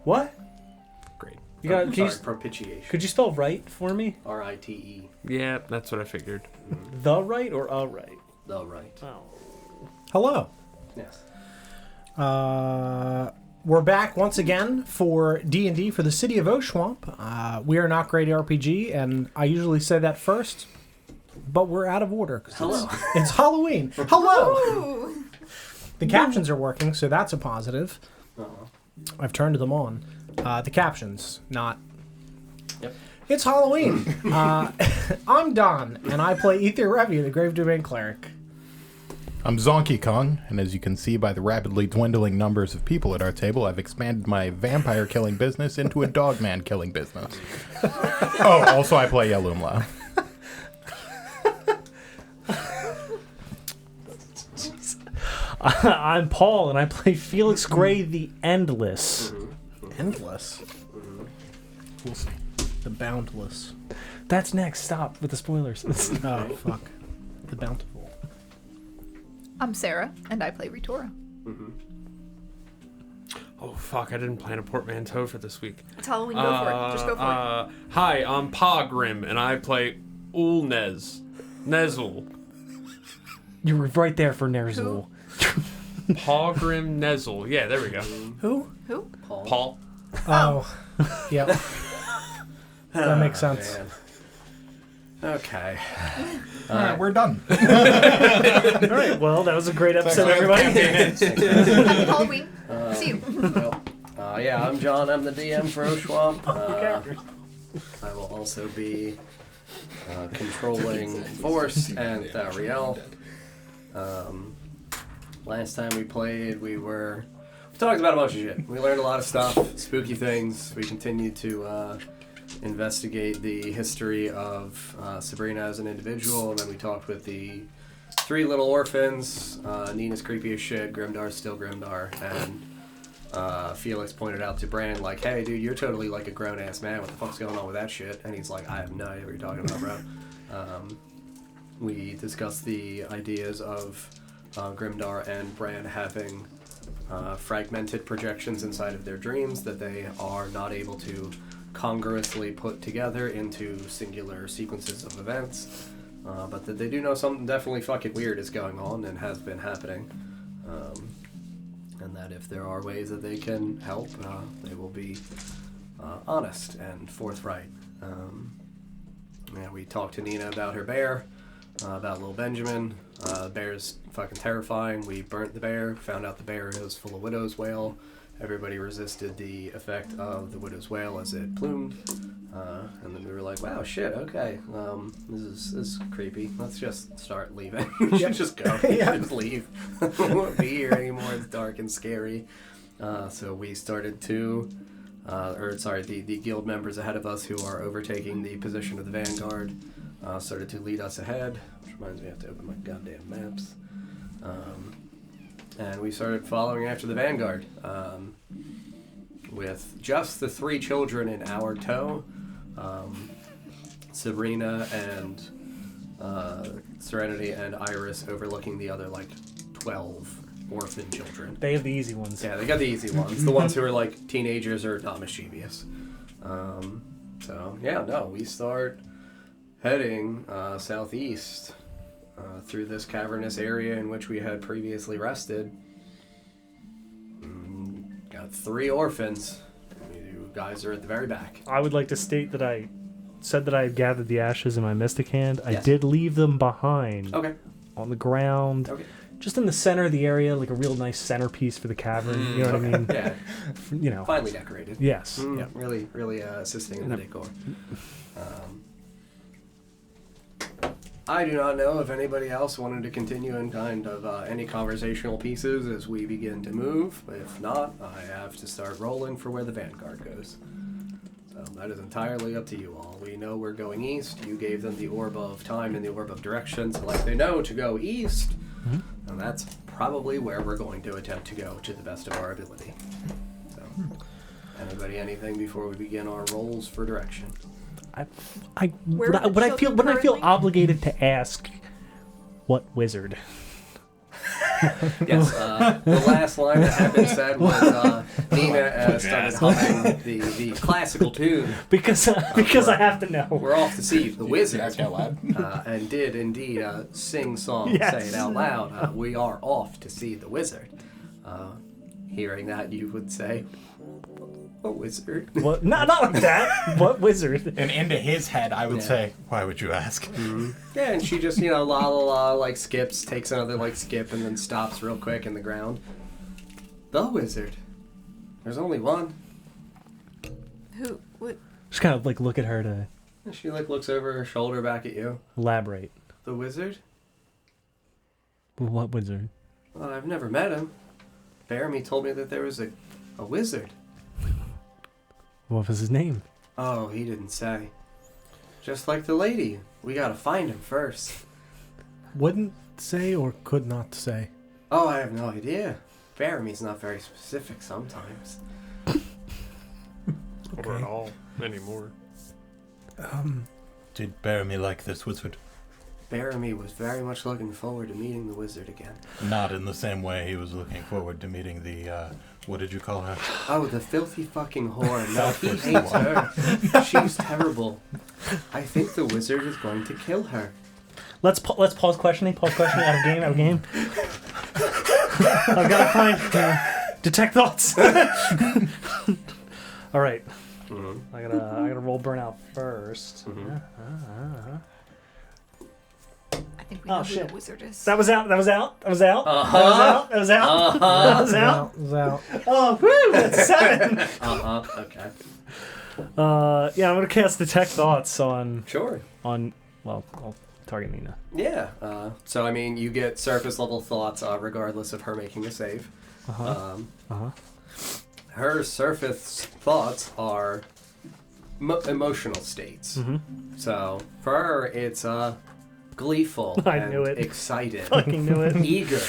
What? Great. You got Propitiation. Could you spell Rite for me? R-I-T-E. Yeah, that's what I figured. The Rite or a Rite? The Rite. Oh. Hello. Yes. We're back once again for D&D for the City of Oshuamp. We are Not Great RPG, and I usually say that first, but we're out of order. Hello. It's Halloween. Hello. Ooh. The captions are working, so that's a positive. I've turned them on. The captions, not. Yep. It's Halloween. I'm Don, and I play Ether Revy, the Grave Domain Cleric. I'm Zonky Kong, and as you can see by the rapidly dwindling numbers of people at our table, I've expanded my vampire killing business into a dogman killing business. Oh, also I play Yalumla. I'm Paul, and I play Felix Gray the Endless. Endless. We'll see. The Boundless. That's next. Stop with the spoilers. Oh, fuck. The Bountiful. I'm Sarah, and I play Ritora. Oh, fuck, I didn't plan a portmanteau for this week. It's Halloween, go for it. Just go for it. Hi, I'm Pogrim, and I play Ulnez. Nezel. You were right there for Nerzul. Pogrim Nezel. Yeah, there we go. Who? Who? Paul. Oh. Yep. That makes sense. Man. Okay. All right, we're done. All right, well, that was a great episode, everybody. Happy Halloween. See you. Well, yeah, I'm John. I'm the DM for Oshuamp. I will also be controlling Force and Thariel. Last time we played, we talked about a bunch of shit. We learned a lot of stuff, spooky things. We continued to investigate the history of Sabrina as an individual, and then we talked with the three little orphans. Nina's creepy as shit, Grimdar's still Grimdar, and Felix pointed out to Brand, like, hey dude, you're totally like a grown-ass man, what the fuck's going on with that shit? And he's like, I have no idea what you're talking about, bro. We discussed the ideas of Grimdar and Brand having fragmented projections inside of their dreams that they are not able to congruously put together into singular sequences of events, but that they do know something definitely fucking weird is going on and has been happening, and that if there are ways that they can help, they will be honest and forthright. We talked to Nina about her bear, about little Benjamin. The bear's fucking terrifying. We burnt the bear, found out the bear is full of widow's wail. Everybody resisted the effect of the widow's wail as it plumed, and then we were like, wow, shit, okay, this is creepy. Let's just start leaving. We should just go. Just leave. We won't be here anymore. It's dark and scary. So we started to, the guild members ahead of us who are overtaking the position of the vanguard started to lead us ahead, which reminds me I have to open my goddamn maps. And we started following after the vanguard, with just the three children in our tow, Sabrina and Serenity and Iris overlooking the other, 12 orphan children. They have the easy ones. Yeah, they got the easy ones. The ones who are, teenagers or not mischievous. We start heading southeast. Through this cavernous area in which we had previously rested. Got three orphans. You guys are at the very back. I would like to state that I said that I had gathered the ashes in my mystic hand. Yes. I did leave them behind. Okay. On the ground. Okay. Just in the center of the area, like a real nice centerpiece for the cavern. You know what I mean? Yeah. You know. Finely decorated. Yes. Yeah. Really assisting in the decor. I do not know if anybody else wanted to continue in kind of any conversational pieces as we begin to move. If not, I have to start rolling for where the vanguard goes. So that is entirely up to you all. We know we're going east. You gave them the orb of time and the orb of direction, so they know to go east. Mm-hmm. And that's probably where we're going to attempt to go to the best of our ability. So, anybody, anything before we begin our rolls for direction? Would I feel obligated to ask what wizard? Yes, the last line that had been said was Nina started humming the classical tune. Because I have to know. We're off to see the wizard. Ask out loud. And did indeed sing song, Yes. say it out loud. We are off to see the wizard. Hearing that, you would say, "A wizard." What? Not like that. What wizard? And into his head, I would say, why would you ask? Yeah, and she just, la la la, like skips, takes another like skip, and then stops real quick in the ground. The wizard. There's only one. Who? What? Just kind of like look at her to And she like looks over her shoulder back at you. elaborate. The wizard? What wizard? Well, I've never met him. Bearemy told me that there was a wizard. What was his name? Oh, he didn't say. Just like the lady. We gotta find him first. Wouldn't say or could not say. Oh, I have no idea. Bearemy's not very specific sometimes. Or at all anymore. Did Bearemy like this wizard? Bearemy was very much looking forward to meeting the wizard again. Not in the same way he was looking forward to meeting the, what did you call her? Oh, the filthy fucking whore. No, he hates her. She's terrible. I think the wizard is going to kill her. Let's pause questioning. Pause questioning. Out of game. Out of game. I've got to find detect thoughts. All right. I gotta roll burnout 1st. I think we Oh, know who shit. the wizard is. That was out. That was out. That was out. Uh-huh. That was out. That was out. That was out. Oh, woo! That's 7. Okay. Yeah, I'm gonna cast detect thoughts on. Sure. Well, I'll target Nina. Yeah. So, I mean, you get surface level thoughts regardless of her making a save. Her surface thoughts are emotional states. So, for her, it's gleeful I and knew it. excited, Fucking knew it. eager.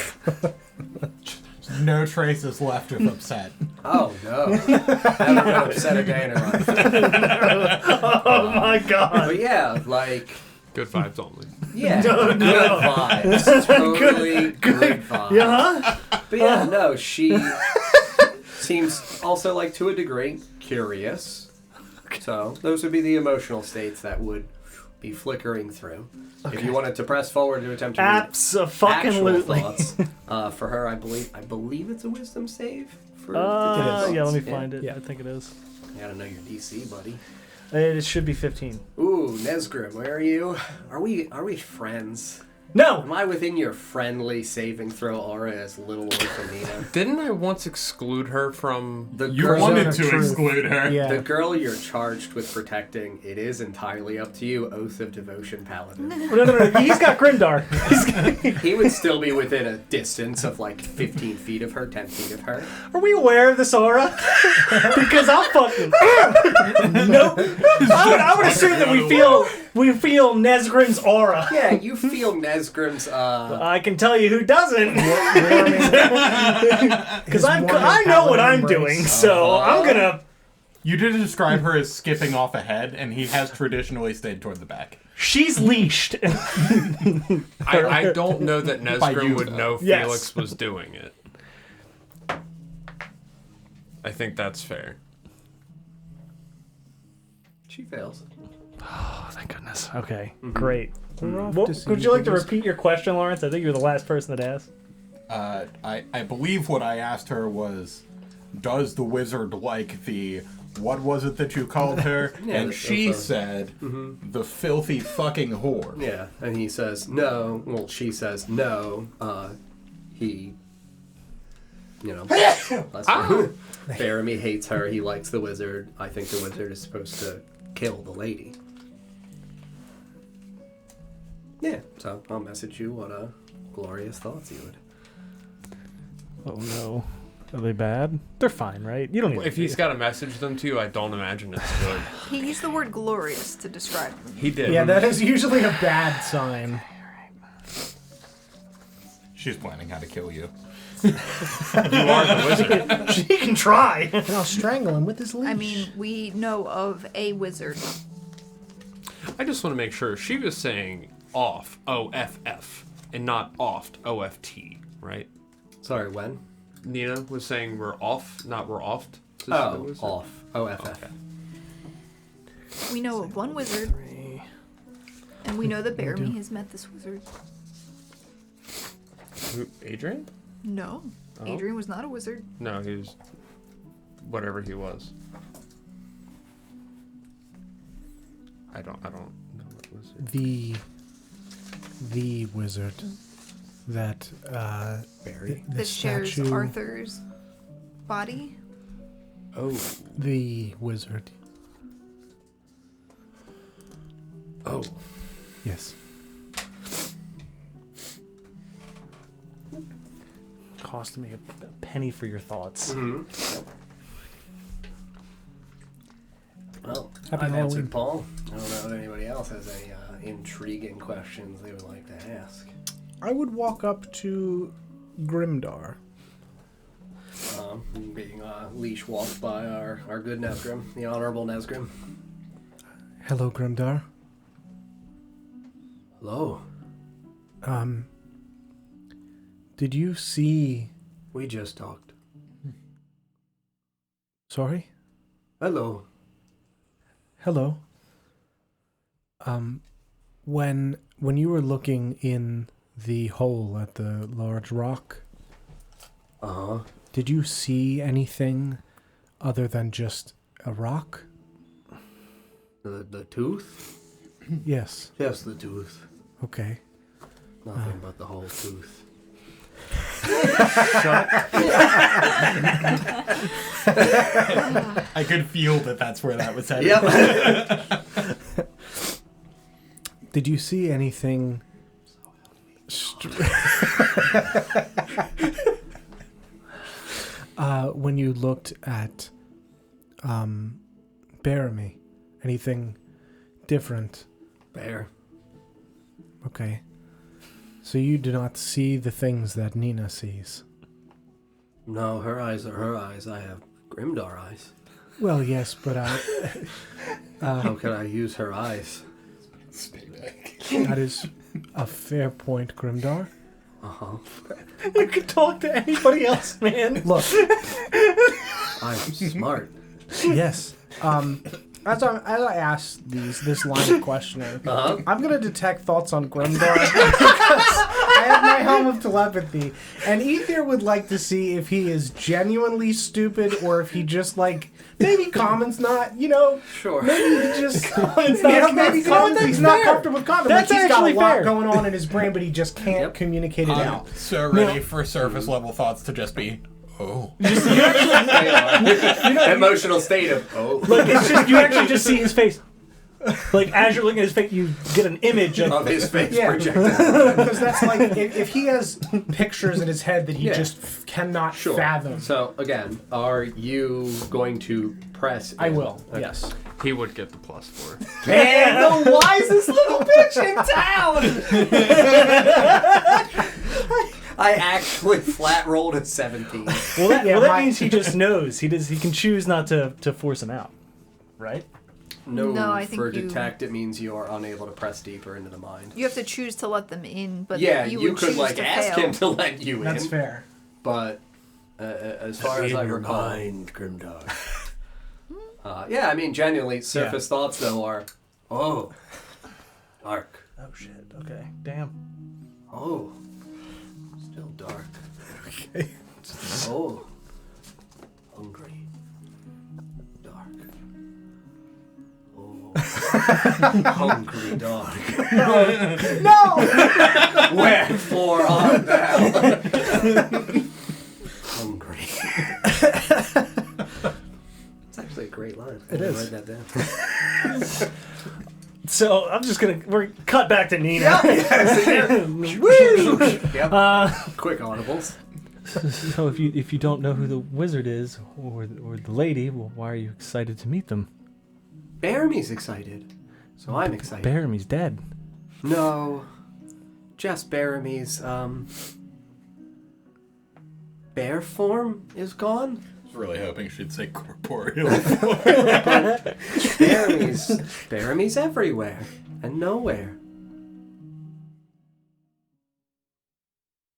No traces left of upset. Oh, no. Haven't been upset a day in her life. Oh my god. But yeah, like... Good vibes only. Yeah, good vibes. Totally good vibes. Yeah. But yeah, no, she seems also, like, to a degree, curious. So, those would be the emotional states that would be flickering through. If you wanted to press forward to attempt to read actual Abso-fucking-lutely. thoughts, for her, I believe it's a wisdom save. For Yeah, let me Yeah. find it. Yeah. I think it is. You gotta know your DC, buddy. It should be 15. Ooh, Nesgrim, where are you? Are we friends? No! Am I within your friendly saving throw aura as little orphan Nina? Didn't I once exclude her from... The You girl, wanted of to truth. exclude her. Yeah. the girl you're charged with protecting, it is entirely up to you, Oath of Devotion Paladin. No. He's got Grimdar. He would still be within a distance of like 15 feet of her, 10 feet of her. Are we aware of this aura? Because I'll fucking... Nope. I would assume that we feel Nesgrim's aura. Yeah, you feel Nesgrim's, I can tell you who doesn't. Because I know what I'm doing, so I'm gonna... You did describe her as skipping off ahead, and he has traditionally stayed toward the back. She's leashed. I don't know that By you, Nesgrim would though. know Yes. Felix was doing it. I think that's fair. she fails. Oh, thank goodness. Okay, great. We're off Well, to see would you like to wizards. repeat your question, Lawrence? I think you were the last person that asked. I believe what I asked her was, does the wizard like the... What was it that you called her? Yeah, and the she sofa. said, the filthy fucking whore. Yeah, and he says no. Well, she says no. He, bless her. Bearemy hates her. He likes the wizard. I think the wizard is supposed to kill the lady. Yeah, so I'll message you what glorious thoughts you would. Oh no. Are they bad? They're fine, right? You don't need If he's got to message them to you, I don't imagine it's good. He used the word glorious to describe them. He did. Yeah, that is usually a bad sign. She's planning how to kill you. You are the wizard. She can try. And I'll strangle him with his leash. I mean, we know of a wizard. I just want to make sure. She was saying off, O-F-F, and not oft, O-F-T, right? Sorry, when? Nina was saying we're off, not we're offed. Oh, off. OFF. Okay. We know of one wizard, and we know that Bearemy has met this wizard. Who, Adrian? No, Oh. Adrian was not a wizard. No, he was whatever he was. I don't know what wizard. The wizard that Barry. the That shares statue, Arthur's body. Oh. the wizard. Oh. Yes. Cost me a penny for your thoughts. Mm-hmm. Well, Happy I've Halloween. answered Paul. I don't know if anybody else has any intriguing questions they would like to ask. I would walk up to Grimdar. Being leash walked by our good Nesgrim, the Honorable Nesgrim. Hello, Grimdar. Hello. Did you see... We just talked. Sorry? Hello. Hello. When you were looking in the hole at the large rock, Uh-huh. did you see anything other than just a rock? The tooth? Yes. Yes, the tooth. Okay. Nothing but the whole tooth. I could feel that that's where that was headed. Yep. Did you see anything... when you looked at Bearemy, anything different? Bear. Okay. So you do not see the things that Nina sees. No, her eyes are her eyes. I have Grimdar eyes. Well, yes, but How can I use her eyes? that is a fair point, Grimdar. Uh-huh. You can talk to anybody else, man. Look, I'm smart. yes. As I ask this line of questioning, Uh-huh. I'm gonna detect thoughts on Grimdar because I have my helm of telepathy, and Ether would like to see if he is genuinely stupid or if he just maybe Common's not, Sure. maybe he just Common's not- maybe you know what, Common's he's that's not fair. comfortable with Common. That's Like he's got a actually lot fair. going on in his brain, but he just can't Yep. communicate it out. So ready for surface level thoughts to just be, oh. Emotional state of, oh. Like, it's just, you actually just see his face. Like, as you're looking at his face, you get an image of... Of his face Yeah. projected. Because that's like, if he has pictures in his head that he Yeah. just cannot Sure. fathom. So, again, are you going to press I in? will, Okay. yes. He would get the +4. And the wisest little bitch in town! I actually flat rolled a 17. Well, that my- means he just knows. He can choose not to force him out. Right? No, I think for you- detect it means you are unable to press deeper into the mind. You have to choose to let them in, but Yeah, you you would could choose to ask fail. him to let you That's in, fair. but as far as I recall, Grimdar. Yeah, I mean, genuinely, surface thoughts though are, oh, dark. Oh, shit. Okay. Damn. Oh, still dark. Okay. Oh, hungry. Dark. Oh, hungry dark. No! Wherefore art thou? Hungry. It's actually a great line. It is. Write that down. So, I'm just gonna... We're cut back to Nina. Woo! Yep. Quick audibles. So, if you don't know who the wizard is, or the lady, well, why are you excited to meet them? Bearemy's excited. So I'm excited. Bearemy's dead. No. Just Bearemy's, bear form is gone. I was really hoping she'd say corporeal. Bearemy's everywhere and nowhere.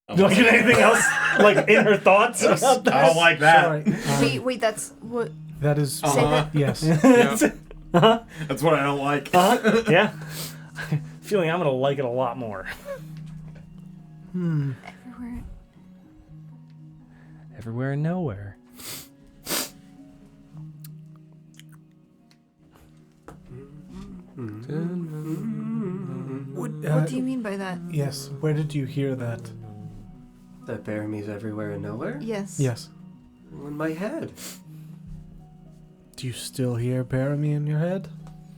Like anything else? Like in her thoughts about that? I don't like that. Sorry. Wait, that's what. That is. Say that. Yes. That's what I don't like. Yeah. Feeling I'm gonna like it a lot more. Everywhere. Everywhere and nowhere. What do you mean by that? Yes. Where did you hear that? That Bearemy's everywhere and nowhere? Yes. Yes. In my head. Do you still hear Bearemy in your head?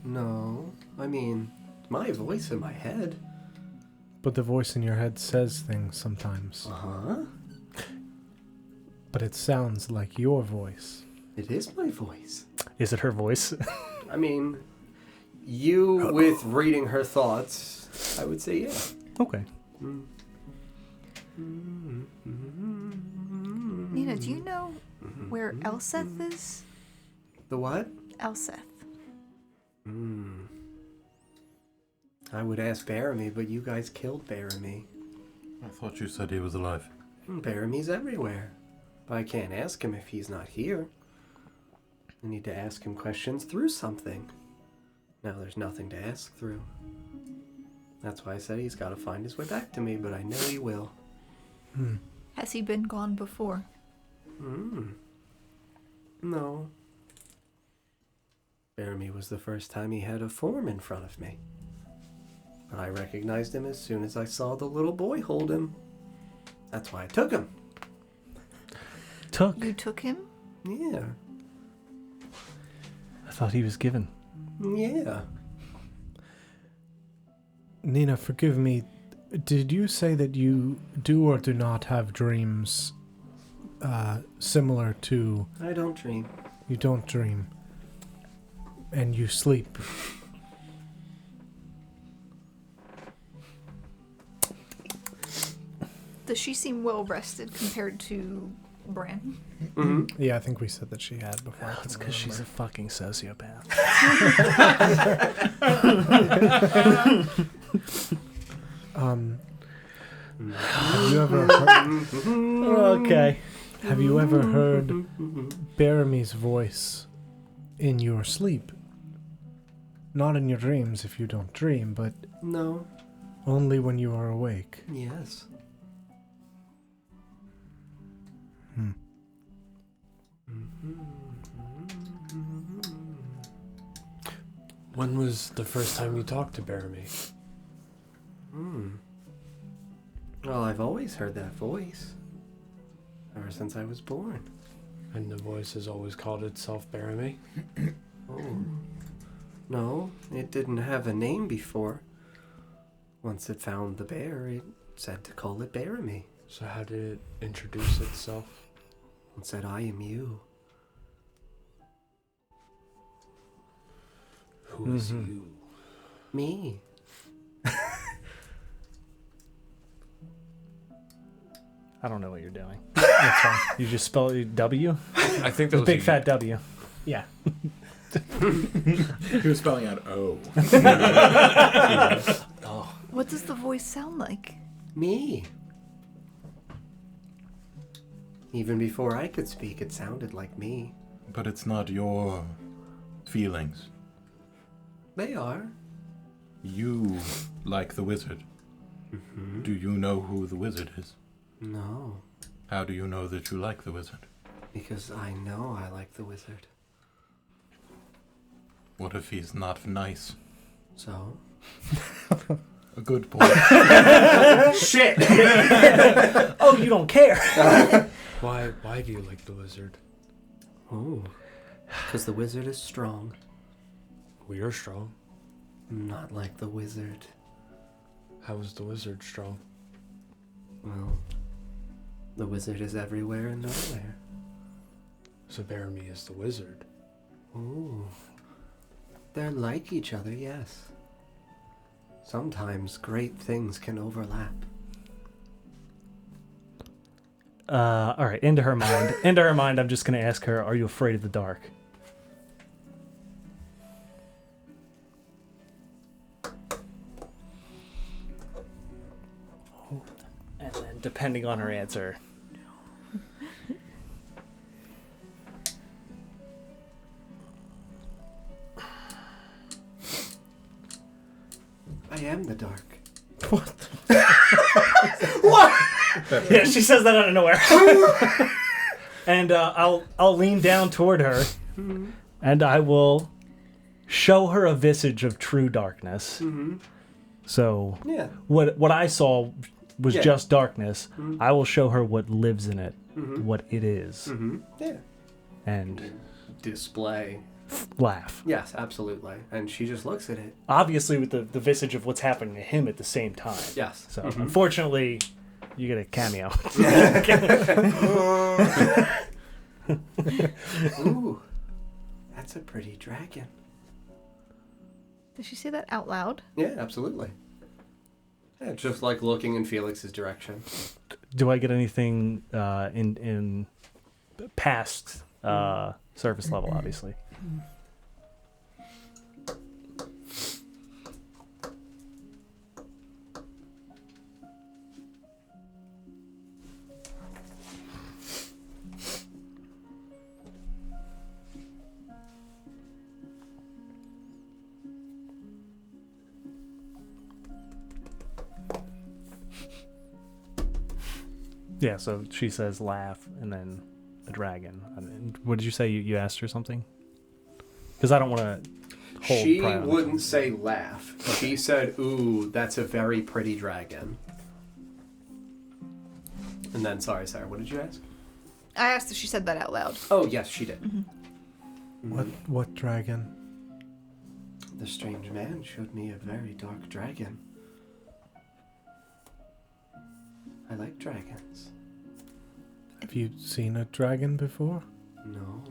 No. I mean, my voice in my head. But the voice in your head says things sometimes. Uh-huh. But it sounds like your voice. It is my voice. Is it her voice? I mean, you with reading her thoughts, I would say yeah. Okay. Nina, do you know where Elseth is? The what? Elseth. I would ask Bearemy, but you guys killed Bearemy. I thought you said he was alive. Bearemy's everywhere. But I can't ask him if he's not here. I need to ask him questions through something. Now there's nothing to ask through. That's why I said he's got to find his way back to me, but I know he will. Has he been gone before? No. Bearemy was the first time he had a form in front of me. I recognized him as soon as I saw the little boy hold him. That's why I took him. Took? You took him? Yeah. I thought he was given. Yeah. Nina, forgive me. Did you say that you do or do not have dreams similar to... I don't dream. You don't dream. And you sleep. Does she seem well rested compared to Bran? Yeah, I think we said that she had before. That's because she's a fucking sociopath. Have you ever heard, Okay. have you ever heard Bearemy's voice in your sleep? Not in your dreams if you don't dream, but No. only when you are awake. Yes. When was the first time you talked to Bearemy? Well, I've always heard that voice. Ever since I was born. And the voice has always called itself Bearemy? Oh. No, it didn't have a name before. Once it found the bear, it said to call it Bearemy. So how did it introduce itself? It said, I am you. Who is you? Me. I don't know what you're doing. That's fine. You just spell it W? I think that The was big a fat W. Yeah. He was spelling out O. What does the voice sound like? Me. Even before I could speak, it sounded like me. But it's not your feelings. They are. You like the wizard. Do you know who the wizard is? No, How do you know that you like the wizard? because I know I like the wizard. What if he's not nice? So? A good point. Shit! Oh, you don't care. Why do you like the wizard? Oh, because the wizard is strong. We are strong. Not like the wizard. How is the wizard strong? Well, the wizard is everywhere and nowhere. So Bearemy is the wizard. Ooh. They're like each other, yes. Sometimes great things can overlap. All right, into her mind. Into her mind, I'm just going to ask her, are you afraid of the dark? And then depending on her answer. I am the dark. Yeah, she says that out of nowhere. And I'll lean down toward her, and I will show her a visage of true darkness. Mm-hmm. So Yeah. what I saw was Yeah. just darkness. I will show her what lives in it, what it is, Yeah. and Display. laugh. Yes, absolutely. And she just looks at it. Obviously, with the visage of what's happening to him at the same time. Yes. So unfortunately, you get a cameo. Ooh, that's a pretty dragon. Did she say that out loud? Yeah, absolutely. Yeah, just like looking in Felix's direction. Do I get anything in past surface level? Obviously. Yeah, so she says laugh and then a dragon. And what did you say? You asked her something? Because I don't want to hold She pride on wouldn't say laugh. She said, ooh, that's a very pretty dragon. And then, sorry, Sarah, what did you ask? I asked if she said that out loud. Oh, yes, she did. What dragon? The strange man showed me a very dark dragon. I like dragons. Have you seen a dragon before? No.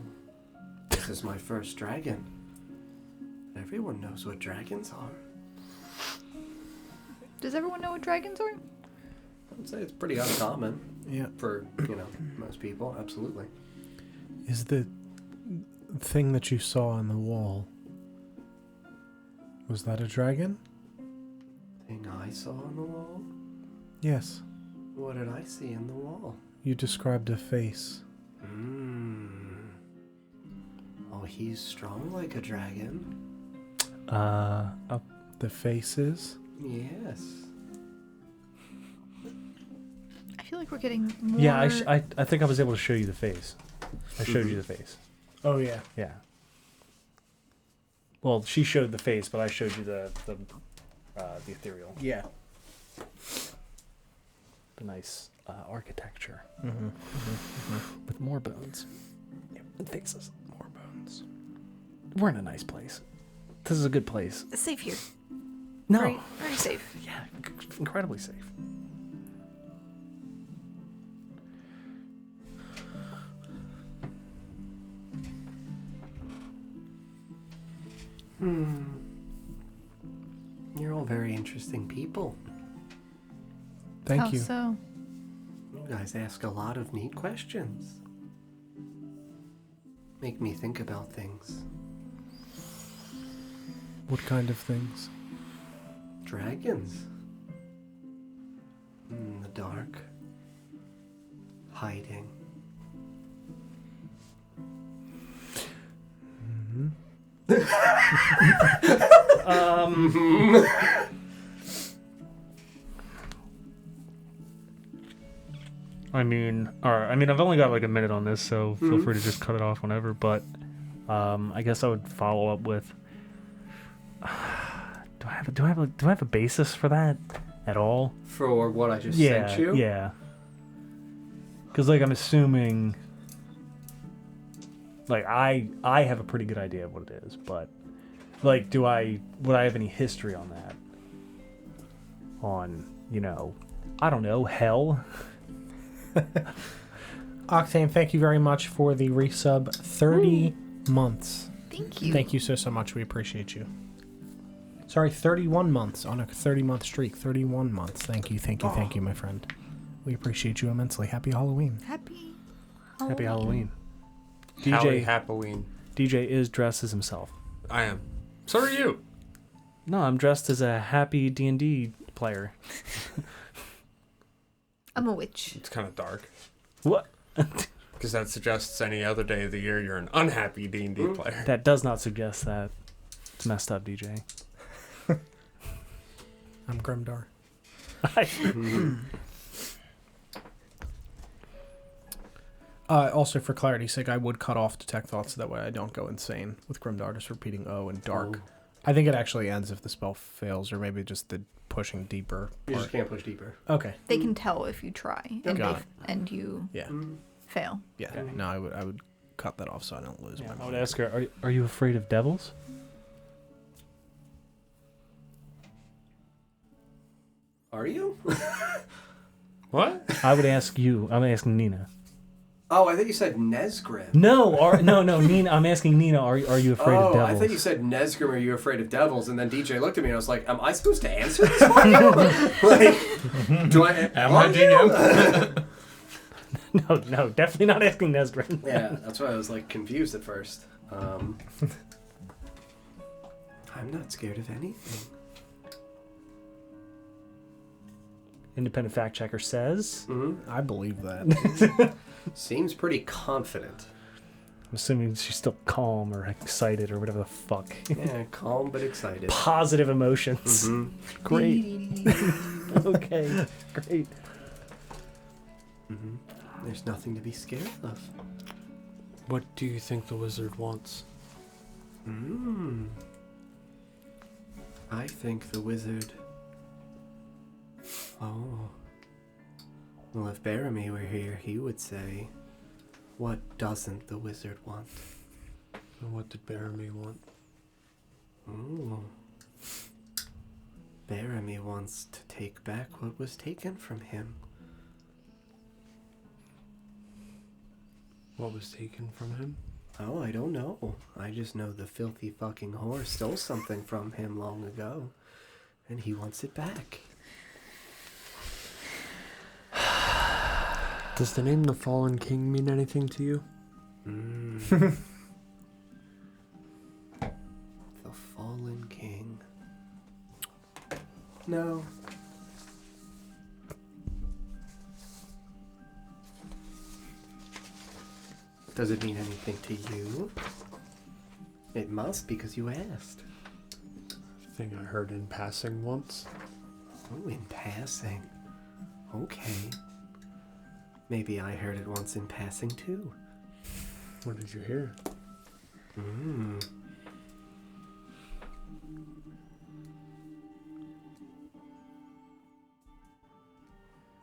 This is my first dragon. Everyone knows what dragons are. Does everyone know what dragons are? I would say it's pretty uncommon. Yeah. For, most people, absolutely. Is the thing that you saw on the wall, was that a dragon? Thing I saw on the wall? Yes. What did I see in the wall? You described a face. Oh, he's strong like a dragon. The faces? Yes. I feel like we're getting more... Yeah, I think I was able to show you the face. I showed you the face. Oh, yeah. Yeah. Well, she showed the face, but I showed you the ethereal. Yeah. The nice architecture. With more bones. Yeah, and faces. More bones. We're in a nice place. This is a good place. It's safe here. No. Very, very safe. Yeah, incredibly safe. You're all very interesting people. Thank How you. so? You guys ask a lot of neat questions. Make me think about things. What kind of things? Dragons. In the dark. Hiding. I mean, I've only got like a minute on this, so feel free to just cut it off whenever. But I guess I would follow up with: Do I have a basis for that at all? For what I just Yeah, sent you? yeah. Because like I'm assuming, like I have a pretty good idea of what it is, but like, would I have any history on that? On I don't know, hell. Octane, thank you very much for the resub. 30 months. Thank you. Thank you so much. We appreciate you. Sorry, 31 months on a 30-month streak. 31 months. Thank you, my friend. We appreciate you immensely. Happy Halloween. Happy Halloween. Howdy Halloween. DJ is dressed as himself. I am. So are you. No, I'm dressed as a happy D&D player. I'm a witch. It's kind of dark. What? Because that suggests any other day of the year you're an unhappy D&D player. That does not suggest that. It's messed up, DJ. I'm Grimdar. Also, for clarity's sake, I would cut off detect thoughts so that way I don't go insane with Grimdar just repeating O and dark. Oh. I think it actually ends if the spell fails, or maybe just the pushing deeper You part. just can't push deeper. Okay. They can tell if you try Got it. and you Yeah. fail. Yeah. Okay. No, I would cut that off so I don't lose Yeah, my I mind. would ask her, are you afraid of devils? Are you? What? I would ask you. I'm asking Nina. Oh, I think you said Nesgrim. No, no, Nina. I'm asking Nina. Are you afraid of Oh, devils? I thought you said Nesgrim, are you afraid of devils? And then DJ looked at me and I was like, am I supposed to answer this for you? Like, do I... Am I GM? No, definitely not asking Nesgrim. Yeah, that's why I was like confused at first. I'm not scared of anything. Independent fact checker says. I believe that. Seems pretty confident. I'm assuming she's still calm or excited or whatever the fuck. Yeah, calm but excited. Positive emotions. Great. Okay, great. There's nothing to be scared of. What do you think the wizard wants? I think the wizard... Oh. Well, if Bearemy were here, he would say, what doesn't the wizard want? And what did Bearemy want? Ooh. Bearemy wants to take back what was taken from him. What was taken from him? Oh, I don't know. I just know the filthy fucking whore stole something from him long ago, and he wants it back. Does the name the Fallen King mean anything to you? The Fallen King. No. Does it mean anything to you? It must, because you asked. Thing I heard in passing once. Oh, in passing. Okay. Maybe I heard it once in passing, too. What did you hear?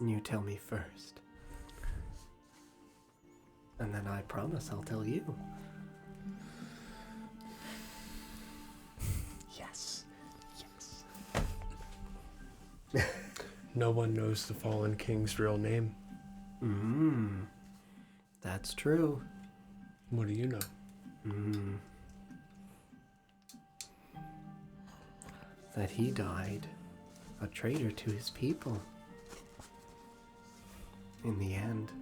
You tell me first. And then I promise I'll tell you. Yes. Yes. No one knows the Fallen King's real name. That's true. What do you know? That he died a traitor to his people. In the end.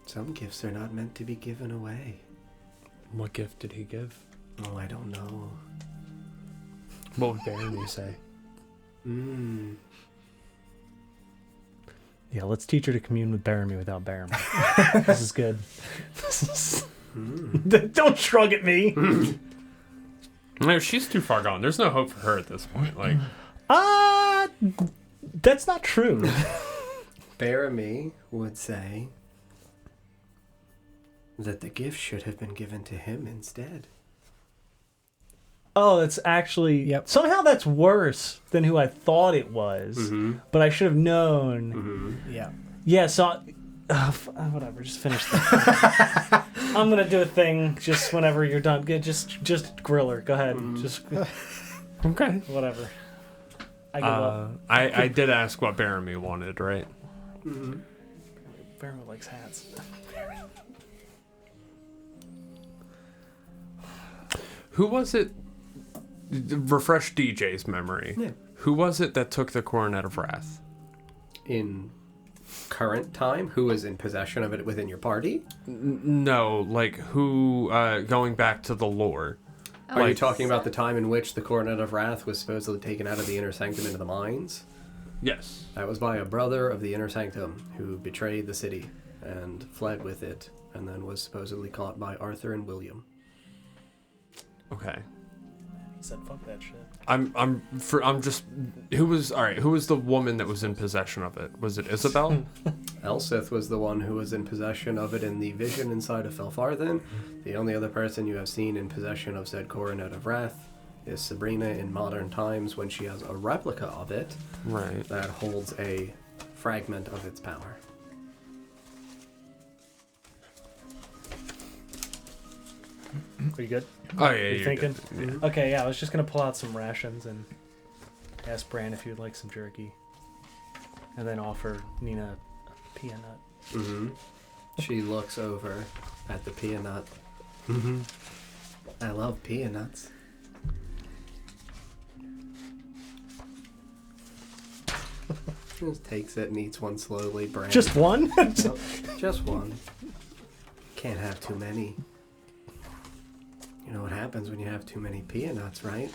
Some gifts are not meant to be given away. What gift did he give? Oh, I don't know. What would Bearemy say? Yeah, let's teach her to commune with Bearemy without Bearemy. This is good. Don't shrug at me. No, she's too far gone. There's no hope for her at this point. Like, That's not true. Bearemy would say that the gift should have been given to him instead. Oh, that's actually... Somehow that's worse than who I thought it was. But I should have known. Yeah. Yeah, so... whatever, just finish that. I'm going to do a thing just whenever you're done. Just grill her. Go ahead. Just... okay. Whatever. I give up. I did ask what Bearemy wanted, right? Bearemy likes hats. Who was it? Refresh DJ's memory. Yeah. Who was it that took the Coronet of Wrath? In current time, who is in possession of it within your party? No, like who, going back to the lore, Are you talking about the time in which the Coronet of Wrath was supposedly taken out of the Inner Sanctum into the mines? Yes. That was by a brother of the Inner Sanctum who betrayed the city and fled with it, and then was supposedly caught by Arthur and William. Okay. He said, "Fuck that shit." Who was the woman that was in possession of it? Was it Isabel? Elsith was the one who was in possession of it in the vision inside of Felfarthen. The only other person you have seen in possession of said Coronet of Wrath is Sabrina in modern times, when she has a replica of it Right. that holds a fragment of its power. Are you good? Oh yeah, You you're thinking? good. Okay, yeah, I was just gonna pull out some rations and ask Bran if he would like some jerky, and then offer Nina a peanut. Mm-hmm. She looks over at the peanut. I love peanuts. Just takes it and eats one slowly. Bran. Just one? Nope, just one. Can't have too many. You know what happens when you have too many peanuts, right?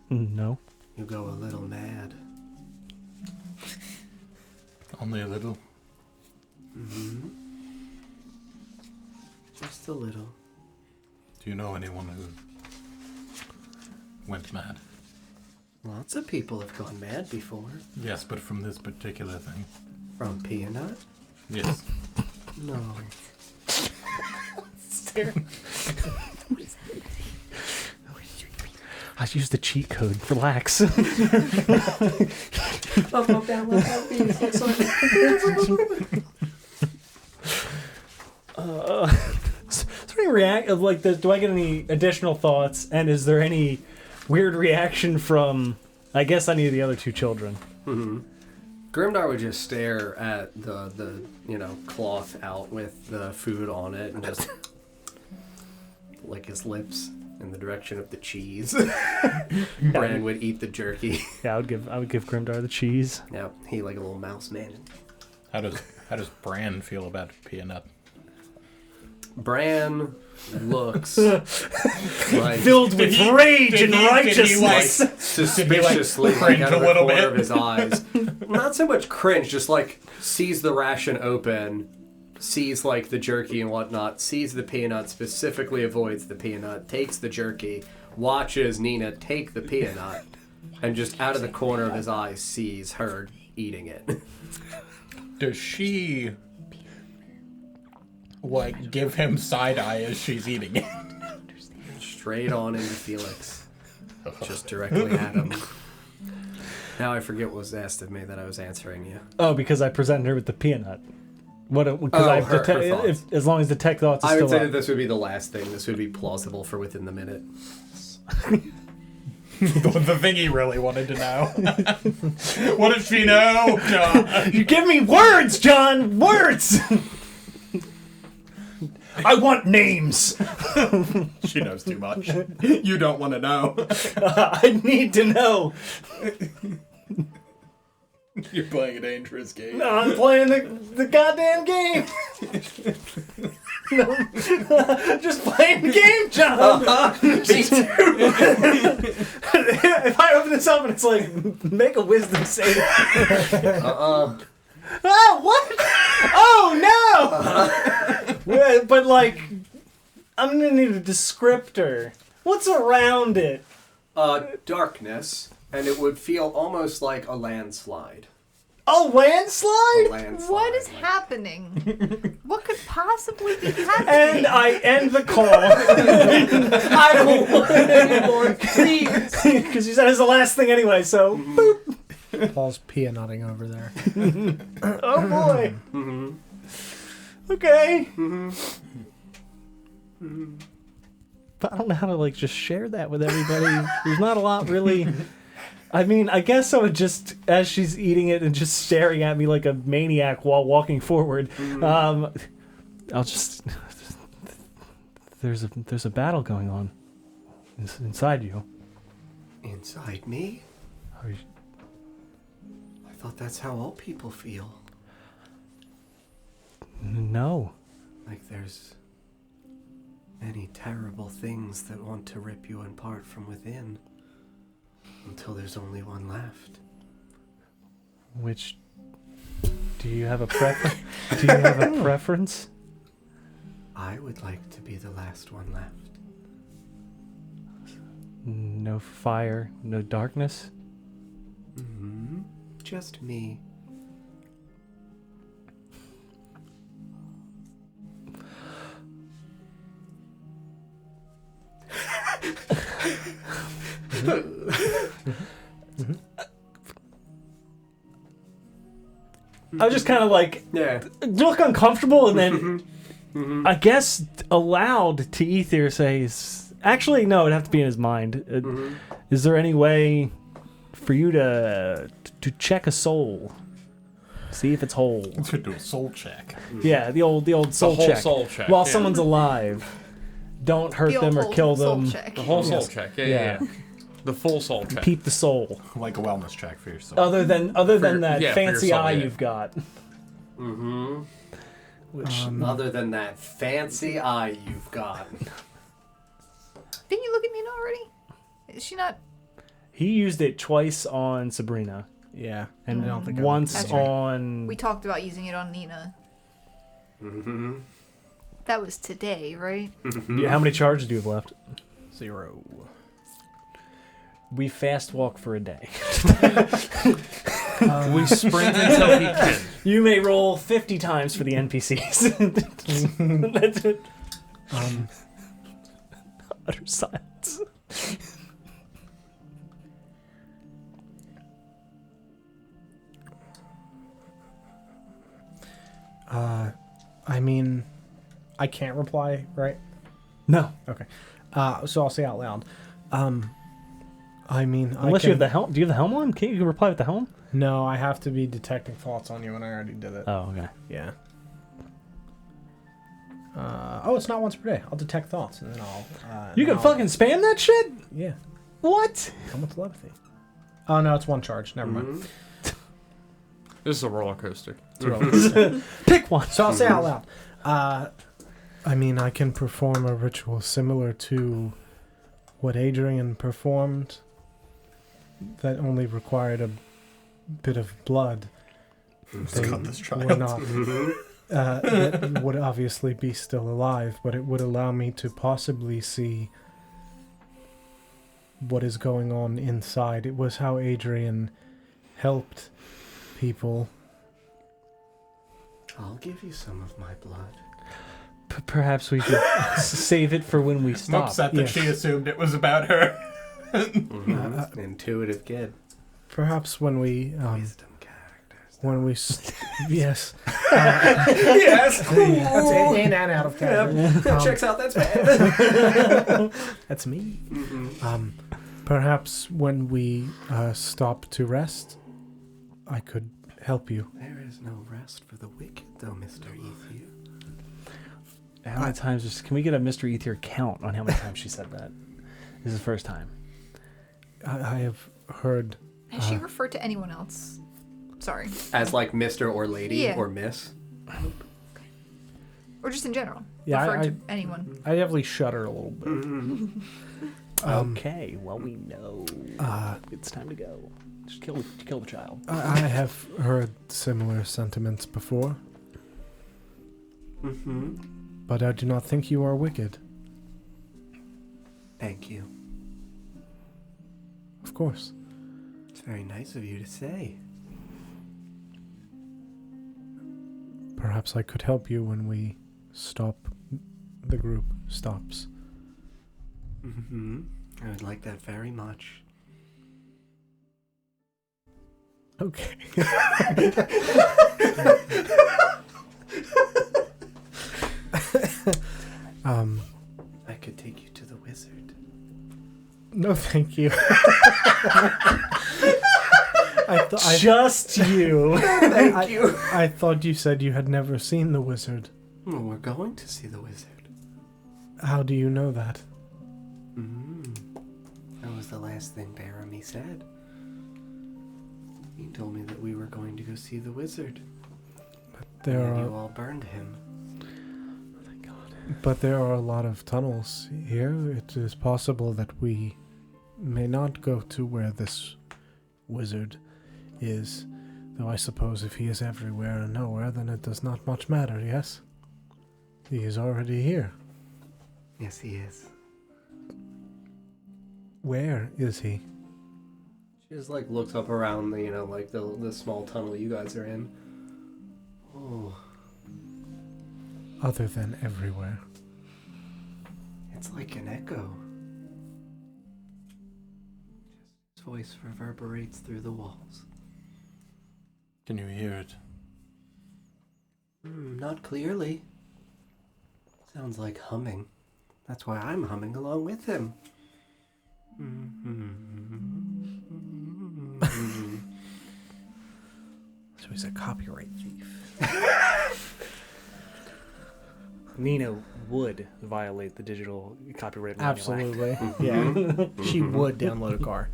No. You go a little mad. Only a little. Mm-hmm. Just a little. Do you know anyone who went mad? Lots of people have gone mad before. Yes, but from this particular thing. From peanut? Yes. No. I used the cheat code. Relax. Up, down, left, right, beans, left side. Is there any react of like this? Do I get any additional thoughts? And is there any weird reaction from, I guess, any of the other two children? Mm-hmm. Grimdar would just stare at the cloth out with the food on it and just lick his lips in the direction of the cheese. Bran would eat the jerky. Yeah, I would give Grimdar the cheese. Yep, he like a little mouse man. How does Bran feel about peanut? Bran looks like Filled with rage and righteousness. suspiciously cringe out of a the little corner bit? of his eyes. Not so much cringe, just like sees the ration open, sees like the jerky and whatnot, sees the peanut, specifically avoids the peanut, takes the jerky, watches Nina take the peanut, and just out of the corner of his eyes sees her eating it. Does she like give him side eye as she's eating it? Straight on into Felix. Just directly at him. Now I forget what was asked of me that I was answering you. Oh, because I presented her with the peanut. Because as long as the tech thoughts is I would still say up. that this would be the last thing. This would be plausible for within the minute. The thing he really wanted to know. What does she know? John? You give me words, John! Words! I want names! She knows too much. You don't want to know. I need to know. You're playing a dangerous game. No, I'm playing the goddamn game. No, just playing the game, John. Me too. If I open this up and it's like, make a wisdom save. Oh, what? Oh, no! But, like, I'm gonna need a descriptor. What's around it? Darkness, and it would feel almost like a landslide. A landslide? A landslide. What is happening? What could possibly be happening? And I end the call. I don't want it anymore, please! Because you said it's the last thing anyway, so boop. Paul's peanutting over there. Oh boy. Mm-hmm. Okay. Mm-hmm. But I don't know how to like just share that with everybody. There's not a lot really. I mean, I guess I would just, as she's eating it and just staring at me like a maniac while walking forward, I'll just. There's a battle going on inside you. Inside me? Are you- I thought that's how all people feel. No. Like there's many terrible things that want to rip you apart from within until there's only one left. Which... Do you have a preference? Do you have a preference? I would like to be the last one left. No fire, no darkness? Mm-hmm. Just me. I was just kind of like, look uncomfortable, and then I guess aloud to Ether says, actually, no, it'd have to be in his mind. Is there any way for you to check a soul? See if it's whole. To do a soul check. Yeah, the old soul whole check. soul check, While yeah. someone's alive. Don't hurt The them or old kill soul them. check. The whole soul Yes. check. Yeah. Yeah. The full soul check. Peep the soul. Like a wellness check for yourself. Other than that yeah, for fancy yourself, eye yeah. you've got. Mm-hmm. Which Other than that fancy eye you've got. Didn't you look at Nina already? Is she not? he used it twice on Sabrina Yeah. and I don't think I once That's right. on We talked about using it on Nina. Mm-hmm. That was today, right? Yeah, how many charges do you have left? 0. We fast walk for a day. We sprint until he can. You may roll 50 times for the NPCs. That's it. Utter silence. I mean, I can't reply, right? No. Okay. So I'll say out loud. I mean, Unless you have the helm. Do you have the helm on? Can't you reply with the helm? No, I have to be detecting thoughts on you, and I already did it. Oh, okay. Yeah. It's not once per day. I'll detect thoughts, and then I'll. You can fucking spam that shit? Yeah. What? Come with telepathy. Oh no, it's one charge. Never mind. This is a roller coaster. It's irrelevant. Pick one. So I'll say out loud. I mean, I can perform a ritual similar to what Adrian performed. That only required a bit of blood. Just cut this child. Were not. That would obviously be still alive, but it would allow me to possibly see what is going on inside. It was how Adrian helped people. I'll give you some of my blood. Perhaps we should save it for when we I'm stop. upset that Yes. she assumed it was about her. Intuitive kid. Perhaps when we Wisdom characters. when we yes. Yes. That's in and out of character. Checks out. That's bad. That's me. Perhaps when we stop to rest, I could help you. There is no rest for the wicked, though, Mr. Ethier. How many times? Can we get a Mr. Ether count on how many times she said that? This is the first time. I have heard. Has she referred to anyone else? Sorry. As like Mr. or Lady Yeah. or Miss. Or just in general. Yeah, Referred I- to anyone. I definitely shudder a little bit. Okay, well we know. It's time to go. Just kill the child. I have heard similar sentiments before, but I do not think you are wicked. Thank you. Of course. It's very nice of you to say. Perhaps I could help you when we stop. The group stops. I would like that very much. Okay. I could take you to the wizard. No, thank you. Just you. Thank you. I thought you said you had never seen the wizard. Well, we're going to see the wizard. How do you know that? That was the last thing Bearemy said. He told me that we were going to go see the wizard. There And you are. all burned him. Thank God. But there are a lot of tunnels here. It is possible that we may not go to where this wizard is. Though I suppose if he is everywhere and nowhere, then it does not much matter, yes? He is already here. Yes, he is. Where is he? She just like looks up around the, like the small tunnel you guys are in. Oh, Other than everywhere. it's like an echo. His voice reverberates through the walls. Can you hear it? Not clearly. Sounds like humming. That's why I'm humming along with him. So he's a copyright thief. Nina would violate the digital copyright law. Absolutely. Yeah. She would download a car.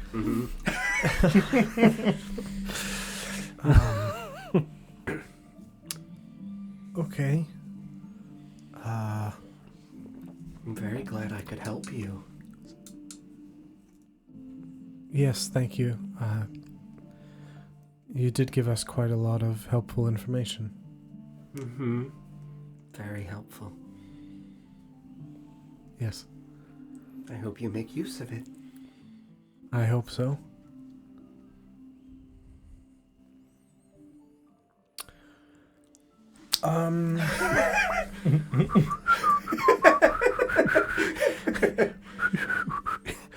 Okay. I'm very glad I could help you. Yes, thank you. You did give us quite a lot of helpful information. Very helpful. Yes, I hope you make use of it. I hope so.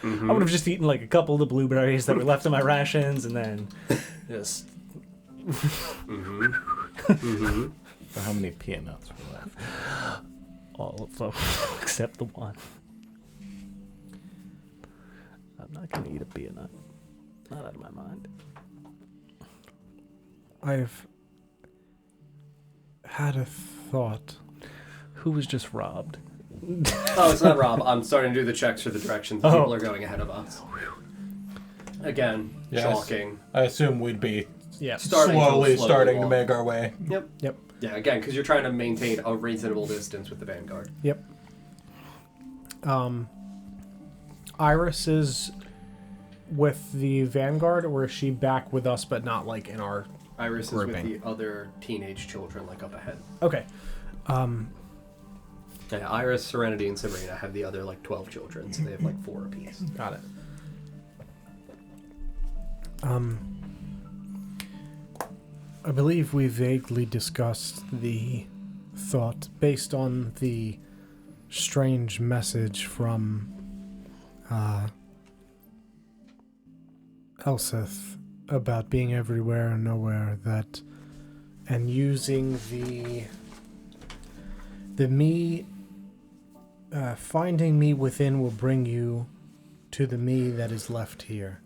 I would have just eaten like a couple of the blueberries that were left in my rations, and then just. So how many peanuts were left? All of them except the one. I'm not gonna eat a peanut. Not out of my mind. I've had a thought. Who was just robbed? Oh, it's not Rob. I'm starting to do the checks for the directions. People are going ahead of us. Again, Yes. shocking. I assume we'd be Yeah. slowly starting to walk. make our way. Yep. Yeah, again, because you're trying to maintain a reasonable distance with the vanguard. Yep. Iris is with the vanguard, or is she back with us, but not like in our? Iris Grouping. is with the other teenage children, like up ahead. Okay. Yeah, Iris, Serenity, and Sabrina have the other like 12 children, so they have like 4 apiece. Got it. I believe we vaguely discussed the thought based on the strange message from Elseth about being everywhere and nowhere, that and using the me finding me within will bring you to the me that is left here.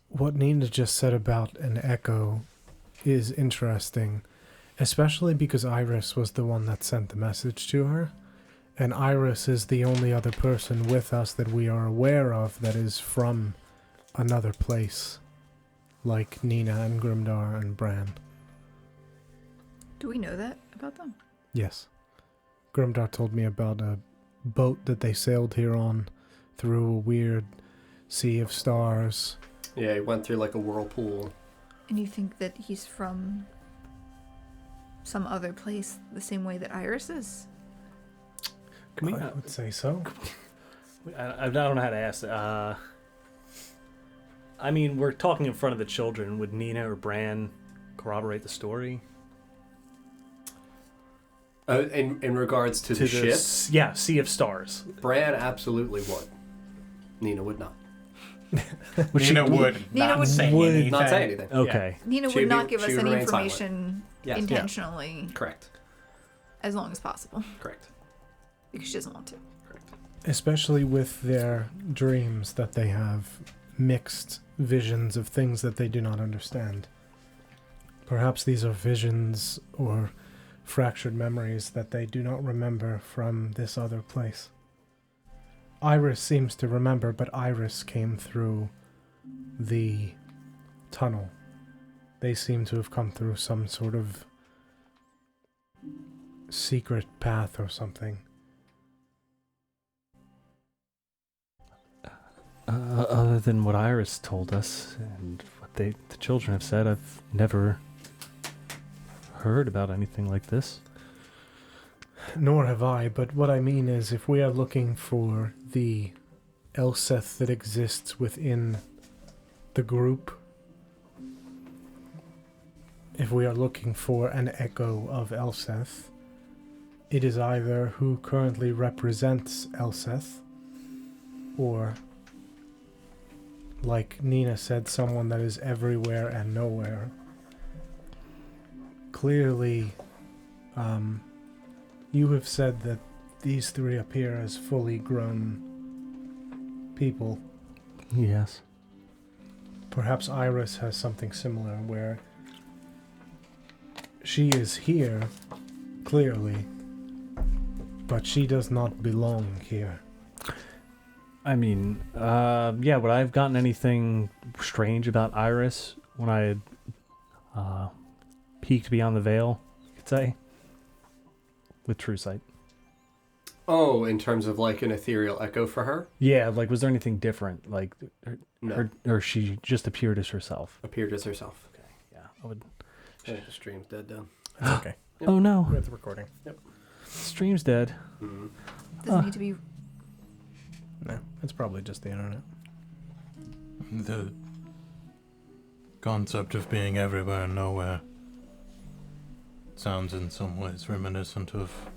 What Nina just said about an echo is interesting, especially because Iris was the one that sent the message to her, and Iris is the only other person with us that we are aware of that is from another place, like Nina and Grimdar and Bran. Do we know that about them? Yes. Grimdar told me about a boat that they sailed here on through a weird sea of stars. Yeah, he went through like a whirlpool. And you think that he's from some other place the same way that Iris is? Can we, I would say so. I don't know how to ask. I mean, we're talking in front of the children. Would Nina or Bran corroborate the story? In regards to the ship, Yeah, Sea of Stars. Bran absolutely would. Nina would not. Nina would Nina not would- say would anything. Not say anything. Okay. Nina She would would not be- give she us would any remain silent. information Yes. intentionally Correct. as long as possible Correct. because she doesn't want to. Correct. Especially with their dreams that they have mixed visions of things that they do not understand. Perhaps these are visions or fractured memories that they do not remember from this other place. Iris seems to remember, but Iris came through the tunnel. They seem to have come through some sort of secret path or something. Other than what Iris told us and what the children have said, I've never heard about anything like this. Nor have I, but what I mean is if we are looking for the Elseth that exists within the group, if we are looking for an echo of Elseth, it is either who currently represents Elseth, or, like Nina said, someone that is everywhere and nowhere. Clearly, you have said that these three appear as fully grown people. Yes. Perhaps Iris has something similar where she is here, clearly, but she does not belong here. I mean, yeah, would I have gotten anything strange about Iris when I had peeked beyond the veil, you could say? With True Sight. Oh, in terms of like an ethereal echo for her? Yeah, like, was there anything different? Like, No. or she just appeared as herself? Appeared as herself. Okay, yeah, I would... Yeah, the stream's dead down. That's okay. Yep. Oh, no. We're at the recording. Stream's dead. Mm. Doesn't need to be. No, it's probably just the internet. The concept of being everywhere and nowhere sounds in some ways reminiscent of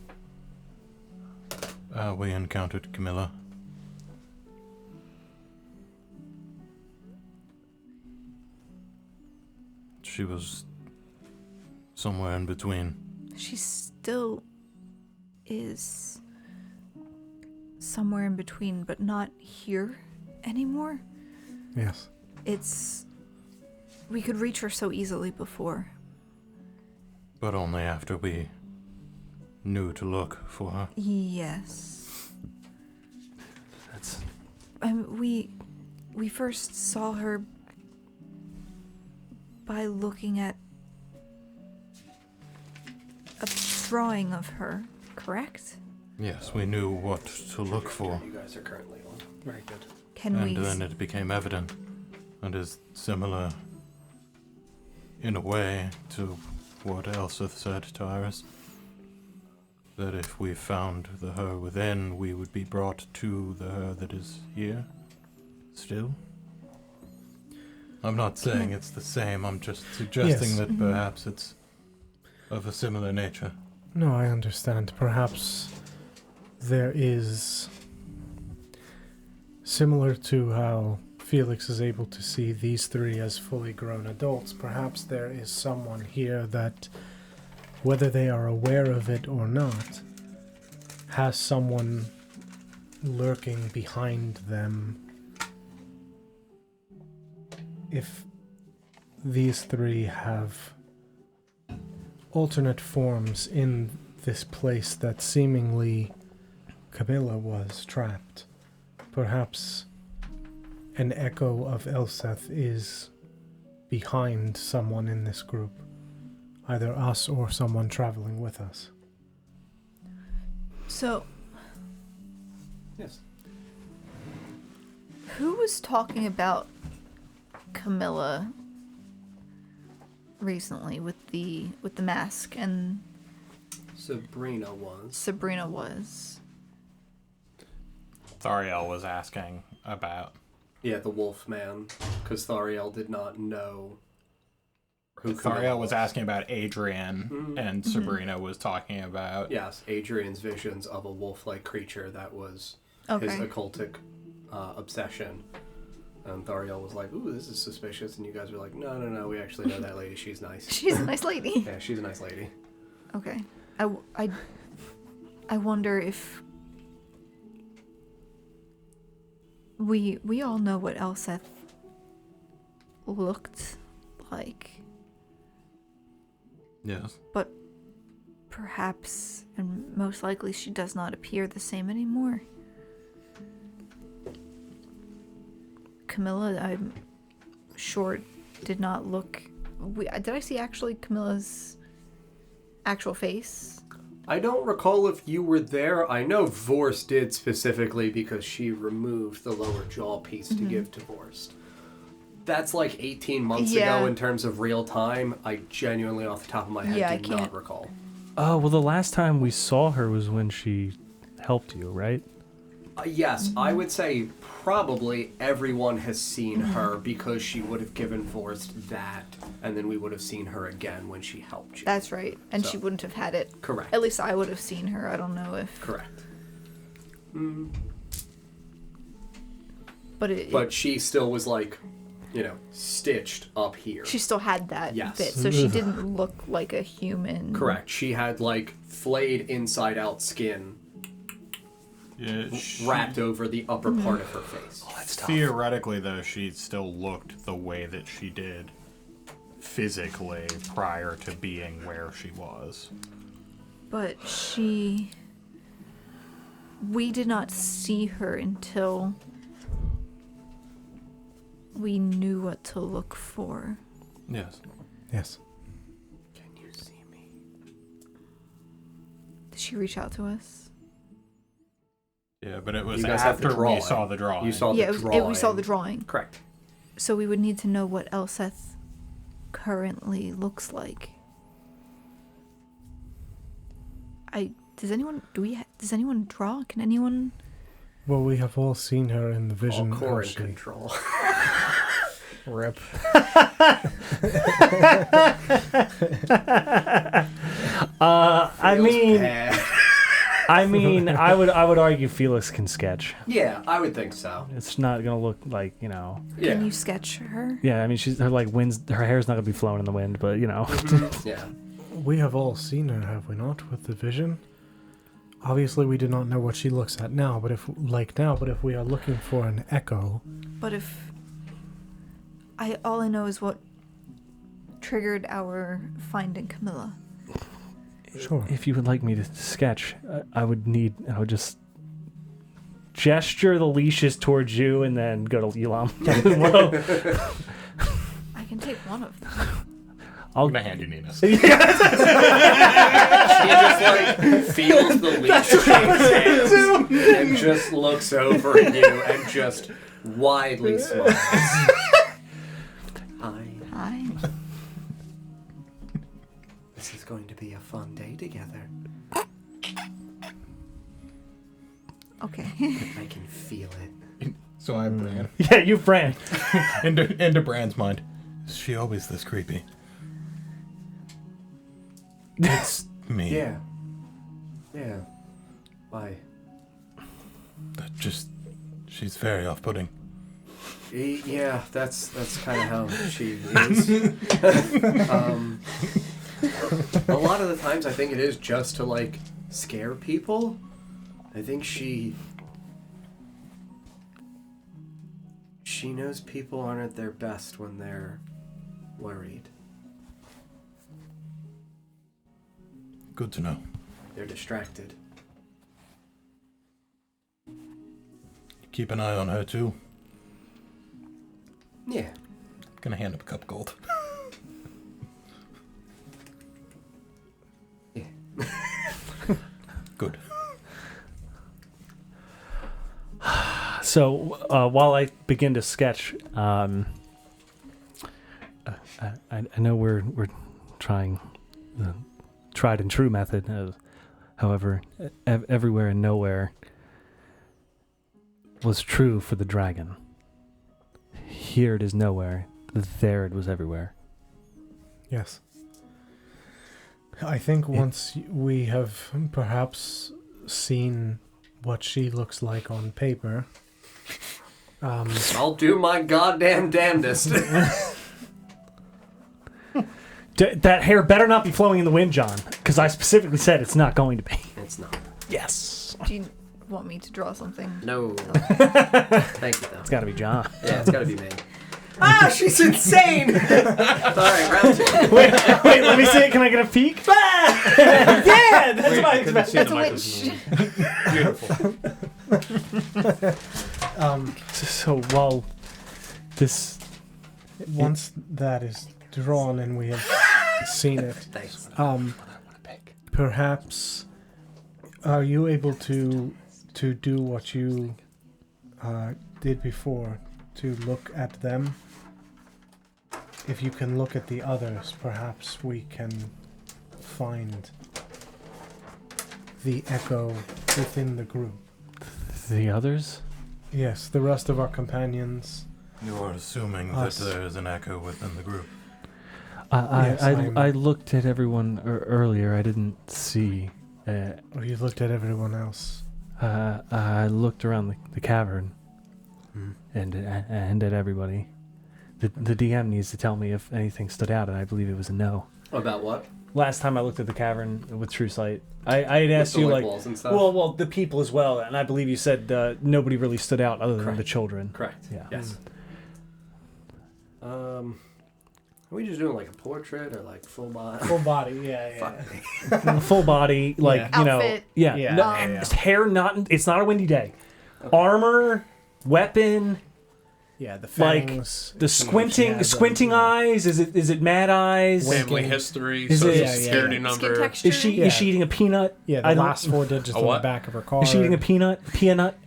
how we encountered Camilla. She was somewhere in between. She still is somewhere in between, but not here anymore. Yes. It's. We could reach her so easily before. But only after we knew to look for her. Yes. That's... We first saw her by looking at a drawing of her, correct? Yes, we knew what to look for. You guys are currently on. Very good. Can And we... then it became evident, and is similar in a way to what Elseth said to Iris, that if we found the her within, we would be brought to the her that is here, still. I'm not saying it's the same, I'm just suggesting Yes. that perhaps it's of a similar nature. No, I understand. Perhaps there is... Similar to how Felix is able to see these three as fully grown adults, perhaps there is someone here that, whether they are aware of it or not, has someone lurking behind them. If these three have alternate forms in this place that seemingly Camilla was trapped, perhaps an echo of Elseth is behind someone in this group, either us or someone traveling with us. So, Yes. who was talking about Camilla recently with the mask, and Sabrina was. Sabrina was? Thariel was asking about. Yeah, the wolf man. Because Thariel did not know who Thariel was asking about Adrian, Mhm. and Sabrina was talking about. Yes, Adrian's visions of a wolf-like creature that was his Okay. occultic obsession. And Thariel was like, ooh, this is suspicious. And you guys were like, no, we actually know that lady. She's nice. She's a nice lady. Yeah, she's a nice lady. Okay. I wonder if we all know what Elseth looked like, Yes. but perhaps and most likely she does not appear the same anymore. Camilla, I'm sure, did not look. Did I see actually Camilla's actual face? I don't recall if you were there. I know Vorst did specifically because she removed the lower jaw piece to give to Vorst. That's like 18 months ago in terms of real time. I genuinely, off the top of my head, do not recall. Oh, well, the last time we saw her was when she helped you, right? Yes, I would say probably everyone has seen her because she would have given Vorst that, and then we would have seen her again when she helped you. That's right. And she wouldn't have had it. Correct. At least I would have seen her. I don't know if... Correct. But she still was like, stitched up here. She still had that Yes. bit, so she didn't look like a human. Correct. She had like flayed inside out skin wrapped over the upper part of her face. Oh, that's tough. Theoretically, though, she still looked the way that she did physically prior to being where she was. But we did not see her until we knew what to look for. Yes. Yes. Can you see me? Did she reach out to us? Yeah, but it was You guys have the after we drawing. saw the drawing. You saw Yeah, the drawing. we saw the drawing. Correct. So we would need to know what Elseth currently looks like. Does anyone draw? Can anyone? Well, we have all seen her in the vision. All core how in control. Rip. I mean, I would argue Felix can sketch. Yeah, I would think so. It's not gonna look like, Yeah. Can you sketch her? Yeah, I mean, her hair's not gonna be flowing in the wind, but Yeah. We have all seen her, have we not, with the vision? Obviously, we do not know what she looks at now, but if we are looking for an echo, But if all I know is what triggered our finding Camilla. sure. if you would like me to sketch, I would just gesture the leashes towards you and then go to Elam. I can take one of them. I'm gonna hand you Nina's. She just like feels the leash change hands and just looks over at you and just widely smiles. Hi. Hi. This is going to be a fun day together. Okay. I can feel it. So I'm Bran. Yeah, you Fran. into Bran's mind. Is she always this creepy? It's me. Yeah. Yeah. Why? She's very off-putting. Yeah, that's kind of how she is. A lot of the times I think it is just to like scare people. I think she knows people aren't at their best when they're worried. Good to know. They're distracted. Keep an eye on her too. Yeah. Gonna hand him a cup of gold. Yeah. Good. So while I begin to sketch, I know we're trying the tried and true method. However, everywhere and nowhere was true for the dragon. Here it is nowhere. There it was everywhere. Yes. I think once we have perhaps seen what she looks like on paper, I'll do my goddamn damnedest. That hair better not be flowing in the wind, John, because I specifically said it's not going to be. It's not. Yes. Do you want me to draw something? No. Thank you, though. It's got to be John. Yeah, it's gotta be me. Ah, she's insane! Alright, round 2. wait, let me see it. Can I get a peek? Yeah, that's what I expected. That's a witch. Beautiful. So while this... once that is drawn and we have seen it, Thanks. perhaps Are you able to do what you did before, to look at them? If you can look at the others, perhaps we can find the echo within the group. The others? Yes, the rest of our companions. You are assuming Us. that there is an echo within the group. Yes, I looked at everyone earlier. I didn't see. Or you looked at everyone else. I looked around the cavern and at everybody. The DM needs to tell me if anything stood out, and I believe it was a no. About what? Last time I looked at the cavern with True Sight, I had asked the, you like, walls and stuff? well, the people as well, and I believe you said nobody really stood out other than Correct. the children. Correct. Yeah. Yes. Are we just doing like a portrait or like full body? Full body, yeah. Full body, like Yeah. you know, Outfit. yeah. Yeah, No, yeah. it's hair not. It's not a windy day. Armor, weapon. Yeah, the Like, fangs. The squinting eyes. Is it mad eyes? Family history, Is social it- security Skin number. texture. Is she eating a peanut? Yeah, the I don't- last 4 digits A on the what? back of her card. Is she eating a peanut? Peanut?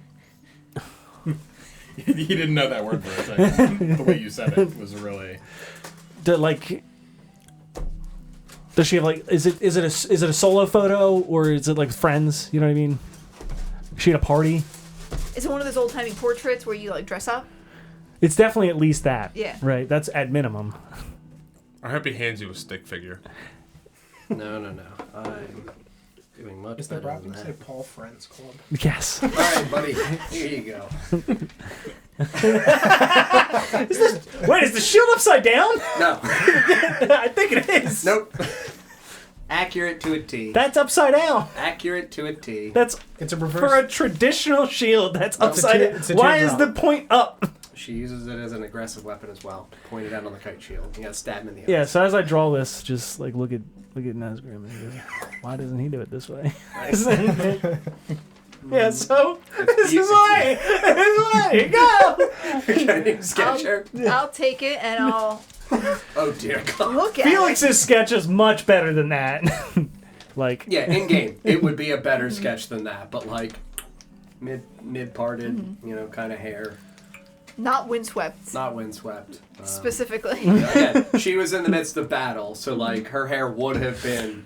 He didn't know that word for a second. The way you said it was really... Does she have like? Is it a solo photo or is it like with friends? You know what I mean? Is she at a party? Is it one of those old timey portraits where you like dress up? It's definitely at least that. Yeah. Right. That's at minimum. I hope he hands you a stick figure. No. I'm doing much Is there better Robin than say that. Paul Friends Club? Yes. All right, buddy. Here you go. Wait, is the shield upside down? No. I think it is. Nope. Accurate to a T. That's upside down. Accurate to a T. That's It's a reverse. for a traditional shield. That's It's a upside down. it's a Why is the teardrop. point up? She uses it as an aggressive weapon as well. Pointed out on the kite shield. You gotta stab him in the eye. Yeah. So as I draw this, just like look at Nazgrim and go, why doesn't he do it this way? Yeah. So this is why. This is why. Go. Can you sketch her? I'll take it and I'll Oh dear God. look at Felix's sketch is much better than that. Like. Yeah, in game, it would be a better sketch than that, but like mid parted, you know, kind of hair, it. Not windswept, not windswept. specifically. Again, she was in the midst of battle, so like her hair would have been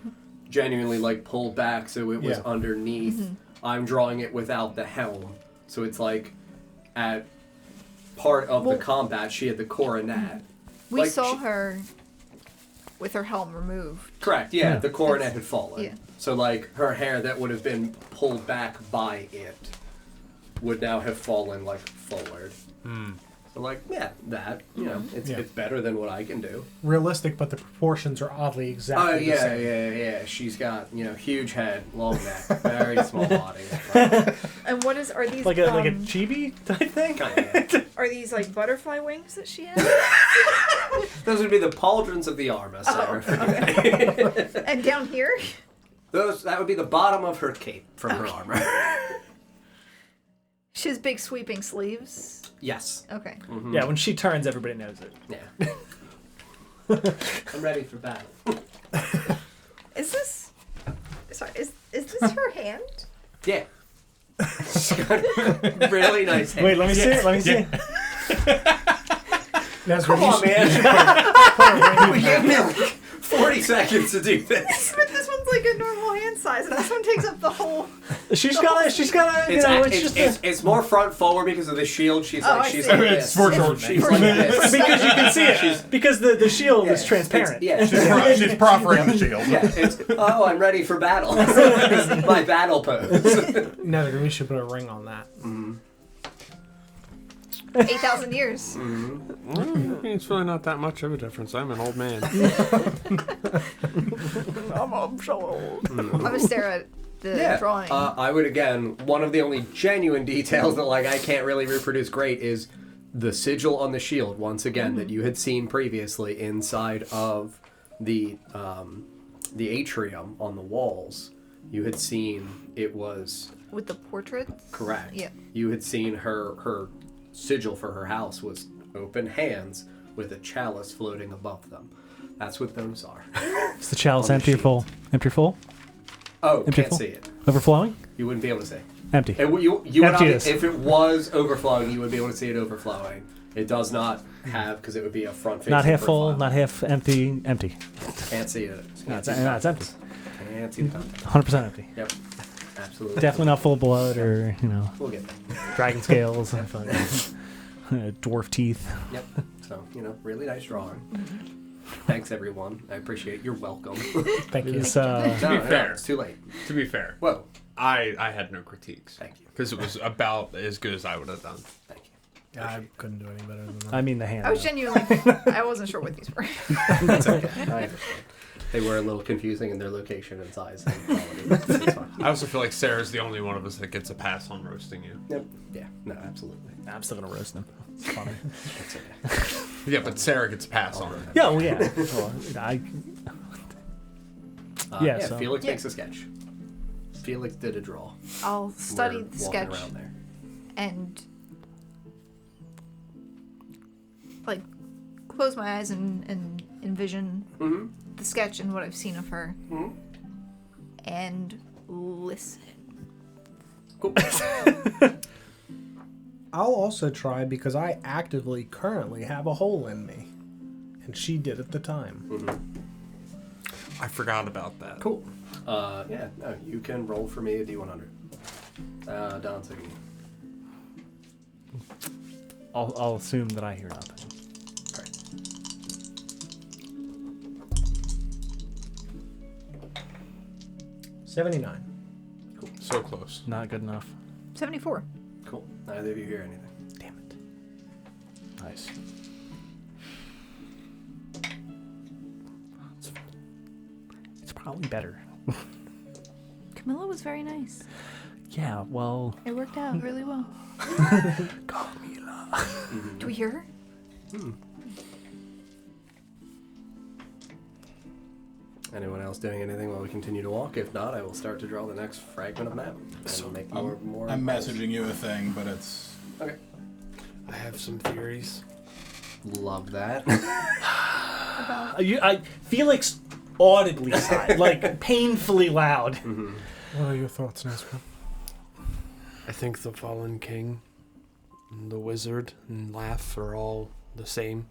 genuinely like pulled back, so it was Yeah. underneath. I'm drawing it without the helm, so it's like at part of Well- the combat, she had the coronet. We Like, saw she- her with her helm removed. Correct. Yeah, the coronet had fallen. Yeah. So like her hair that would have been pulled back by it would now have fallen like forward. So like that you know it's better than what I can do. Realistic, but the proportions are oddly Oh exactly the yeah, same. yeah. She's got huge head, long neck, very small body. And what are these? Like a chibi type thing. Kinda. Are these like butterfly wings that she has? Those would be the pauldrons of the armor, Sarah. And down here? That would be the bottom of her cape from her armor. She has big sweeping sleeves. Yes. Okay. Yeah, when she turns, everybody knows it. Yeah. I'm ready for battle. Is this? Sorry. Is this her hand? Yeah. She's got really nice hair. Wait, let me see it. Let me see it. That's Come what on, you man. We give me like 40 seconds to do this. But this one's like a normal hand size, and this one takes up the whole. She's got a, It's more front forward because of the shield. She's Oh, like I she's see. like It's this. for short She's man. like this. because you can see it. Because the shield is Yeah, transparent. She's proffering the shield. Yeah, it's, oh, I'm ready for battle. My battle pose. No, we should put a ring on that. 8,000 years. It's really not that much of a difference. I'm an old man. I'm so old. I'm gonna stare at the drawing. I would again. One of the only genuine details that like I can't really reproduce great is the sigil on the shield. Once again, that you had seen previously inside of the atrium on the walls. You had seen it was With the portraits? correct. Yeah. You had seen her sigil for her house was open hands with a chalice floating above them. That's what those are. Is the chalice On the empty or sheet. full? Empty or full? Oh, Empty can't full? see it. Overflowing? You wouldn't be able to see. Empty. You would not be, Emptiness. if it was overflowing, you would be able to see it overflowing. It does not have, because it would be a front-facing Not half full, profile. not half empty. Empty. Can't see it. No, Can't it's see the empty. contents. Can't see the contents. 100% empty. Yep. Absolutely. Definitely not full of blood or, We'll get there. dragon scales and fucking dwarf teeth. Yep. So, really nice drawing. Thanks, everyone. I appreciate it. You're welcome. Thank you. It's, No, fair. it's too late. To be fair, Whoa. I had no critiques. Thank you. Because it was about as good as I would have done. Thank you. Yeah, I couldn't do any better than that. I mean the hand. I was genuinely. I wasn't sure what these were. That's okay. I understand. They were a little confusing in their location and size and quality. It's fine. I also feel like Sarah's the only one of us that gets a pass on roasting you. Yep. Yeah. No, absolutely. I'm still gonna roast them. It's funny. It's okay. Yeah, but Sarah gets a pass on it. Yeah, well, yeah. Well, Yeah, so- Felix Yeah. makes a sketch. Felix did a draw. I'll study We're the walking sketch around there. and close my eyes and envision Mm-hmm. the sketch and what I've seen of her, Mhm. and listen. Cool. I'll also try because I actively currently have a hole in me. And she did at the time. I forgot about that. Cool. Yeah, no, you can roll for me a D100. Don, so I'll assume that I hear nothing. Alright. $79. Cool. So close. Not good enough. 74. Cool. Neither of you hear anything. Damn it. Nice. It's probably better. Camilla was very nice. Yeah, well. It worked out really well. Do we hear her? Anyone else doing anything while we continue to walk? If not, I will start to draw the next fragment of map. And make more. I'm messaging you a thing, but it's... Okay. I have some theories. Love that. Felix audibly sighed, like painfully loud. What are your thoughts, Nesca? I think the Fallen King and the Wizard and Laugh are all the same.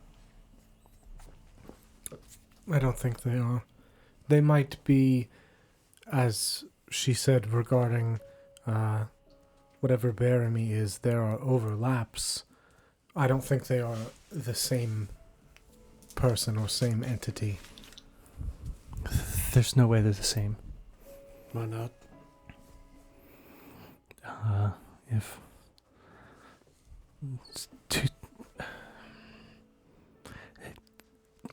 I don't think they are. They might be, as she said regarding whatever Bearemy is, there are overlaps. I don't think they are the same person or same entity. There's no way they're the same. Why not? If it's too,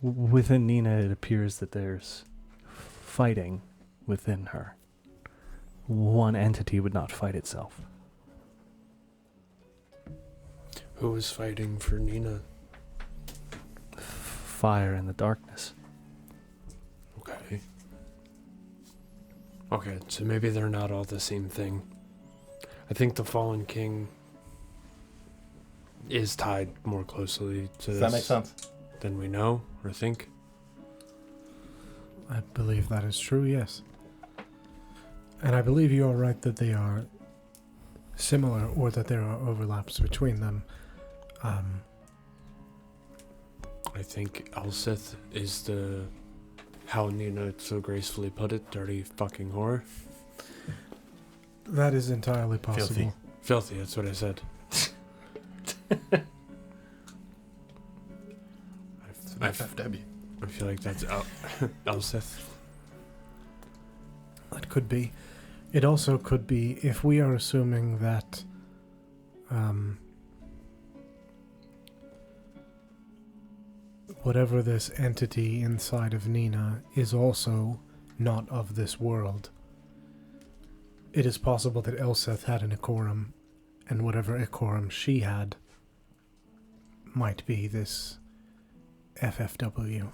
within Nina, it appears that there's fighting within her. One entity would not fight itself. Who is fighting for Nina? Fire in the darkness. Okay. Okay, so maybe they're not all the same thing. I think the Fallen King is tied more closely to Does this that make sense? than we know or think. I believe that is true, yes. And I believe you are right that they are similar or that there are overlaps between them. I think Elseth is the, how Nina so gracefully put it, dirty fucking whore. That is entirely possible. Filthy. Filthy, that's what I said. FFW. I feel like that's Elseth. That could be. It also could be if we are assuming that whatever this entity inside of Nina is also not of this world. It is possible that Elseth had an Ikorum, and whatever Ikorum she had might be this FFW.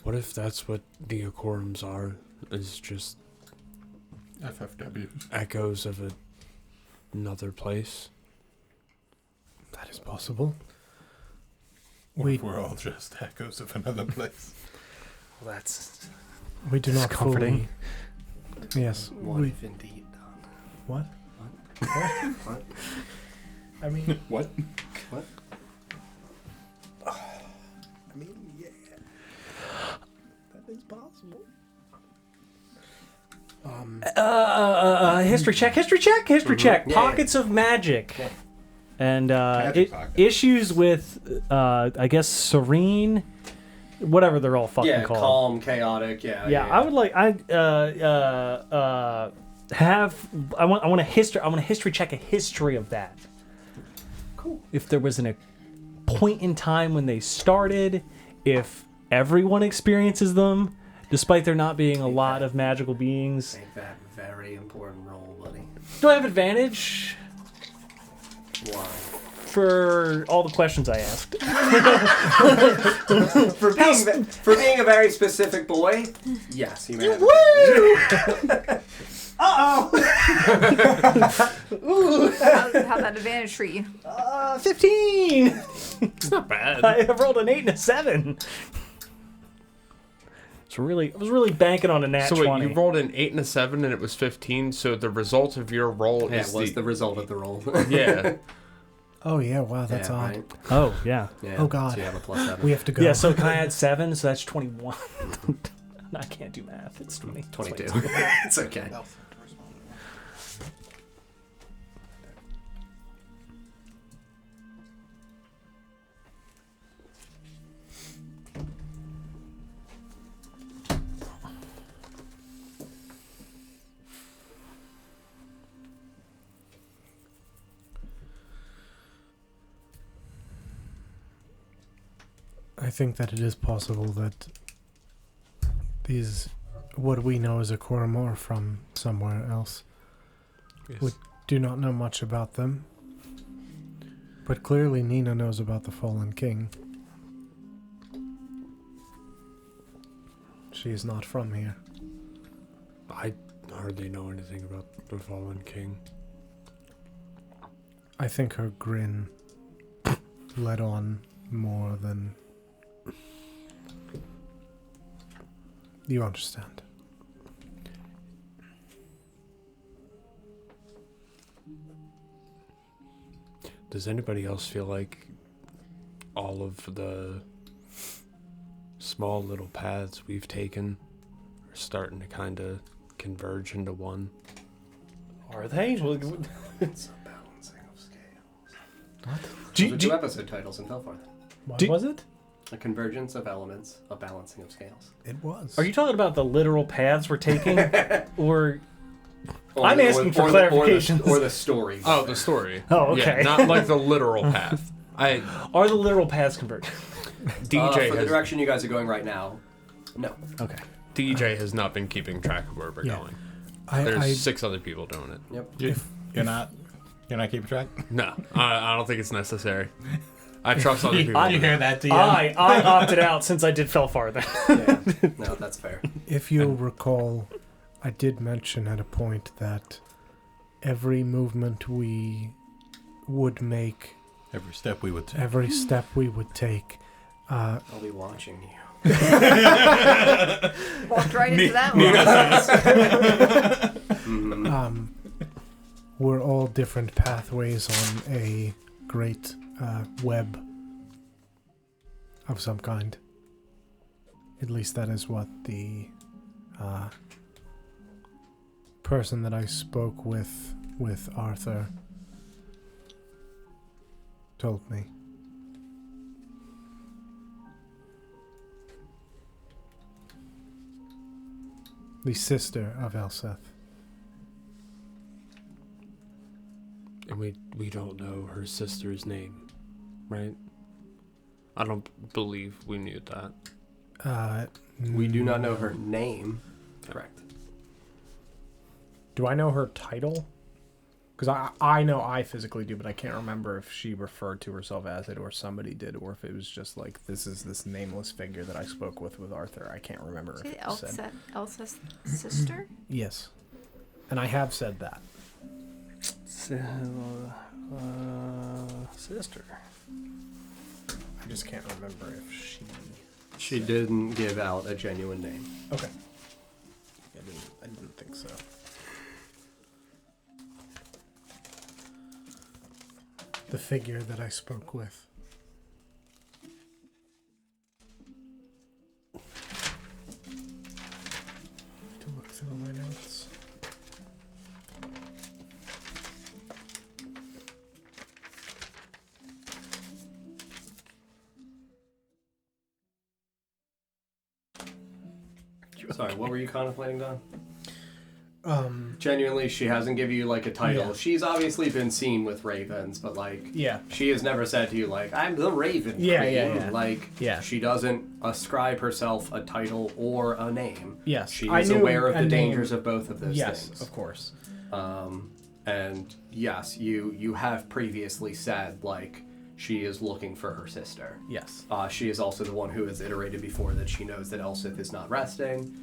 What if that's what the Akorums are? Is just FFW. echoes of another place? That is possible. We're all just echoes of another place. Well, that's We do not comforting. fully... Yes, What we, if indeed? What? What? I mean, What? What? I mean, yeah. That is possible. History check. Yeah, Pockets of magic. Yeah. And Magic pocket. issues with, I guess, serene, whatever they're all fucking Yeah, called. calm, chaotic. Yeah. I would like I want a history check a history of that. Cool. If there was a point in time when they started, if everyone experiences them, despite there not being a lot of magical beings. Make that very important roll, buddy. Do I have advantage Why? for all the questions I asked? For being a very specific boy, yes, you may have. How'd that advantage treat you? 15. It's not bad. I have rolled an 8 and a 7. I was really banking on a nat So wait, 20. you rolled an 8 and a 7 and it was 15, so the result of your roll Yeah, is it was the result of the roll. Yeah. Oh yeah, wow, that's yeah, odd. right? Oh, yeah. Yeah, Oh, God. So you have a +7. We have to go. Yeah, so can I add 7? So that's 21. I can't do math. It's 20. 22. It's okay. I think that it is possible that these, what we know as a Quorum, are from somewhere else. Yes. Would- Do not know much about them. But clearly Nina knows about the Fallen King. She is not from here. I hardly know anything about the Fallen King. I think her grin led on more than... You understand. Does anybody else feel like all of the small little paths we've taken are starting to kind of converge into one? Are they? Well, It's a balancing of scales. do, Those are do, two episode titles in Felfarth. What Do- was it? A convergence of elements, a balancing of scales. It was. are you talking about the literal paths we're taking? Or... Or I'm asking for clarifications. Or the story. Oh, the story. Oh, okay. Yeah, not like the literal path. Are the literal paths converged? DJ for the has direction you guys are going right now, no. Okay. DJ has not been keeping track of where we're Yeah. going. I, There's 6 other people doing it. Yep. You're not keeping track? No, I don't think it's necessary. I trust other people. You hear that, DM? I opted out since I did fell farther. Yeah. No, that's fair. If you'll recall, I did mention at a point that every movement we would make, Every step we would take. every step we would take, I'll be watching you. Walked right into that one. were all different pathways on a great web of some kind. At least that is what the person that I spoke with Arthur told me. The sister of Elseth. And we don't know her sister's name, right? I don't believe we knew that. We do not know her name. Correct. Do I know her title? Because I know I physically do, but I can't remember if she referred to herself as it or somebody did, or if it was just like, this is this nameless figure that I spoke with Arthur. I can't remember if Is it it was said. Elsa's sister? Yes. And I have said that. Sister. I just can't remember if she... She didn't give out a genuine name. Okay. I didn't think so. the figure that I spoke with. To look through my notes. Sorry, what were you contemplating, Don? Genuinely, she hasn't given you like a title. Yeah. She's obviously been seen with ravens, but like, Yeah. she has never said to you like, "I'm the Raven." Yeah, Queen." yeah. Like, Yeah. she doesn't ascribe herself a title or a name. Yes. She I is knew aware of a the name. dangers of both of those Yes, things. of course. And yes, you have previously said like she is looking for her sister. Yes. She is also the one who has iterated before that she knows that Elsith is not resting,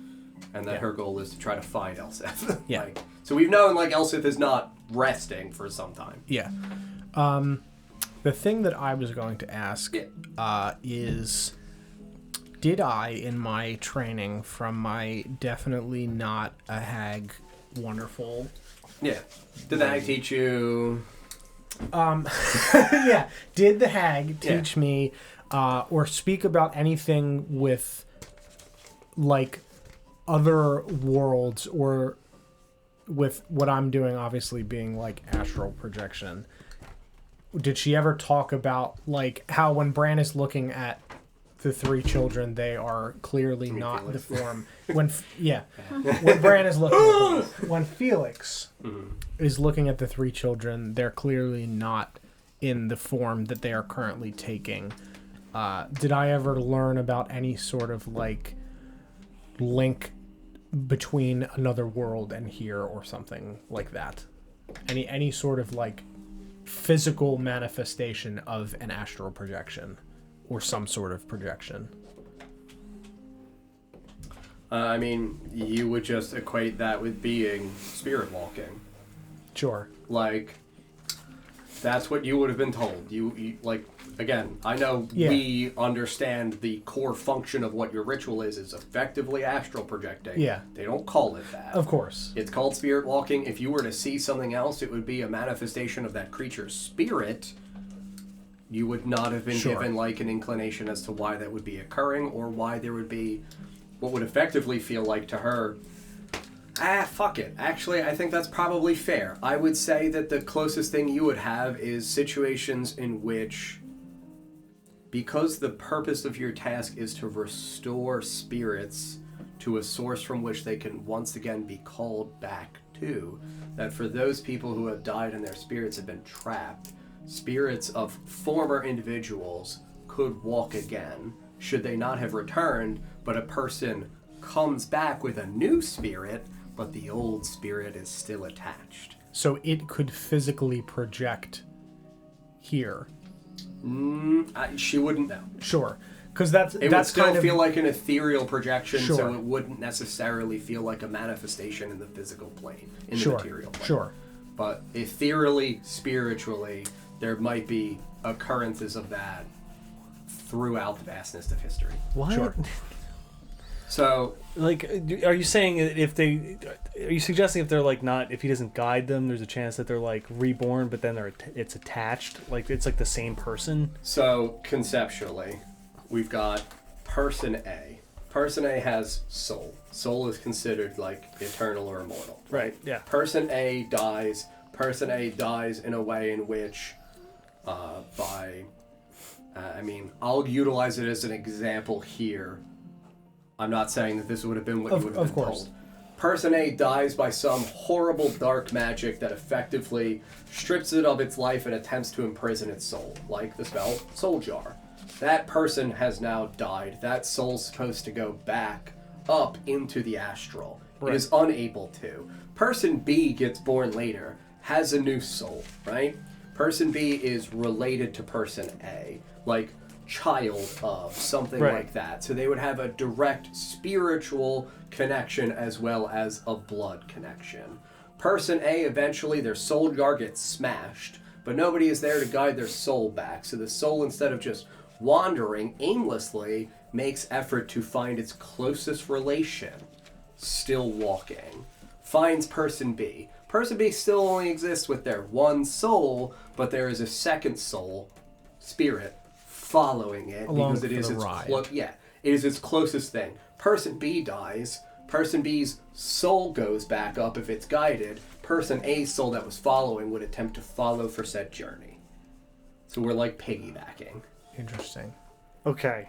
and that her goal is to try to find Elsith. Yeah. Like, so we've known like Elsith is not resting for some time. Yeah. The thing that I was going to ask is, did I, in my training from my definitely not a hag wonderful... Yeah. Did that teach you? Yeah. Did the hag teach me or speak about anything with, like, other worlds, or with what I'm doing obviously being, like, astral projection? Did she ever talk about, like, how when Bran is looking at the three children, they are clearly not Felix. the form... When Bran is looking at when Felix is looking at the three children, they're clearly not in the form that they are currently taking. Did I ever learn about any sort of, like, link between another world and here or something like that? Any sort of, like, physical manifestation of an astral projection or some sort of projection? I mean, you would just equate that with being spirit walking. Sure. Like, that's what you would have been told. You like, again, I know we understand the core function of what your ritual is effectively astral projecting. Yeah. They don't call it that. Of course. It's called spirit walking. If you were to see something else, it would be a manifestation of that creature's spirit. You would not have been given, like, an inclination as to why that would be occurring, or why there would be what would effectively feel like to her, fuck it. Actually, I think that's probably fair. I would say that the closest thing you would have is situations in which, because the purpose of your task is to restore spirits to a source from which they can once again be called back to, that for those people who have died and their spirits have been trapped, spirits of former individuals could walk again, should they not have returned, but a person comes back with a new spirit, but the old spirit is still attached. So it could physically project here. She wouldn't know. Sure. Because that's would still kind of feel like an ethereal projection, so Sure. it wouldn't necessarily feel like a manifestation in the physical plane, in the Sure. material plane. Sure. But ethereally, spiritually, there might be occurrences of that throughout the vastness of history. What? Sure. So, Like, are you saying if they? Are you suggesting if they're like not? If he doesn't guide them, there's a chance that they're like reborn, but then it's attached. Like it's like the same person. So conceptually, we've got person A. Person A has soul. Soul is considered like eternal or immortal. Right. Yeah. Person A dies. Person A dies in a way in which, I'll utilize it as an example here. I'm not saying that this would have been what you would have been told. Person A dies by some horrible dark magic that effectively strips it of its life and attempts to imprison its soul, like the spell Soul Jar. That person has now died. That soul's supposed to go back up into the astral. It is unable to. Person B gets born later, has a new soul, right? Person B is related to person A, like child of, something like that. So they would have a direct spiritual connection as well as a blood connection. Person A, eventually their soul jar gets smashed, but nobody is there to guide their soul back. So the soul, instead of just wandering aimlessly, makes effort to find its closest relation, still walking. finds person B. Person B still only exists with their one soul, but there is a second soul, spirit, following it Along because it for is the its ride. it is its closest thing. Person B dies. Person B's soul goes back up if it's guided. Person A's soul that was following would attempt to follow for said journey. So we're like piggybacking. Interesting. Okay.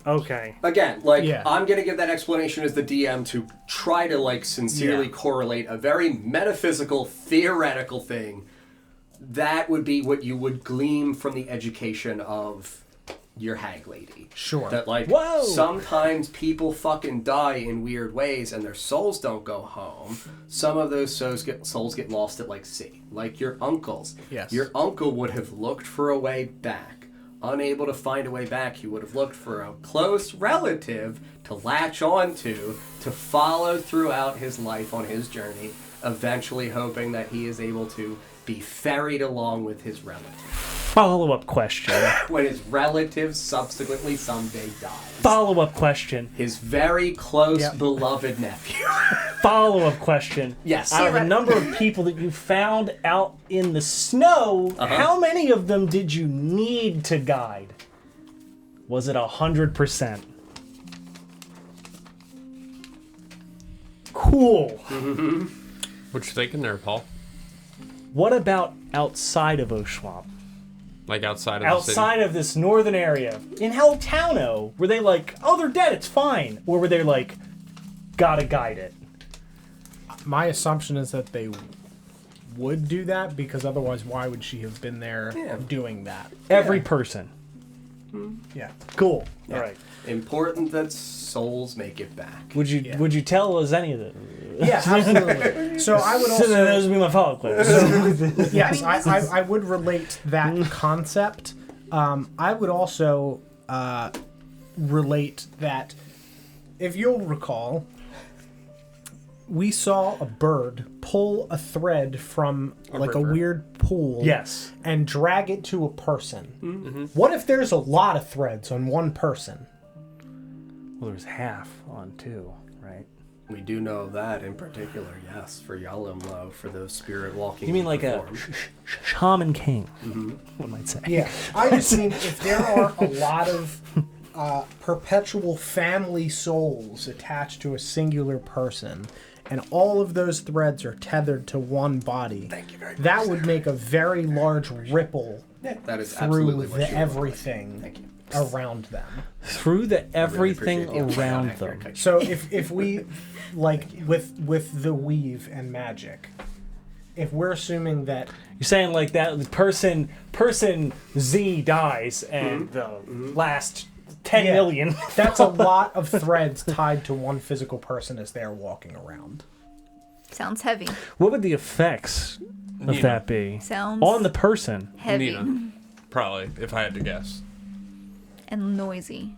Again, like, Yeah. I'm going to give that explanation as the DM to try to, like, sincerely correlate a very metaphysical, theoretical thing. That would be what you would glean from the education of your hag lady. Sure. That, like, Whoa! sometimes people fucking die in weird ways and their souls don't go home. Some of those souls get lost at, like, sea. Like your uncle's. Yes. Your uncle would have looked for a way back. Unable to find a way back, he would have looked for a close relative to latch onto, to follow throughout his life on his journey, eventually hoping that he is able to be ferried along with his relative. Follow-up question. When his relative subsequently someday dies. Follow-up question. His very close, beloved nephew. Follow-up question. Yes. Out of the number of people that you found out in the snow, how many of them did you need to guide? Was it 100%? Cool. What you thinking there, Paul? What about outside of Oshuamp? Like outside of Outside of this northern area? In Helltowno, were they like, oh, they're dead, it's fine? Or were they like, gotta guide it? My assumption is that they would do that, because otherwise why would she have been there doing that? Every person. Yeah. Cool. Yeah. All right. Important that souls make it back. Would you tell us any of it? Yeah, absolutely. So I would So then those also... would be my follow-up question. Yes, I would relate that concept. I would also relate that, if you'll recall, we saw a bird pull a thread from a weird pool Yes. and drag it to a person. What if there's a lot of threads on one person? Well, there's half on two, right? We do know that in particular, yes, for Yalimlo, for those spirit walking. You mean like a shaman king? One might say. Yeah, I just mean if there are a lot of perpetual family souls attached to a singular person, and all of those threads are tethered to one body, that would make a very large ripple that is through absolutely what the you everything around them. Through the everything appreciate the around accurate them. cut. So if we, like, with the weave and magic, if we're assuming that... You're saying like that person Z dies and the last 10 million. That's a lot of threads tied to one physical person as they're walking around. Sounds heavy. What would the effects of that be? Sounds On the person. heavy Nina. Probably, if I had to guess. and noisy.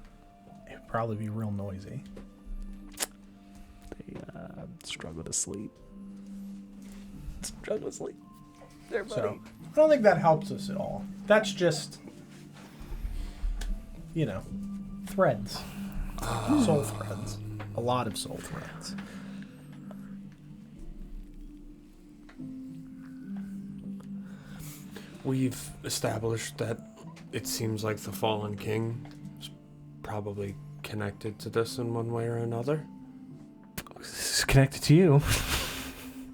It'd probably be real noisy. They struggle to sleep. Struggle to sleep. There, buddy. So I don't think that helps us at all. That's just, threads. Soul threads. A lot of soul threads. We've established that it seems like the Fallen King is probably connected to this in one way or another. This is connected to you.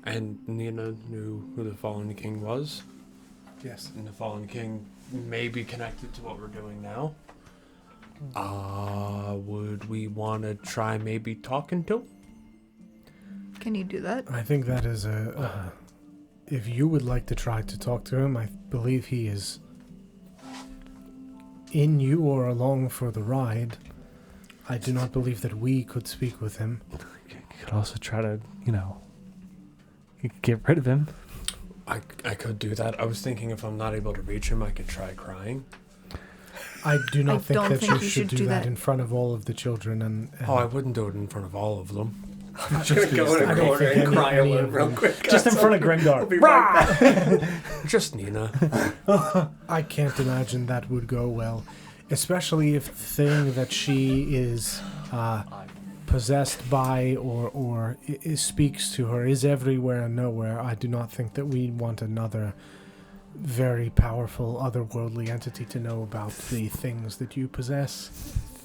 And Nina knew who the Fallen King was. Yes. And the Fallen King may be connected to what we're doing now. Would we want to try maybe talking to him? Can you do that? I think that is a... if you would like to try to talk to him, I believe he is in you or along for the ride. I do not believe that we could speak with him. You could also try to, get rid of him. I could do that. I was thinking if I'm not able to reach him, I could try crying. I do not I think don't that think you you should should do do that that. in front of all of the children. And Oh, I wouldn't do it in front of all of them. I'm just gonna go in I a don't corner think and cry any alone of real them- quick. Just in front of I'll Grimgar. be right back. Just Nina. I can't imagine that would go well, especially if the thing that she is possessed by or speaks to her is everywhere and nowhere. I do not think that we want another very powerful otherworldly entity to know about the things that you possess.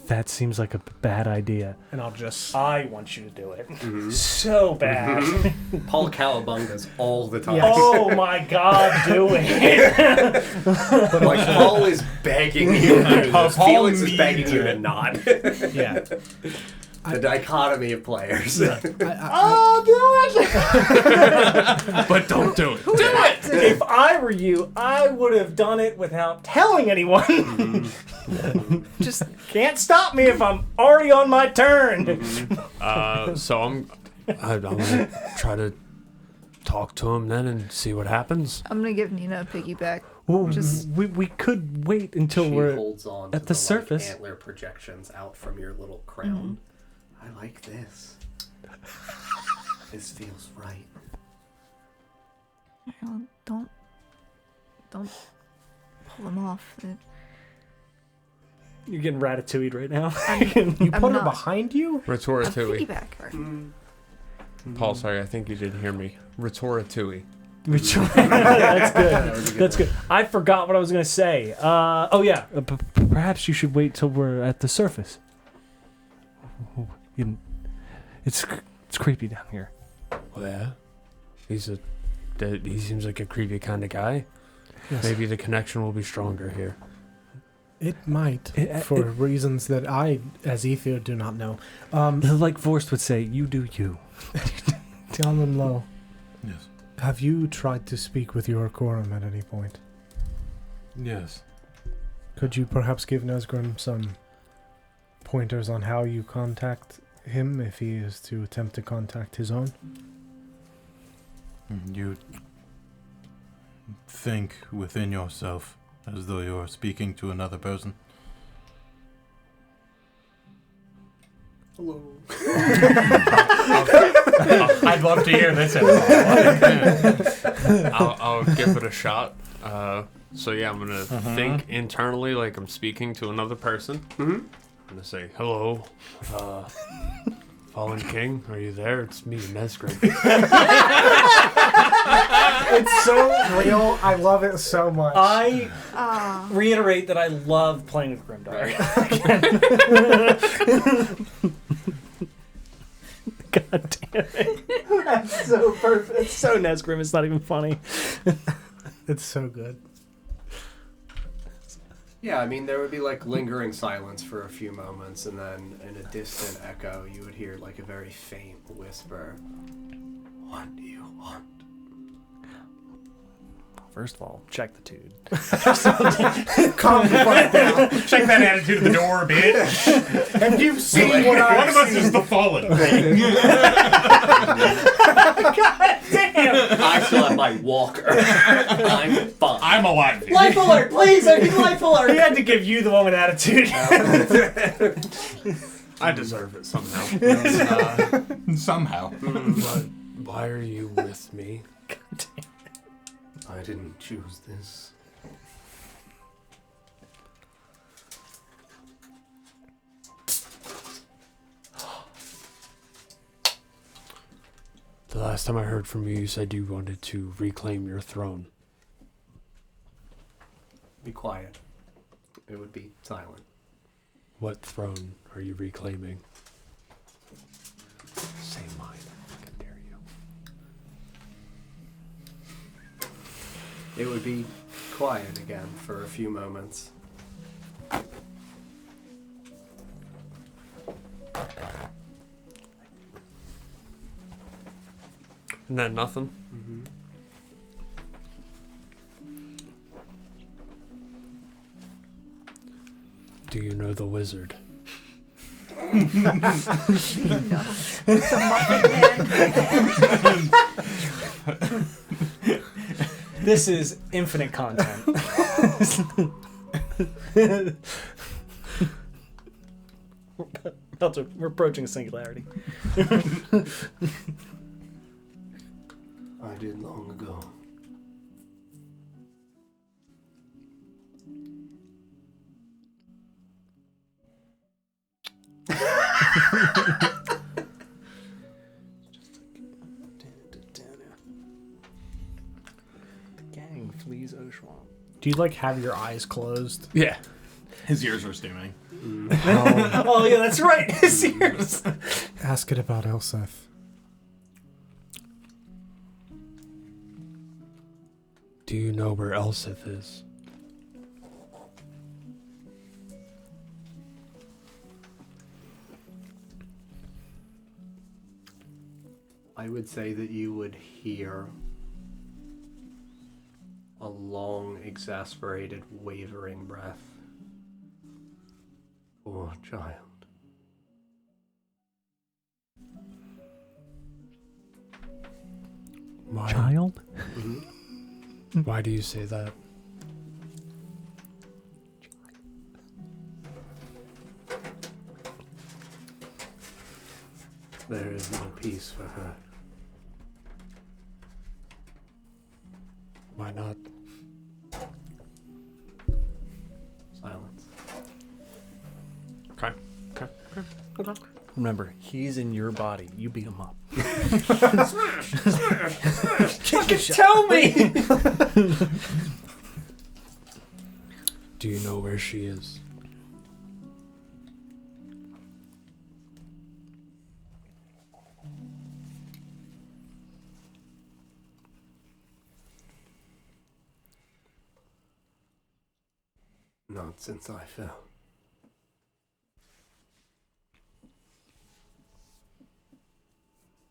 That seems like a bad idea. And I'll just... I want you to do it. So bad. Paul Cowabungas all the time. Yes. Oh my God, do it. But like Paul is begging you to do this. Felix is begging you to not. Yeah. The dichotomy of players. Oh, do it! But don't do it. Do it! If I were you, I would have done it without telling anyone. Just can't stop me if I'm already on my turn. So I'm gonna try to talk to him then and see what happens. I'm gonna give Nina a piggyback. Well, Just- we could wait until She we're holds on at to the surface. Like, antler projections out from your little crown. I like this. This feels right. Well, don't pull them off. You're getting ratatouille'd right now. You I'm put her not. behind you? Ratoratouille. Piggyback her. Paul, sorry, I think you didn't hear me. Ratoratouille. That's good. That's good. I forgot what I was going to say. Oh, yeah. Perhaps you should wait till we're at the surface. It's creepy down here. Oh, yeah? He seems like a creepy kind of guy. Yes. Maybe the connection will be stronger here. It might, for reasons that I, as Ether, do not know. Like Vorst would say, you do you. Talon Low, Yes. have you tried to speak with your quorum at any point? Yes. Could you perhaps give Nesgrim some pointers on how you contact him if he is to attempt to contact his own? You think within yourself as though you're speaking to another person. Hello. I'd love to hear this. I'll give it a shot. So yeah, I'm gonna think internally like I'm speaking to another person. I'm gonna say, hello, Fallen King, are you there? It's me, Nesgrim. It's so real. I love it so much. I reiterate that I love playing with Grimdark. God damn it. That's so perfect. It's so Nesgrim, it's not even funny. It's so good. Yeah, I mean, there would be like lingering silence for a few moments, and then in a distant echo, you would hear like a very faint whisper. What do you want? First of all, check the dude. Calm the fuck down. Check that attitude at the door, bitch. Have you seen what One I've of us seen? is the fallen. I still have my walker. I'm fine. I'm alive. Life alert, please! I need life He alert! had to give you the one with attitude. I deserve it somehow. Somehow. But why are you with me? I didn't choose this. The last time I heard from you, you said you wanted to reclaim your throne. Be quiet. It would be silent. What throne are you reclaiming? Say mine. I dare you. It would be quiet again for a few moments. And then nothing? Do you know the wizard? No. It's a Muppet Man. This is infinite content. We're approaching singularity. I did long ago. flees Oshuamp. Do you like have your eyes closed? Yeah. His ears are steaming. Oh yeah, that's right. His ears. Ask it about Elseth. Do you know where Elseth is? I would say that you would hear a long, exasperated, wavering breath. Poor child. Why? Child? Why do you say that? There is no peace for her. Why not? Silence. Okay. Remember, he's in your body. You beat him up. Tell me. Do you know where she is? Not since I fell.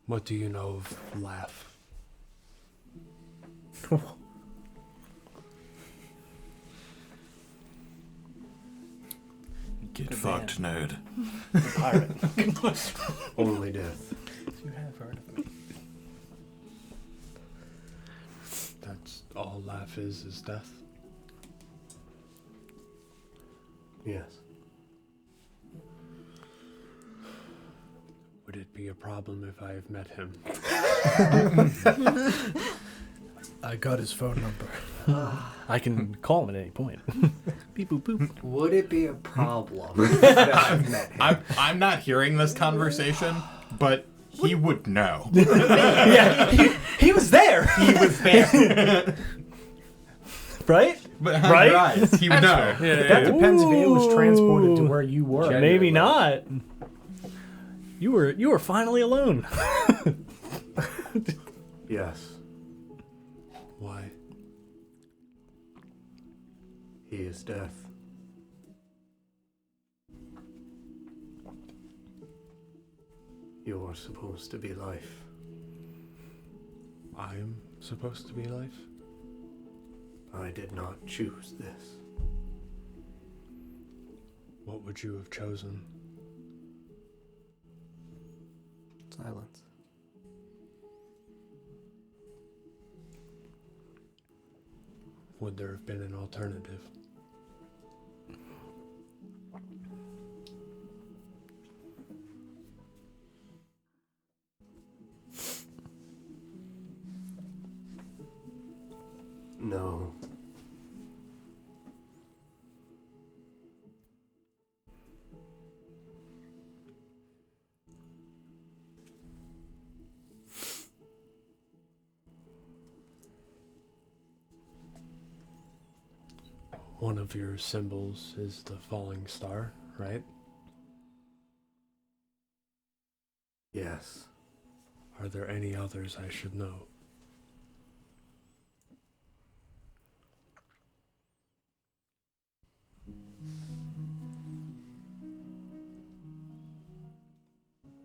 What do you know of Laugh? Get Good fucked, nerd. Pirate. Only death. You have heard of me. That's all Laugh is death? Yes. Would it be a problem if I have met him? I got his phone number. I can call him at any point. Beep boop boop. Would it be a problem that I've met him? I'm not hearing this conversation, but he would know. Yeah, he was there. He was there. Right? But, Right? He would know. That depends if it was transported to where you were. Genuinely. Maybe not. You were finally alone. Yes. Why? He is death. You're supposed to be life. I am supposed to be life? I did not choose this. What would you have chosen? Silence. Would there have been an alternative? No. One of your symbols is the falling star, right? Yes. Are there any others I should know?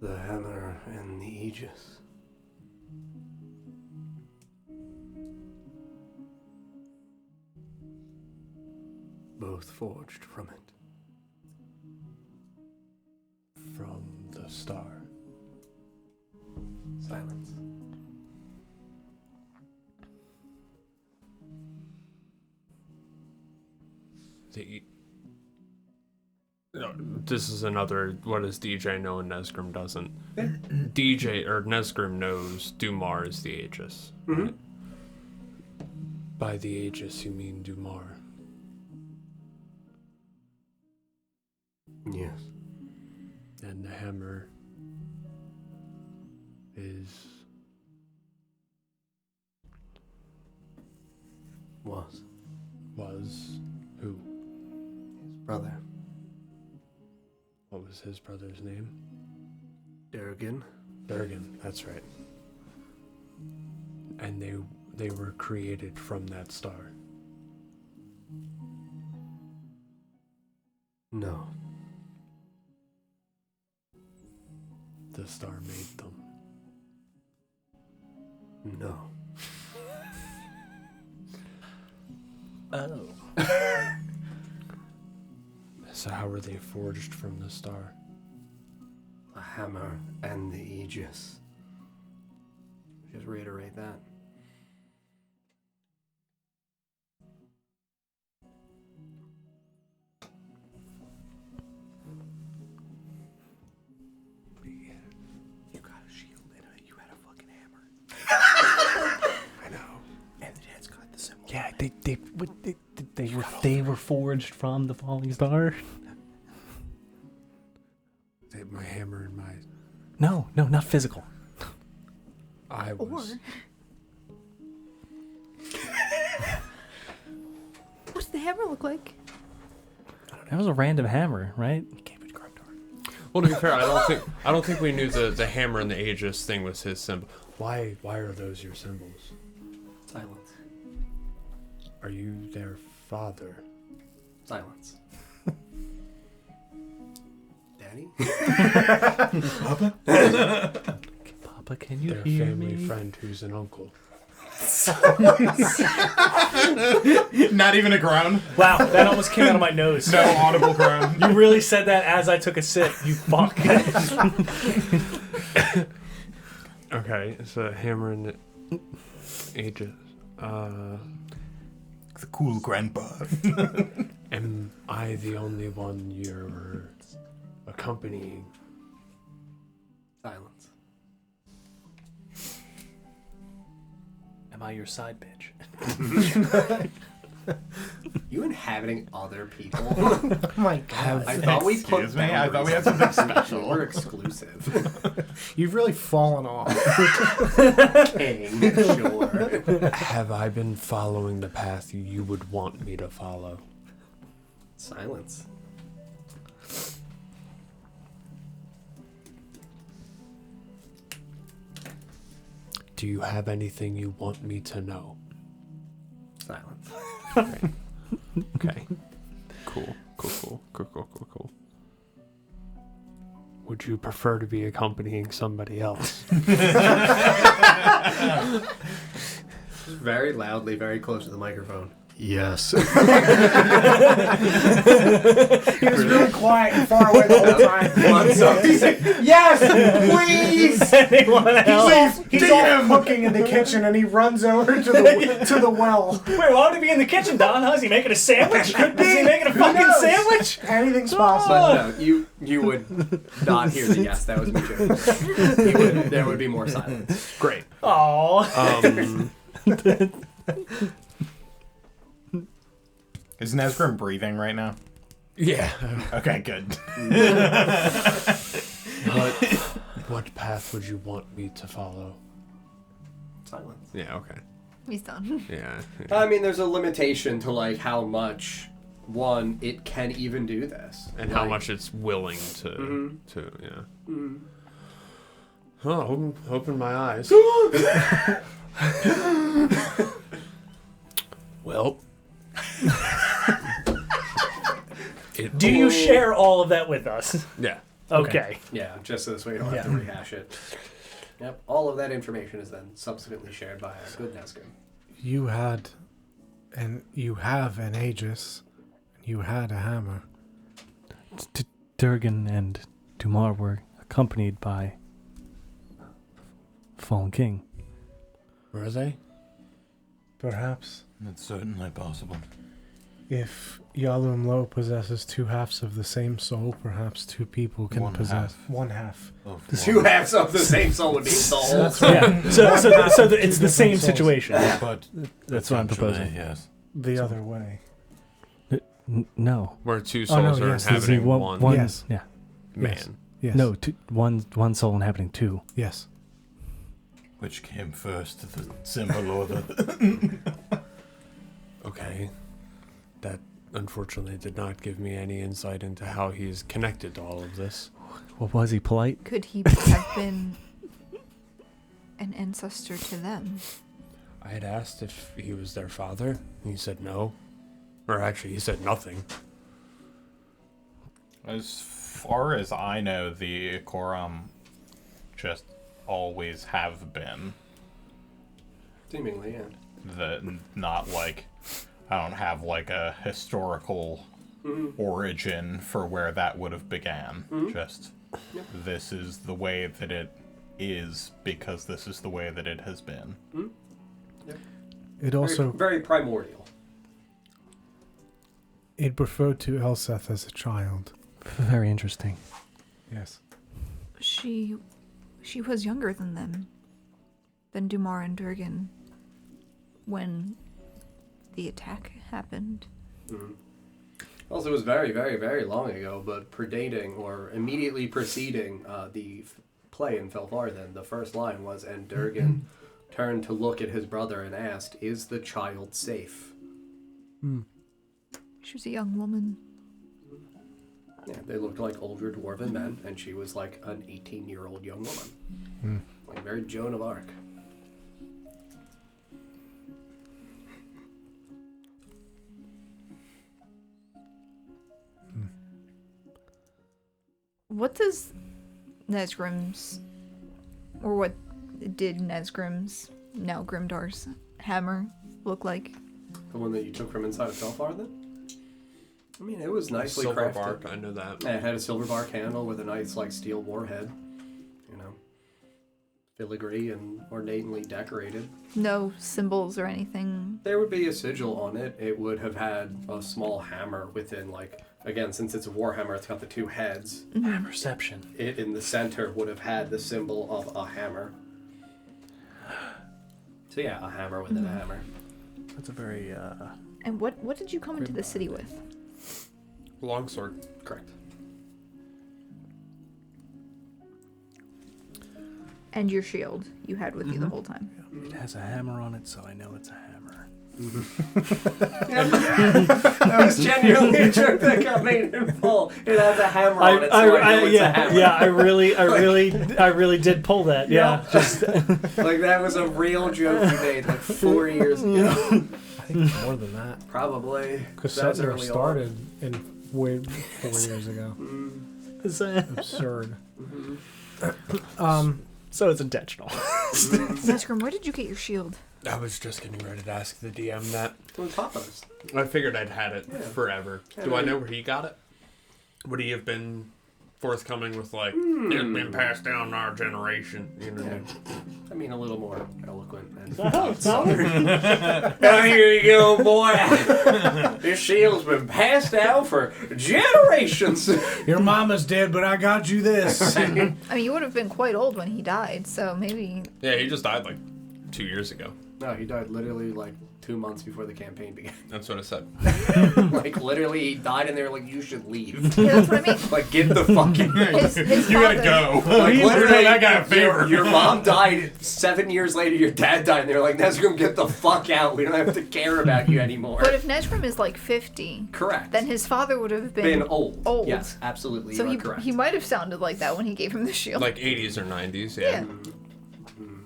The hammer and the aegis. Both forged from it. From the star. Silence. This is another, what does DJ know and Nesgrim doesn't? DJ, or Nesgrim knows Dumar is the Aegis. Mm-hmm. Right? By the Aegis, you mean Dumar. Yes. And the hammer is... Was. Was who? His brother. What was his brother's name? Durgan. Durgan, that's right. And they were created from that star. No. The star made them. No. Oh. So how were they forged from the star? A hammer and the Aegis. Just reiterate that. You got a shield and you had a fucking hammer. I know. And it's got the symbol. Yeah, they were forged from the falling star. My hammer and my... No, not physical. I was... What's the hammer look like? That was a random hammer, right? Well, to be fair, I don't think we knew the hammer and the Aegis thing was his symbol. Why are those your symbols? Silence. Are you their father? Silence. Daddy? Papa, can you Their hear family me? friend who's an uncle. Not even a groan. Wow, that almost came out of my nose. No audible groan. You really said that as I took a sip, you fuck. Okay, it's a hammer and the Aegis. The cool grandpa. Am I the only one you're accompanying? Silence. Am I your side bitch? You inhabiting other people? Oh my god. I thought we put Excuse me, I thought we had something special. We're exclusive. You've really fallen off. King, sure. Have I been following the path you would want me to follow? Silence. Do you have anything you want me to know? Silence. Okay. Cool. Would you prefer to be accompanying somebody else? Very loudly, very close to the microphone. Yes. He was really quiet and far away the whole time. What's up? He's like, yes, please. Anyone else? He's all cooking in the kitchen, and he runs over to the well. Wait, why would he be in the kitchen, Don? Huh? Is he making a sandwich? Is he making a fucking knows? sandwich? Anything's possible. But no, you would not hear the yes. That was me joking. There would be more silence. Great. Aww. Is Nesgrim breathing right now? Yeah. Okay, good. What path would you want me to follow? Silence. Yeah, okay. He's done. Yeah. I mean, there's a limitation to like how much it can even do this, And how much it's willing to, yeah. Oh, open my eyes. Well. Do you share all of that with us? Yeah. Okay. Yeah, just so this way you don't have to rehash it. Yep, all of that information is then subsequently shared by our good Nesgrim. You have an Aegis, and you had a hammer. Durgan and Dumar were accompanied by Fallen King. Were they? Perhaps It's certainly possible. if Yalum Lo possesses two halves of the same soul, perhaps two people can One possess half. one half. Two halves of the same soul would be souls. Yeah. So it's the same situation. But That's what I'm proposing. Yes. The other way. No. Where two Oh, no, souls are yes, inhabiting one Yes. Yeah. man. Yes. No, one soul inhabiting two. Yes. Which came first, the symbol or the... That unfortunately did not give me any insight into how he's connected to all of this. Well, was he polite? Could he have been an ancestor to them? I had asked if he was their father, and he said no. Or actually, he said nothing. As far as I know, the Ikoram just always have been. Seemingly, yeah. Not like, I don't have like a historical origin for where that would have began. Just, this is the way that it is because this is the way that it has been. Yep. It also very primordial. it referred to Elseth as a child. Very interesting. Yes. She was younger than them, than Dumar and Durgan, when the attack happened. Also, it was very, very, very long ago, but predating or immediately preceding the play in Felfarthen, the first line was, and Durgan turned to look at his brother and asked, "Is the child safe?" She was a young woman. Yeah, they looked like older dwarven men, and she was like an 18-year-old young woman. Like very Joan of Arc. What does Nesgrim's, or what did Nesgrim's, now Grimdar's, hammer look like? The one that you took from inside of Felfarthen? I mean, it was nicely Silver crafted. bark, I know that. Yeah, it had a silver bark handle with a nice, like, steel warhead. You know, filigree and ornately decorated. No symbols or anything. There would be a sigil on it. It would have had a small hammer within, like, again, since it's a warhammer, it's got the two heads. Perception. It in the center would have had the symbol of a hammer. So yeah, a hammer within a hammer. That's a very, And what did you come into the city with? Longsword. Correct. And your shield you had with you the whole time. it has a hammer on it, so I know it's a hammer. That was genuinely a joke that got made in full. It has a hammer on it, so I know it's a hammer. Yeah, I really did pull that. Yeah, just Like, that was a real joke you made, like, 4 years ago. I think more than that. Probably. Because That's Setzer early started in way 4 years ago. Absurd. So it's intentional. Nesgrim, where did you get your shield? I was just getting ready to ask the DM that. On top of us. I figured I'd had it forever. Yeah, Do I maybe. know where he got it? Would he have been forthcoming with, like, it's been passed down in our generation, you know? Yeah. I mean, a little more eloquent. And Now here you go, boy. this shield's been passed down for generations. Your mama's dead, but I got you this. I mean, you would have been quite old when he died, so maybe... Yeah, he just died, like, 2 years ago. No, he died literally like 2 months before the campaign began. That's what I said. Like, literally, he died and they were like, you should leave. Yeah, that's what I mean. Like, get the fucking... His You gotta father- go. Like, literally, that guy a favor. Your mom died 7 years later, your dad died, and they're like, Nesgrim, get the fuck out. We don't have to care about you anymore. But if Nesgrim is like 50, Correct. then his father would have been old. old. Yes, absolutely. So you are correct. he might have sounded like that when he gave him the shield. Like 80s or 90s, yeah.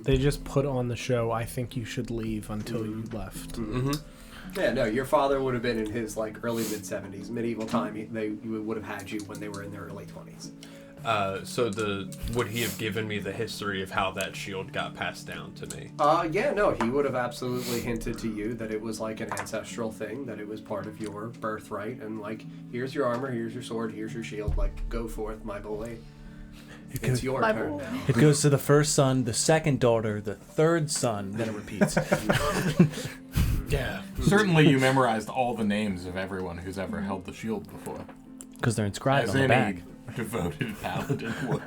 They just put on the show, I think you should leave until you left. Yeah, no, your father would have been in his like early mid-70s, medieval time. They would have had you when they were in their early 20s. So would he have given me the history of how that shield got passed down to me? Yeah, no, he would have absolutely hinted to you that it was like an ancestral thing, that it was part of your birthright, and like, here's your armor, here's your sword, here's your shield, like, go forth, my boy. It's your My turn boy. now. it goes to the first son, the second daughter, the third son, then it repeats. Yeah. Certainly you memorized all the names of everyone who's ever held the shield before. Because they're inscribed As on the any back. devoted paladin would.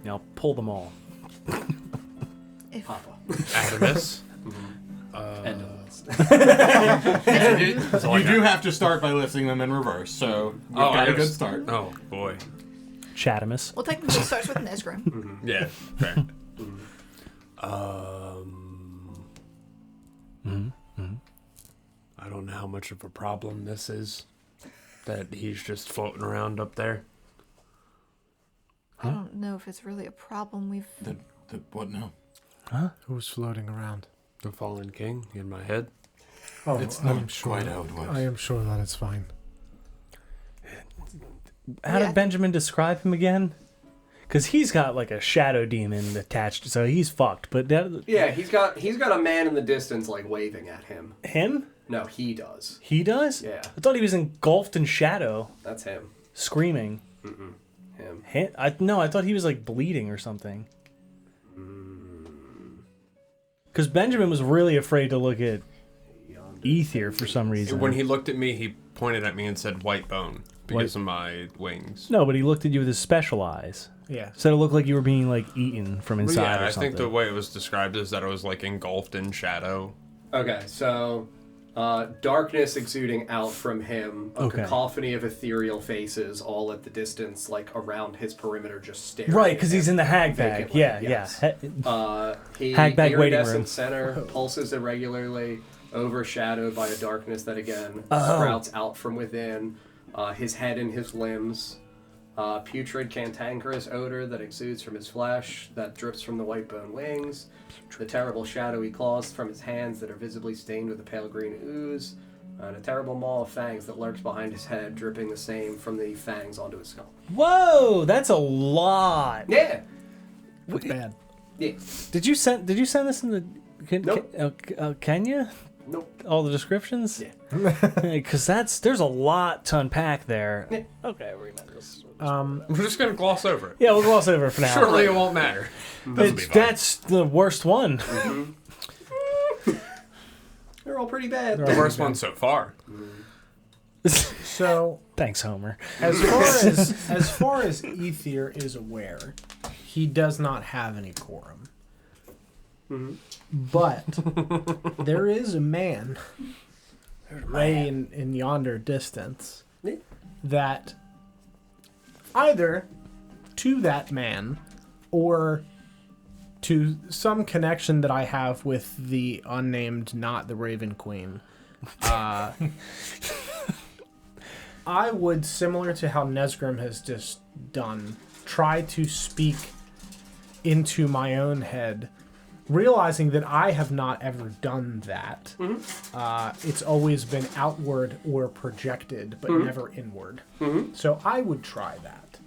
Now pull them all. Papa. Adamus. End of the list. You do have to start by listing them in reverse, so we've got a good start. Oh, boy. Chatamus. Well, technically it starts with Nesgrim. Yeah, fair. much of a problem this is, that he's just floating around up there. I don't know if it's really a problem. We've The what now? Who's floating around? The fallen king in my head. Oh, It's I'm not sure. quite how it works. I am sure that it's fine. How Yeah. did Benjamin describe him again? Because he's got like a shadow demon attached, so he's fucked. But Yeah, he's got a man in the distance like waving at him. him? No, he does. He does? Yeah, I thought he was engulfed in shadow, that's him. screaming. Him. I thought he was like bleeding or something. Because Benjamin was really afraid to look at Ether for some reason. When he looked at me, he pointed at me and said white bone because of my wings. No, but he looked at you with his special eyes. Yeah. Said it looked like you were being like eaten from inside Yeah, or I something. think the way it was described is that it was like engulfed in shadow. Okay, so darkness exuding out from him, a Okay. cacophony of ethereal faces all at the distance, like around his perimeter, just staring. Right, at because him. he's in the hag bag. Vacantly, Yeah, yes. yeah. He Hag bag waiting iridescent room. center pulses irregularly, overshadowed by a darkness that again Oh. sprouts out from within. His head and his limbs, putrid cantankerous odor that exudes from his flesh, that drips from the white bone wings, the terrible shadowy claws from his hands that are visibly stained with a pale green ooze, and a terrible maw of fangs that lurks behind his head, dripping the same from the fangs onto his skull. Whoa, that's a lot. Yeah. That's bad. Yeah. Did you send this in the? Nope. Can you? Nope. All the descriptions? Yeah. Because there's a lot to unpack there. Yeah. Okay, we're gonna just. We're just gonna gloss over it. Yeah, we'll gloss over for now. Surely it won't matter. That's the worst one. They're all pretty bad. The worst one so far. So, Thanks, Homer. as far as Ether is aware, he does not have any quorum. But there is a man way in yonder distance that either to that man or to some connection that I have with the unnamed, not the Raven Queen. I would, similar to how Nesgrim has just done, try to speak into my own head, realizing that I have not ever done that. It's always been outward or projected, but never inward. So I would try that.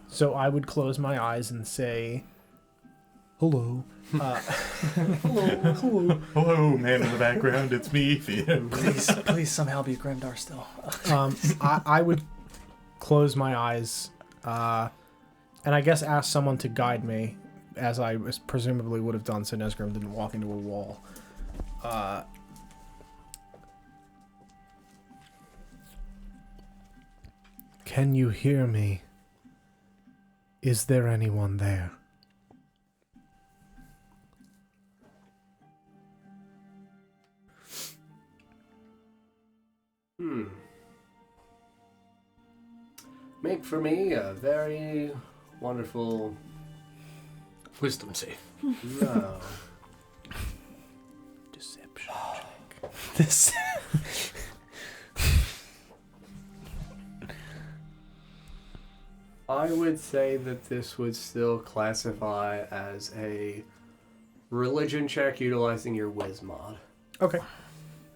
So I would close my eyes and say, hello. Hello, man in the background. It's me, Ethan. Please somehow be Grimdar still. I would close my eyes and I guess ask someone to guide me, as I presumably would have done so Nesgrim didn't walk into a wall. Can you hear me? Is there anyone there? Make for me a very wonderful Wisdom save. no. Deception check. This. I would say that this would still classify as a religion check utilizing your whiz mod Okay.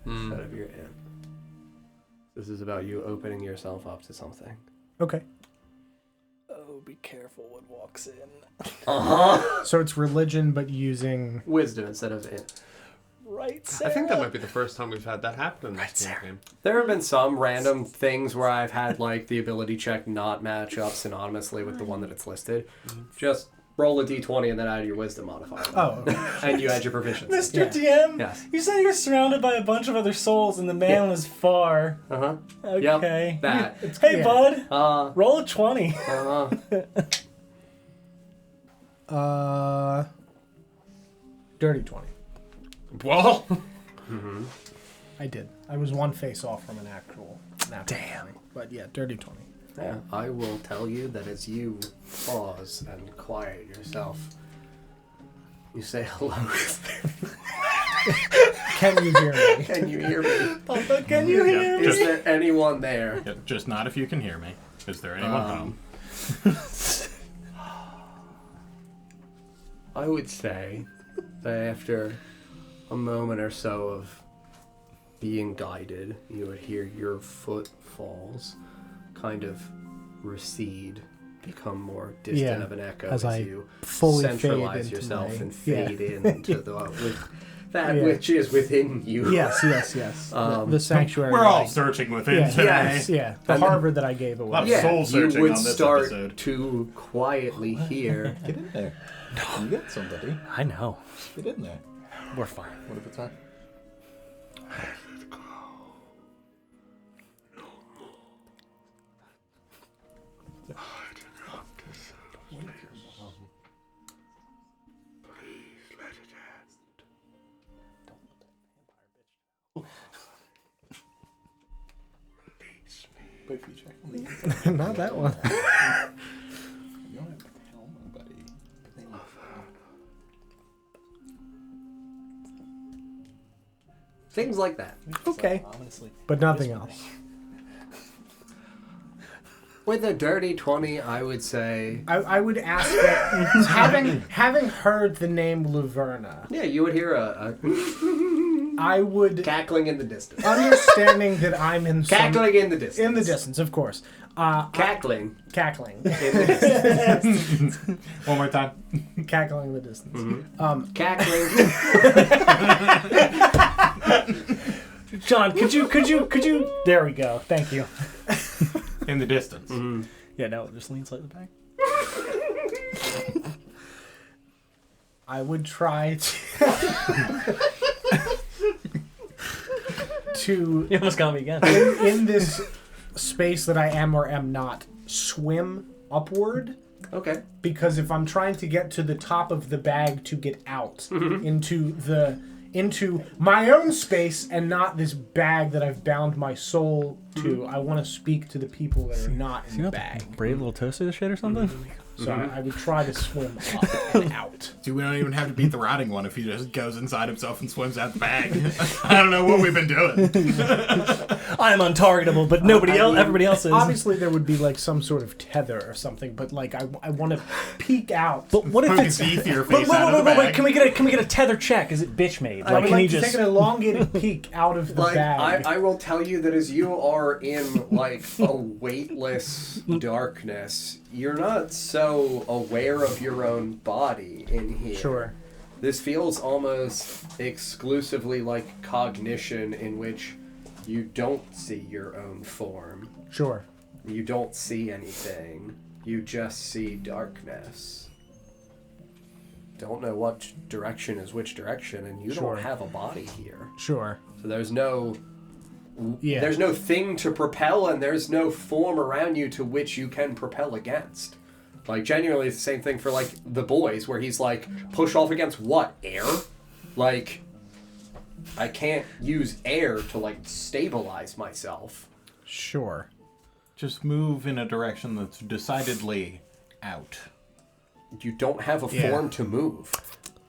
instead of your int. This is about you opening yourself up to something. Okay. Oh, be careful what walks in. So it's religion, but using... Wisdom instead of int. Right. I think that might be the first time we've had that happen in this game. There have been some random things where I've had like the ability check not match up synonymously with the one that it's listed. Just roll a d20 and then add your wisdom modifier. Oh, okay. And you add your proficiency. Mr. DM, Yes. you said you're surrounded by a bunch of other souls and the man was far. Uh-huh. Okay. Yep, that. Hey, Yeah. bud, roll a 20. Dirty 20. Well, I did. I was one face off from an actual natural Damn. 20. But yeah, dirty 20. Yeah, I will tell you that as you pause and quiet yourself, you say hello. Can you hear me? Can you hear me? Papa, can you hear me? Is there anyone there? Yeah, just not if you can hear me. Is there anyone home? I would say that after a moment or so of being guided, you would hear your footfalls kind of recede, become more distant of an echo as I you fully centralize fade into yourself my- and fade into that which is within you. Yes. The sanctuary. We're all like- searcing within Yeah, today. yes, yeah. The And then- harbor that I gave away. Lot of Yeah, soul you searching would on this start episode. to quietly hear. Get in there. You got somebody. I know. Get in there. We're fine. What if it's not? But if you check on the Not that one. you don't have to tell nobody. But then you Things like that. Okay. honestly. But nothing else. With a dirty 20, I would say. I would ask that having heard the name Laverna, Yeah, you would hear a I would cackling in the distance. understanding that I'm in some, Cackling in the distance. in the distance, of course. Cackling Cackling. in the distance. One more time. Cackling in the distance. Cackling. John, could you? There we go. Thank you. In the distance. Yeah, no, just lean slightly back. I would try to You almost got me again. in this space that I am or am not swim upward, Okay. because if I'm trying to get to the top of the bag to get out into my own space and not this bag that I've bound my soul to, I want to speak to the people that are not in the bag. Brave little toaster shit or something? So I would try to swim up and out. See, we don't even have to beat the rotting one if he just goes inside himself and swims out the bag. I don't know what we've been doing. I'm untargetable, but nobody else, everybody else is. Obviously, there would be like some sort of tether or something, but like I want to peek out. But what if Poke it's? his teeth your Wait, face out of the bag. wait, can we get a tether check? Is it bitch made? I Like, would can like you to just? take an elongated peek out of the Like, bag. I will tell you that as you are in, like, a weightless darkness, you're not so aware of your own body in here. Sure. This feels almost exclusively like cognition in which you don't see your own form. Sure. You don't see anything. You just see darkness. Don't know what direction is which direction, and you Sure. don't have a body here. Sure. So there's no Yeah. there's no thing to propel, and there's no form around you to which you can propel against. Like, genuinely, it's the same thing for, like, the boys, where he's like, push off against what? Air? Like, I can't use air to, like, stabilize myself. Sure. Just move in a direction that's decidedly out. You don't have a form to move.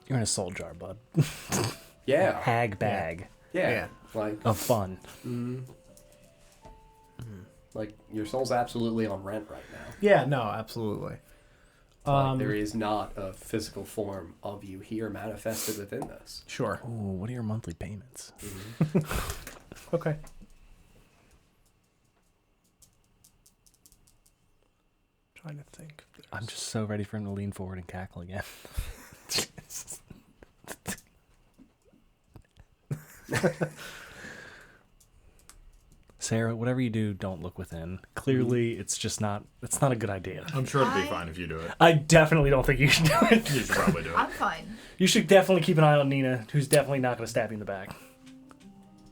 You're in a soul jar, bud. Yeah. Hag bag Yeah. Like, of fun. like, your soul's absolutely on rent right now. Yeah, no, absolutely. Like, there is not a physical form of you here manifested within this. Sure. Ooh, what are your monthly payments? Okay. Trying to think. I'm just so ready for him to lean forward and cackle again. Sarah, whatever you do, don't look within. Clearly, it's just not. It's not a good idea. I'm sure it'll be fine if you do it. I definitely don't think you should do it. You should probably do it. I'm fine. You should definitely keep an eye on Nina, who's definitely not going to stab you in the back.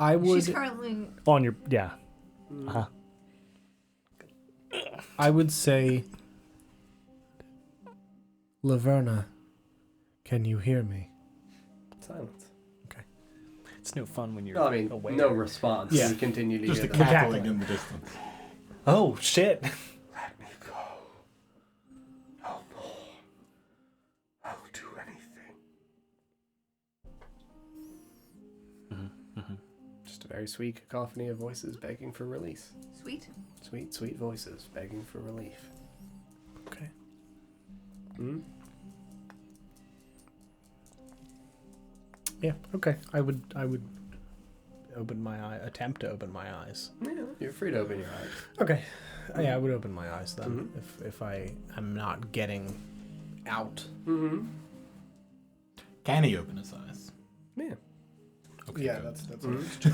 I would. She's currently. On your Uh-huh. I would say, Laverna, can you hear me? Silence. It's no fun when you're No, I mean, aware. no response. Yeah. You continue to Just hear a that. cackling in the distance. Oh shit! Let me go. No more. I'll do anything. very sweet cacophony of voices begging for release. Sweet. Sweet, sweet voices begging for relief. Okay. Hmm? Yeah. Okay. I would open my eye. Attempt to open my eyes. Yeah, you're free to open your eyes. Okay. Yeah, I would open my eyes then Mhm. if I am not getting out. Mm-hmm. Can he open his eyes? Yeah. Okay, Yeah, good. that's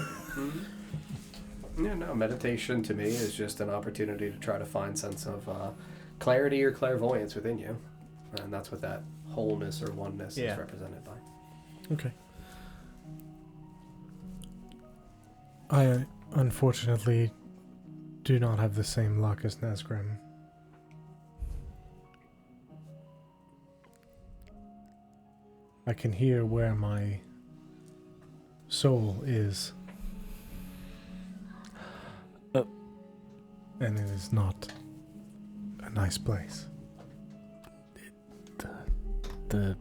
Yeah, no, meditation to me is just an opportunity to try to find sense of clarity or clairvoyance within you. And that's what that wholeness or oneness Yeah. is represented by. Okay. I unfortunately do not have the same luck as Nazgrim. I can hear where my soul is. And it is not a nice place. The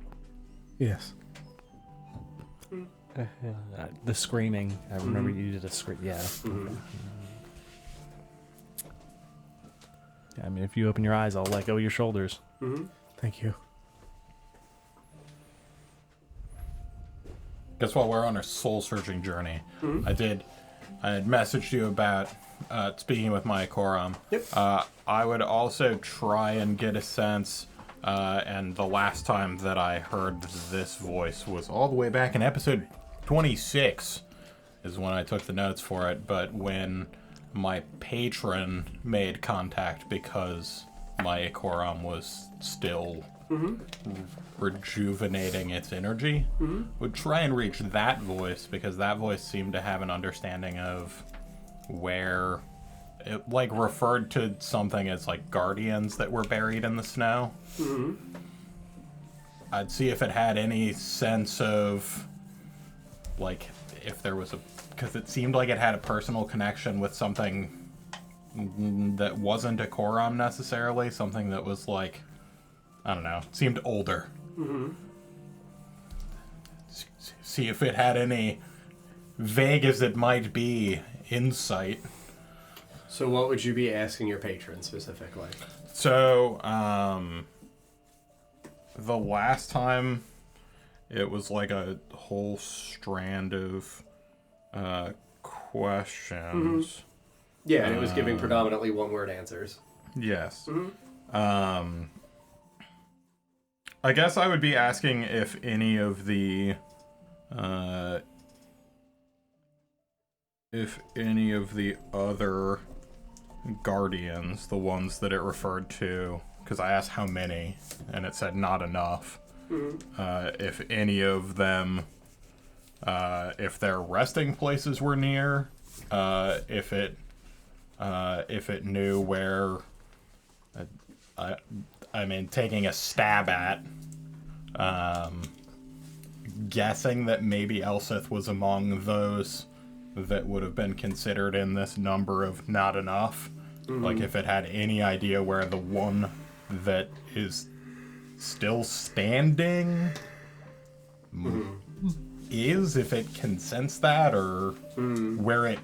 Yes. the screaming. I remember you did a scream. Yeah. Mm-hmm. Yeah. I mean, if you open your eyes, I'll let go of your shoulders. Mm-hmm. Thank you. Guess while we're on our soul-searching journey, I had messaged you about speaking with my Koram. Yep. I would also try and get a sense, and the last time that I heard this voice was all the way back in episode 26 is when I took the notes for it, but when my patron made contact because my Koram was still rejuvenating its energy, would try and reach that voice because that voice seemed to have an understanding of where it like referred to something as like guardians that were buried in the snow. I'd see if it had any sense of like if there was a, because it seemed like it had a personal connection with something that wasn't a Koram necessarily, something that was like, I don't know, seemed older. See if it had any, vague as it might be, insight. So what would you be asking your patron specifically? So, the last time it was like a whole strand of questions. Yeah, and it was giving predominantly one-word answers. Yes. I guess I would be asking if any of the other guardians, the ones that it referred to, because I asked how many, and it said not enough. If any of them, if their resting places were near, if it knew where, I mean, taking a stab at, guessing that maybe Elsith was among those that would have been considered in this number of not enough. Like if it had any idea where the one that is still standing is, if it can sense that, or where it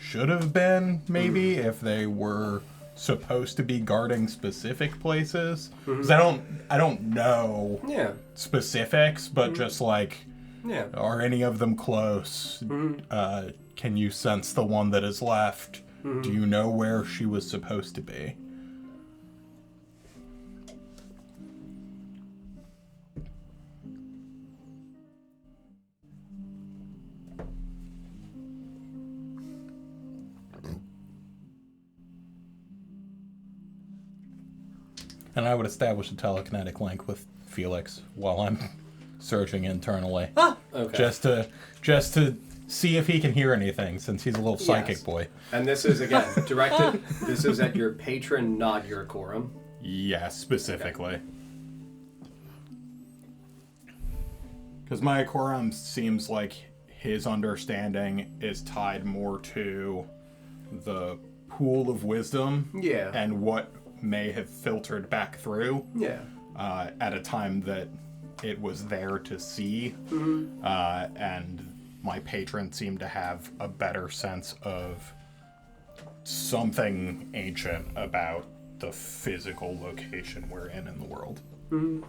should have been, maybe, if they were supposed to be guarding specific places. 'Cause I don't know specifics, but just like, are any of them close? Can you sense the one that is left? Do you know where she was supposed to be? And I would establish a telekinetic link with Felix while I'm searching internally. Okay. Just to see if he can hear anything, since he's a little psychic boy. And this is, again, directed, this is at your patron, not your quorum. Yes, specifically. Because my quorum seems like his understanding is tied more to the pool of wisdom and what may have filtered back through at a time that it was there to see, and my patron seemed to have a better sense of something ancient about the physical location we're in the world. Mm-hmm.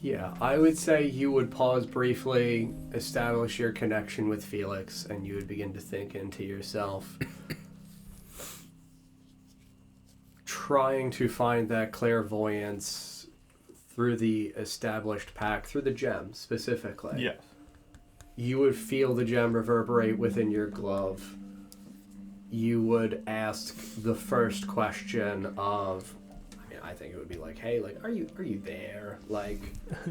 Yeah, I would say you would pause briefly, establish your connection with Felix, and you would begin to think into yourself, trying to find that clairvoyance through the established pack, through the gem specifically. Yes. You would feel the gem reverberate within your glove. You would ask the first question of, I think it would be like, hey, like, are you there? Like,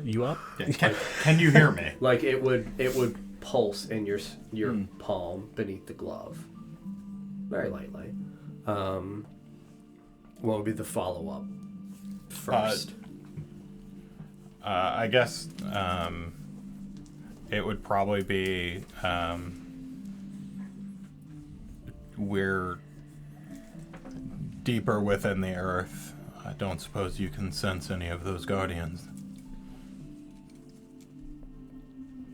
You up? Can you hear me? like it would pulse in your palm beneath the glove, very lightly. What would be the follow up first? I guess it would probably be we're deeper within the earth. I don't suppose you can sense any of those guardians.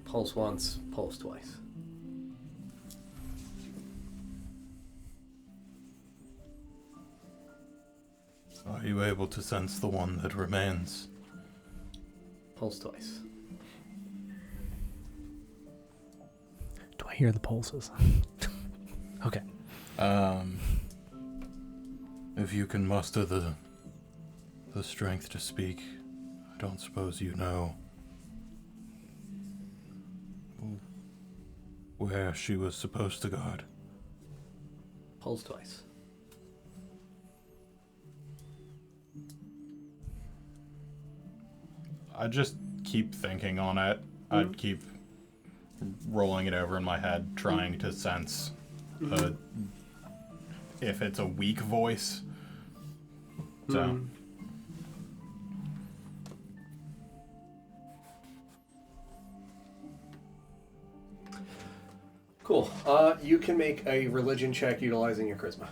Pulse once, pulse twice. Are you able to sense the one that remains? Pulse twice. Do I hear the pulses? Okay. If you can muster the strength to speak, I don't suppose you know where she was supposed to guard. Pulse twice. I'd just keep thinking on it. I'd keep rolling it over in my head, trying to sense if it's a weak voice. So. Cool. You can make a religion check utilizing your charisma.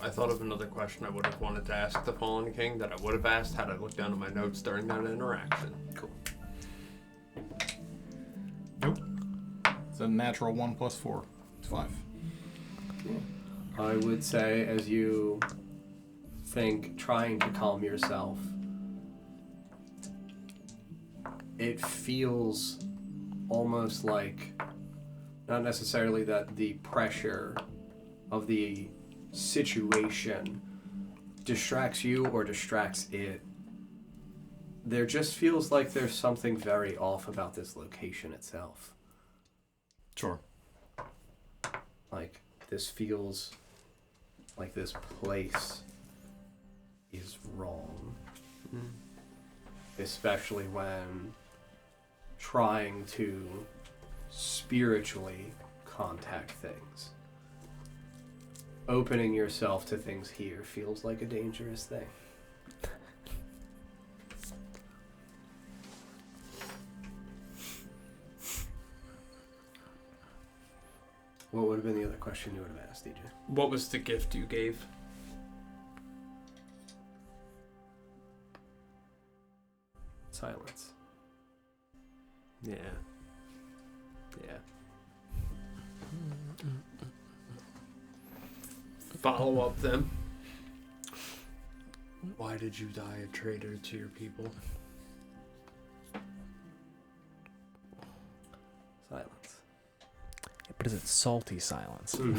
I thought of another question I would have wanted to ask the Fallen King that I would have asked had I looked down at my notes during that interaction. Cool. Nope. It's a natural 1 + 4. It's 5. I would say, as you think, trying to calm yourself, it feels almost like, not necessarily that the pressure of the situation distracts you or distracts it. There just feels like there's something very off about this location itself. Sure. Like, this feels like this place is wrong. Especially when trying to spiritually contact things. Opening yourself to things here feels like a dangerous thing. What would have been the other question you would have asked, DJ? What was the gift you gave? Silence. Yeah. Yeah. Follow up then. Why did you die a traitor to your people? Silence. But is it salty silence? No,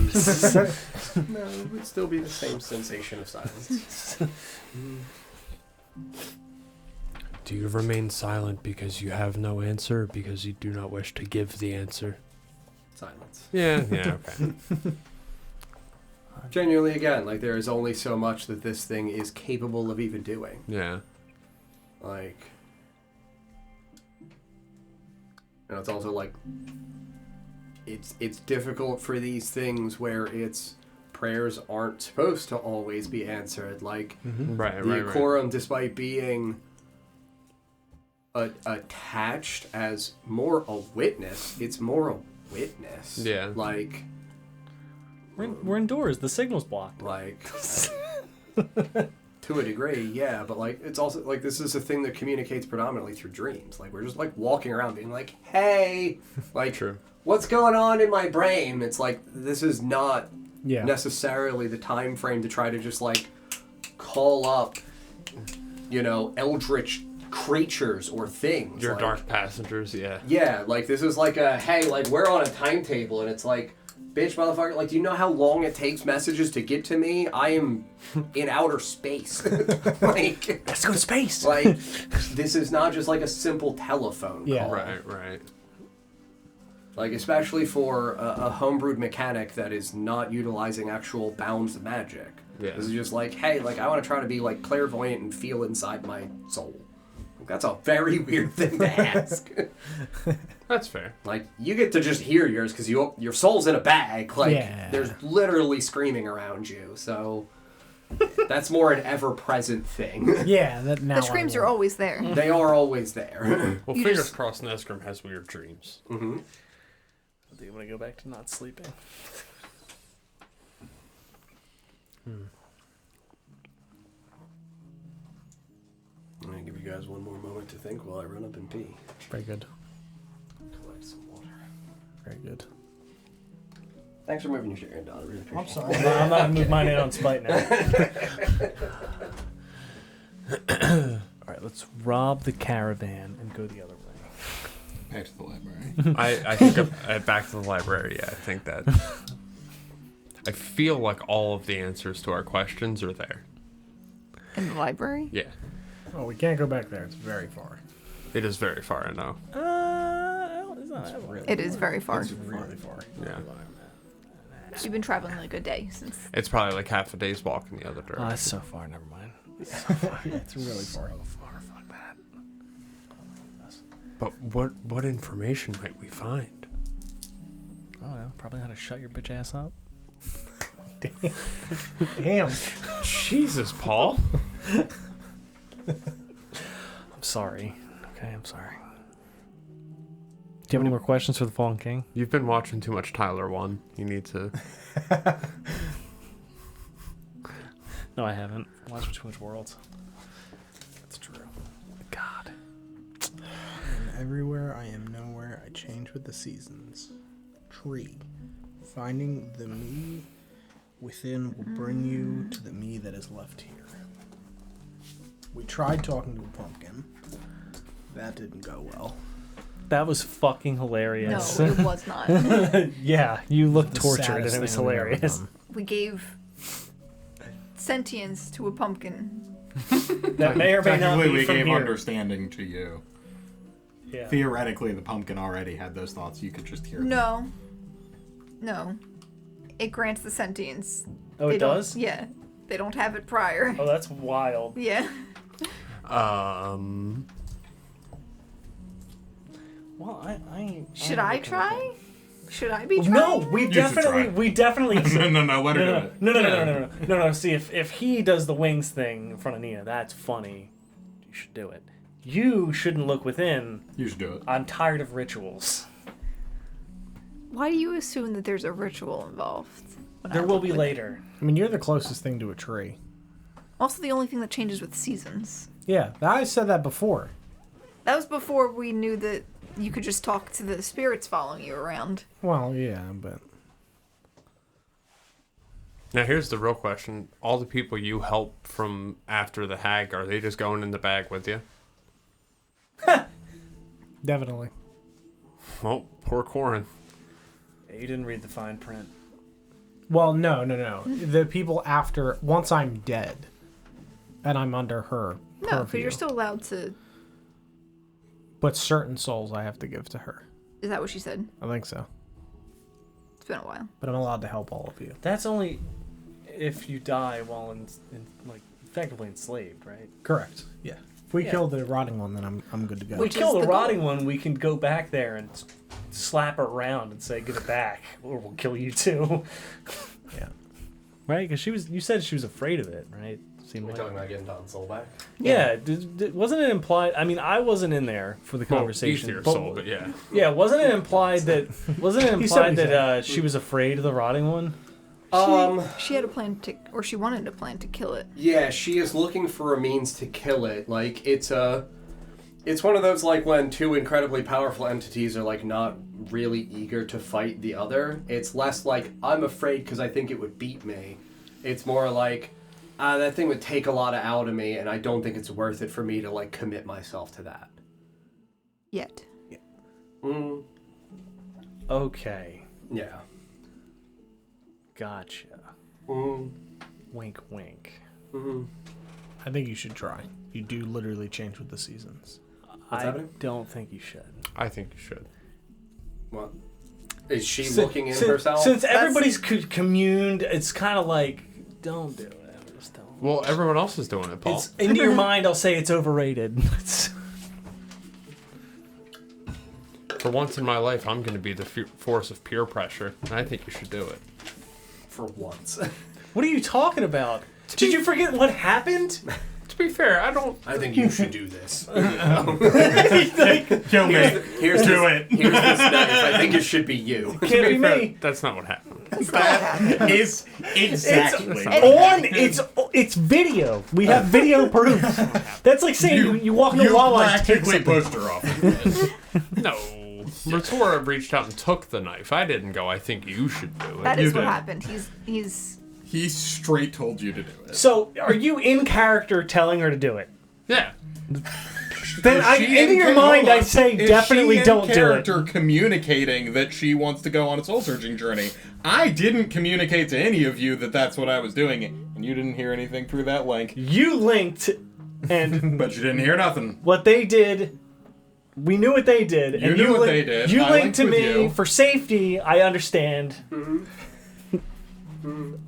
it would still be the same sensation of silence. Do you remain silent because you have no answer or because you do not wish to give the answer? Silence. Yeah, okay. Genuinely, again, like, there is only so much that this thing is capable of even doing. Yeah. Like, and it's also like, it's difficult for these things where prayers aren't supposed to always be answered. Like Right, the right, Ikorum, despite being attached as more a witness, it's more a witness. Yeah. Like We're indoors. The signal's blocked. Like, to a degree, yeah, but like it's also like this is a thing that communicates predominantly through dreams. Like we're just like walking around being like, "Hey, like, True. what's going on in my brain?" It's like this is not Yeah. necessarily the time frame to try to just like call up, eldritch creatures or things. Your like, dark passengers, yeah. Yeah, like this is like a hey, like we're on a timetable, and it's like, bitch, motherfucker, like, do you know how long it takes messages to get to me? I am in outer space. Like, Let's go to space. like, this is not just like a simple telephone Yeah. call. Right. Like, especially for a homebrewed mechanic that is not utilizing actual bounds of magic. Yeah. This is just like, hey, like, I want to try to be like clairvoyant and feel inside my soul. Like, that's a very weird thing to ask. That's fair. Like, you get to just hear yours because your soul's in a bag. Like, Yeah. there's literally screaming around you. So, that's more an ever-present thing. Yeah, that now The screams are always there. They are always there. Well, You fingers just- crossed Nesgrim has weird dreams. Mm-hmm. Do you want to go back to not sleeping? I'm going to give you guys one more moment to think while I run up and pee. very good. Collect some water. Very good. Thanks for moving your shit in, Don. I really appreciate I'm it. sorry. I'm not gonna move mine in on spite now. All right, let's rob the caravan and go the other way. Back to the library. I think back to the library. Yeah, I think that. I feel like all of the answers to our questions are there. In the library? Yeah, Oh, we can't go back there. It's very far. it is very far. I know. It's not that far. It is very far. It's really far. Yeah, You've been traveling like a day since. it's probably like half a day's walk in the other Oh, direction. that's so far. Never mind. It's really far. Far, fuck that. But what information might we find? Oh, yeah, probably how to shut your bitch ass up. Damn. Jesus, Paul. I'm sorry. Okay, I'm sorry. Do you have any more questions for the Fallen King? You've been watching too much Tyler 1. You need to. No, I haven't. Watched too much Worlds. That's true. God. I'm everywhere, I am nowhere, I change with the seasons. Tree. Finding the me within will bring you to the me that is left here. We tried talking to a pumpkin. That didn't go well. That was fucking hilarious. No, it was not. Yeah, you looked The tortured and saddest it was thing we've ever hilarious. done. We gave sentience to a pumpkin. That may or may not Technically, be we from gave here. understanding to you. Yeah. Theoretically, the pumpkin already had those thoughts. You could just hear them. No. No. It grants the sentience. Oh, They it don't- does? Yeah. They don't have it prior. Oh, that's wild. Yeah. Well, I Should I try? Should I be trying? No, we should definitely, try. No, let her do it. No. See, if he does the wings thing in front of Nina, that's funny. You should do it. You shouldn't look within. You should do it. I'm tired of rituals. Why do you assume that there's a ritual involved? when I There will look be within? later. I mean, you're the closest thing to a tree. Also, the only thing that changes with seasons. Yeah, I said that before. That was before we knew that you could just talk to the spirits following you around. Well, yeah, but Now here's the real question: all the people you help from after the hag, are they just going in the bag with you? definitely. Well, poor Corin. Yeah, you didn't read the fine print. Well, no. The people after, once I'm dead, and I'm under her No, because purview. you're still allowed to. But certain souls I have to give to her. Is that what she said? I think so. It's been a while. But I'm allowed to help all of you. That's only if you die while in like effectively enslaved, right? Correct. Yeah. If we Yeah. kill the rotting one, then I'm good to go. We Which kill is the the rotting goal. one, we can go back there and slap her around and say, "Give it back, or we'll kill you too." Yeah. Right? Because you said she was afraid of it, right? Seemed We're like. talking about getting Don's soul back. Yeah, wasn't it implied? I mean, I wasn't in there for the Well, conversation. Ether but- soul, but yeah. Yeah, wasn't it implied that what he she was afraid of the rotting one? She had a plan to, or she wanted a plan to kill it. Yeah, she is looking for a means to kill it. Like, it's one of those, like, when two incredibly powerful entities are, like, not really eager to fight the other. It's less like, I'm afraid because I think it would beat me. It's more like, that thing would take a lot out of me, and I don't think it's worth it for me to, like, commit myself to that. Yet. Mm, Okay, yeah. gotcha. Mm, Wink, wink. mm. I think you should try. You do literally change with the seasons. I happening? don't think you should. I think you should. What? Is she looking in herself? Since everybody's communed, it's kind of like, don't do it. Just don't. Well, everyone else is doing it, Paul. It's into your mind. I'll say it's overrated. For once in my life, I'm going to be the force of peer pressure, and I think you should do it. For once. What are you talking about? Did you forget what happened? To be fair, I don't... I think you should do this. Kill me. Here's Do this, it. Here's this knife. I think it should be you. Can't be fair, me. that's not what happened. That is exactly. It's video. We have video proof. That's like saying you walk in a wall and take practically something. pushed her off. No. Ratora reached out and took the knife. I didn't go, I think you should do it. That is You what did. happened. He's He straight told you to do it. So, are you in character telling her to do it? Yeah. Then into your mind, I'd say definitely don't do it. Character communicating that she wants to go on a soul searching journey. I didn't communicate to any of you that that's what I was doing, and you didn't hear anything through that link. You linked, and But you didn't hear nothing. what they did, we knew what they did. You and knew what they did. You I linked to linked me with you. for safety. I understand. I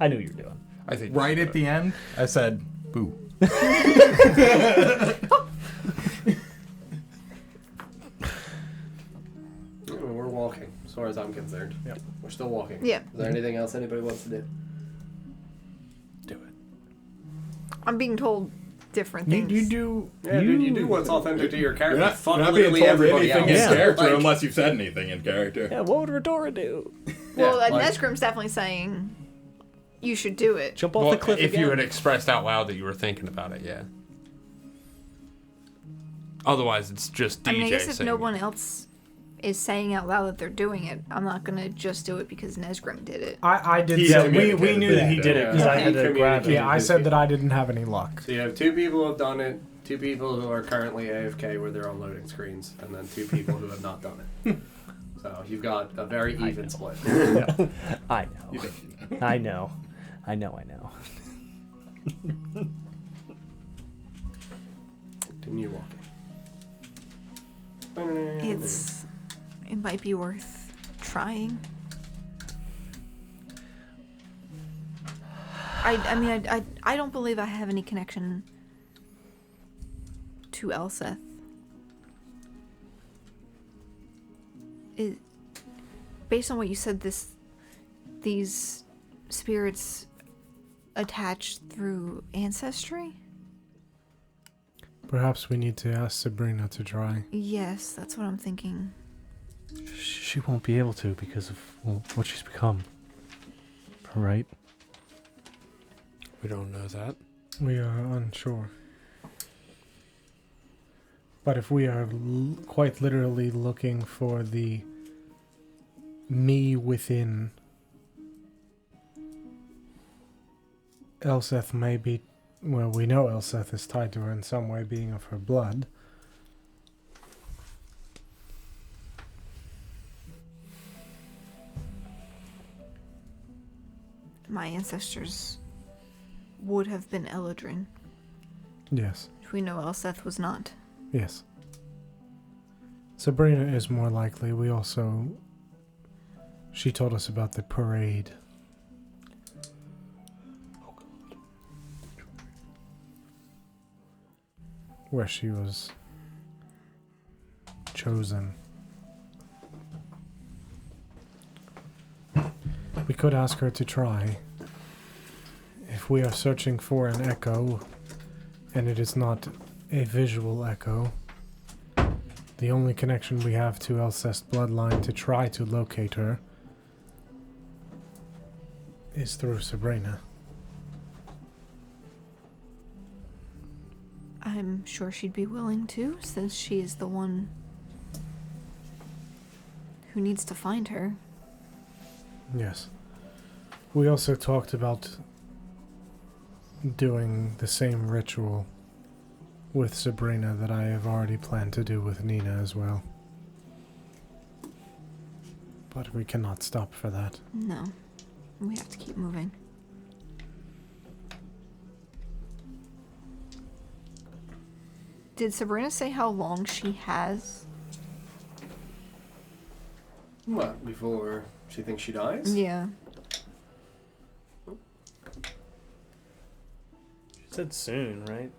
knew what you were doing. I think Right at the end, I said, "Boo." We're walking, as far as I'm concerned. Yep. We're still walking. Yeah. Is there anything else anybody wants to do? Do it. I'm being told different You, things. you do. Yeah, dude, you do what's authentic to your character. You're not, Fuck you're not being literally told everybody anything else. in character Like, unless you've said anything in character. Yeah, what would Radora do? Well, yeah, like- Nesgrim's definitely saying you should do it. Jump off Well, the cliff if again. you had expressed out loud that you were thinking about it, yeah. Otherwise, it's just DJ I mean, I guess if saying no it. one else is saying out loud that they're doing it, I'm not gonna just do it because Nesgrim did it. I did He say we communicated knew that he that. did it because I Yeah. had to grab Communicated. it. Yeah, I said that I didn't have any luck. So you have 2 people who have done it, 2 people who are currently AFK where they're on loading screens, and then 2 people who have not done it. So you've got a very even split. I know. I know. I know. Continue walking. It might be worth trying. I don't believe I have any connection to Elseth. Based on what you said, these spirits attached through ancestry? Perhaps we need to ask Sabrina to try. Yes, that's what I'm thinking. She won't be able to because of what she's become. Right? We don't know that. We are unsure. But if we are quite literally looking for the me within, Elseth may be... Well, we know Elseth is tied to her in some way, being of her blood. My ancestors would have been Eladrin. Yes, We know Elseth was not. yes. Sabrina is more likely. We also... She told us about the parade. Where she was chosen. We could ask her to try. If we are searching for an echo, and it is not a visual echo, the only connection we have to Alcest bloodline to try to locate her is through Sabrina. I'm sure she'd be willing to, since she is the one who needs to find her. Yes. We also talked about doing the same ritual with Sabrina that I have already planned to do with Nina as well. But we cannot stop for that. No. We have to keep moving. Did Sabrina say how long she has? What, before she thinks she dies? Yeah. She said soon, right?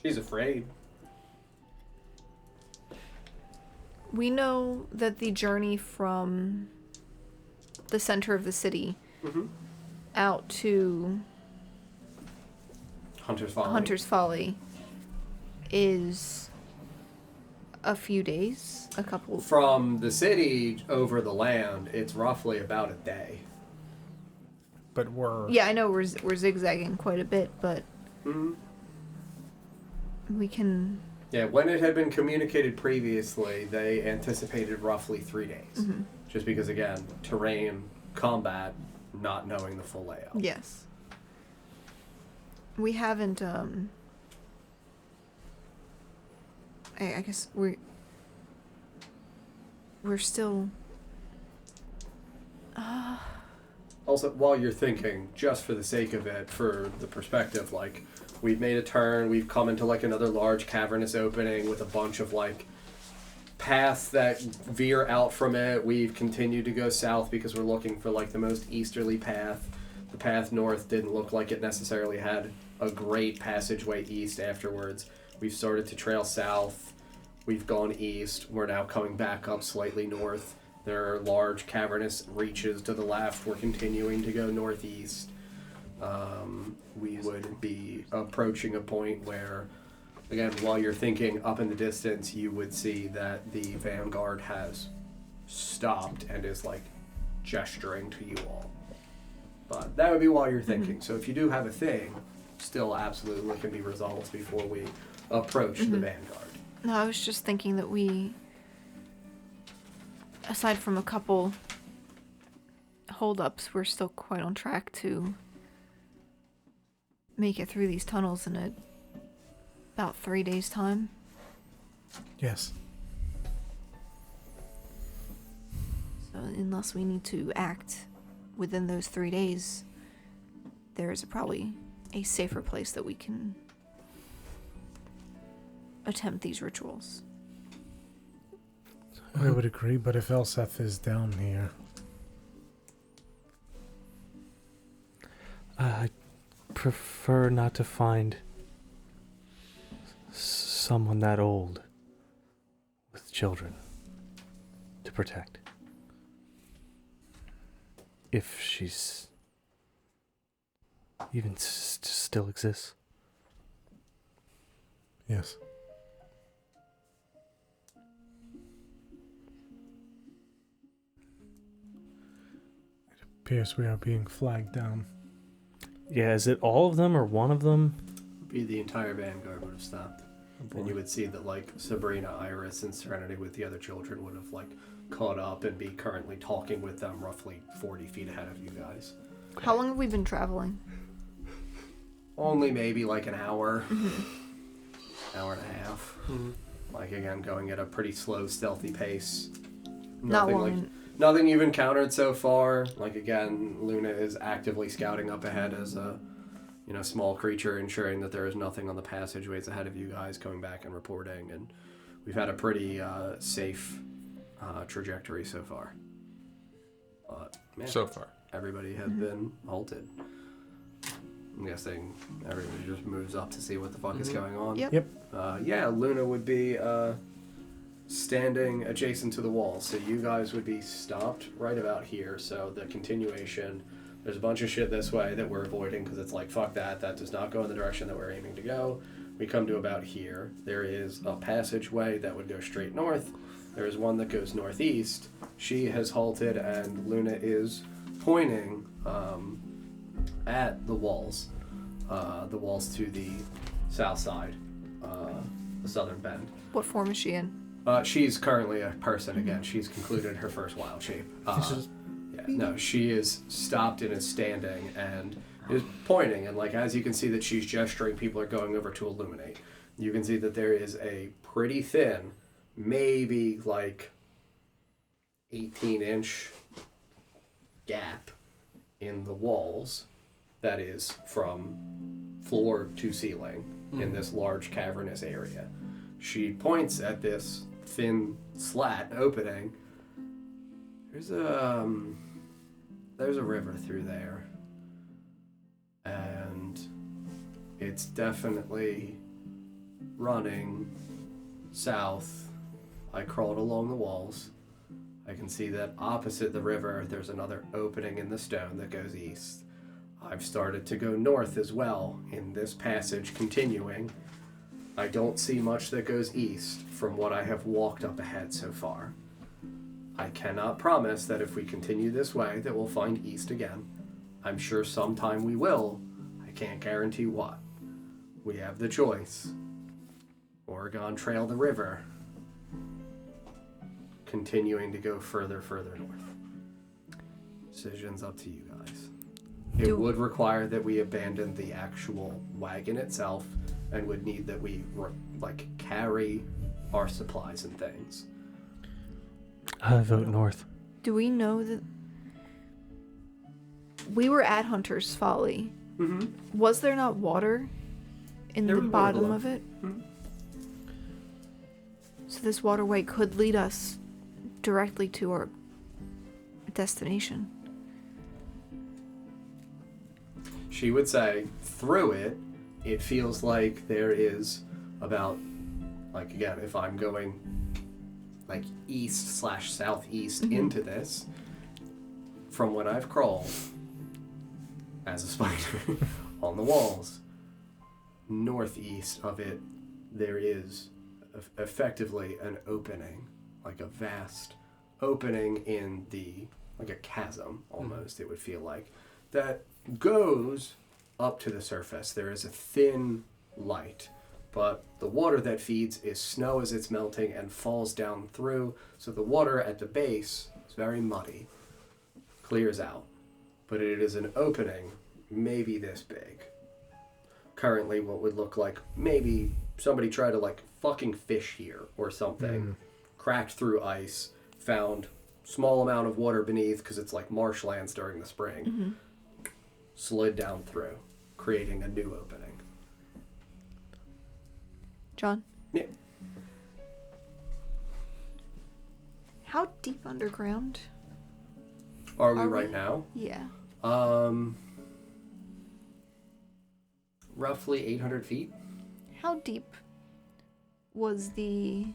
She's afraid. We know that the journey from the center of the city out to Hunter's Folly is a few days, a couple. From the city over the land, it's roughly about a day. But we're... Yeah, I know we're zigzagging quite a bit, but we can... Yeah, when it had been communicated previously, they anticipated roughly 3 days. Just because, again, terrain, combat, not knowing the full layout. Yes. We haven't, I guess we're still... Also, while you're thinking, just for the sake of it, for the perspective, like, we've made a turn, we've come into, like, another large cavernous opening with a bunch of, like, paths that veer out from it. We've continued to go south because we're looking for, like, the most easterly path. The path north didn't look like it necessarily had a great passageway east afterwards. We've started to trail south. We've gone east. We're now coming back up slightly north. There are large cavernous reaches to the left. We're continuing to go northeast. We would be approaching a point where, again, while you're thinking up in the distance, you would see that the vanguard has stopped and is, like, gesturing to you all. But that would be while you're thinking. So if you do have a thing, still absolutely can be resolved before we approach the vanguard. No, I was just thinking that we, aside from a couple holdups, we're still quite on track to make it through these tunnels in about 3 days' time. Yes. So unless we need to act within those 3 days, there is probably a safer place that we can attempt these rituals. I would agree, but if Elseth is down here... I prefer not to find someone that old with children to protect. If she's even still exists. Yes. It appears we are being flagged down. Yeah, is it all of them or one of them? Be the entire vanguard would have stopped. And you would see that, like, Sabrina, Iris, and Serenity with the other children would have, like, caught up and be currently talking with them roughly 40 feet ahead of you guys. How long have we been traveling? Only maybe, like, an hour. Hour and a half. Like, again, going at a pretty slow, stealthy pace. Not long. Nothing you've encountered so far. Like, again, Luna is actively scouting up ahead as a, small creature, ensuring that there is nothing on the passageways ahead of you guys, coming back and reporting. And we've had a pretty safe trajectory so far. But, man, So far. everybody has been halted. I'm guessing everybody just moves up to see what the fuck is going on. Yep. Yep. Yeah, Luna would be standing adjacent to the wall. So you guys would be stopped right about here. So the continuation, there's a bunch of shit this way that we're avoiding because it's like, fuck that. That does not go in the direction that we're aiming to go. We come to about here. There is a passageway that would go straight north. There is one that goes northeast. She has halted and Luna is pointing at the walls to the south side, the southern bend. What form is she in? She's currently a person again. She's concluded her first wild shape. She is stopped and is standing and is pointing. And like as you can see that she's gesturing, people are going over to illuminate. You can see that there is a pretty thin, maybe like 18-inch gap in the walls that is from floor to ceiling in this large cavernous area. She points at this thin slat opening. There's a river through there, and it's definitely running south. I crawled along the walls. I can see that opposite the river there's another opening in the stone that goes east. I've started to go north as well in this passage continuing. I don't see much that goes east from what I have walked up ahead so far. I cannot promise that if we continue this way that we'll find east again. I'm sure sometime we will. I can't guarantee what. We have the choice. Oregon Trail the river. Continuing to go further north. Decision's up to you guys. It would require that we abandon the actual wagon itself and would need that we carry our supplies and things. I vote north. Do we know that we were at Hunter's Folly? Mm-hmm. Was there not water in the bottom of it? Mm-hmm. So this waterway could lead us directly to our destination. She would say, through it, it feels like there is about, like again, if I'm going like east/southeast into this, from when I've crawled as a spider on the walls, northeast of it, there is effectively an opening, like a vast opening in the, like a chasm almost, it would feel like, that goes up to the surface. There is a thin light, but the water that feeds is snow as it's melting and falls down through, so the water at the base is very muddy, clears out, but it is an opening maybe this big. Currently what would look like maybe somebody tried to like fucking fish here or something, cracked through ice, found small amount of water beneath because it's like marshlands during the spring, slid down through, creating a new opening. John? Yeah. How deep underground? Are we right now? Yeah. Roughly 800 feet. How deep was the...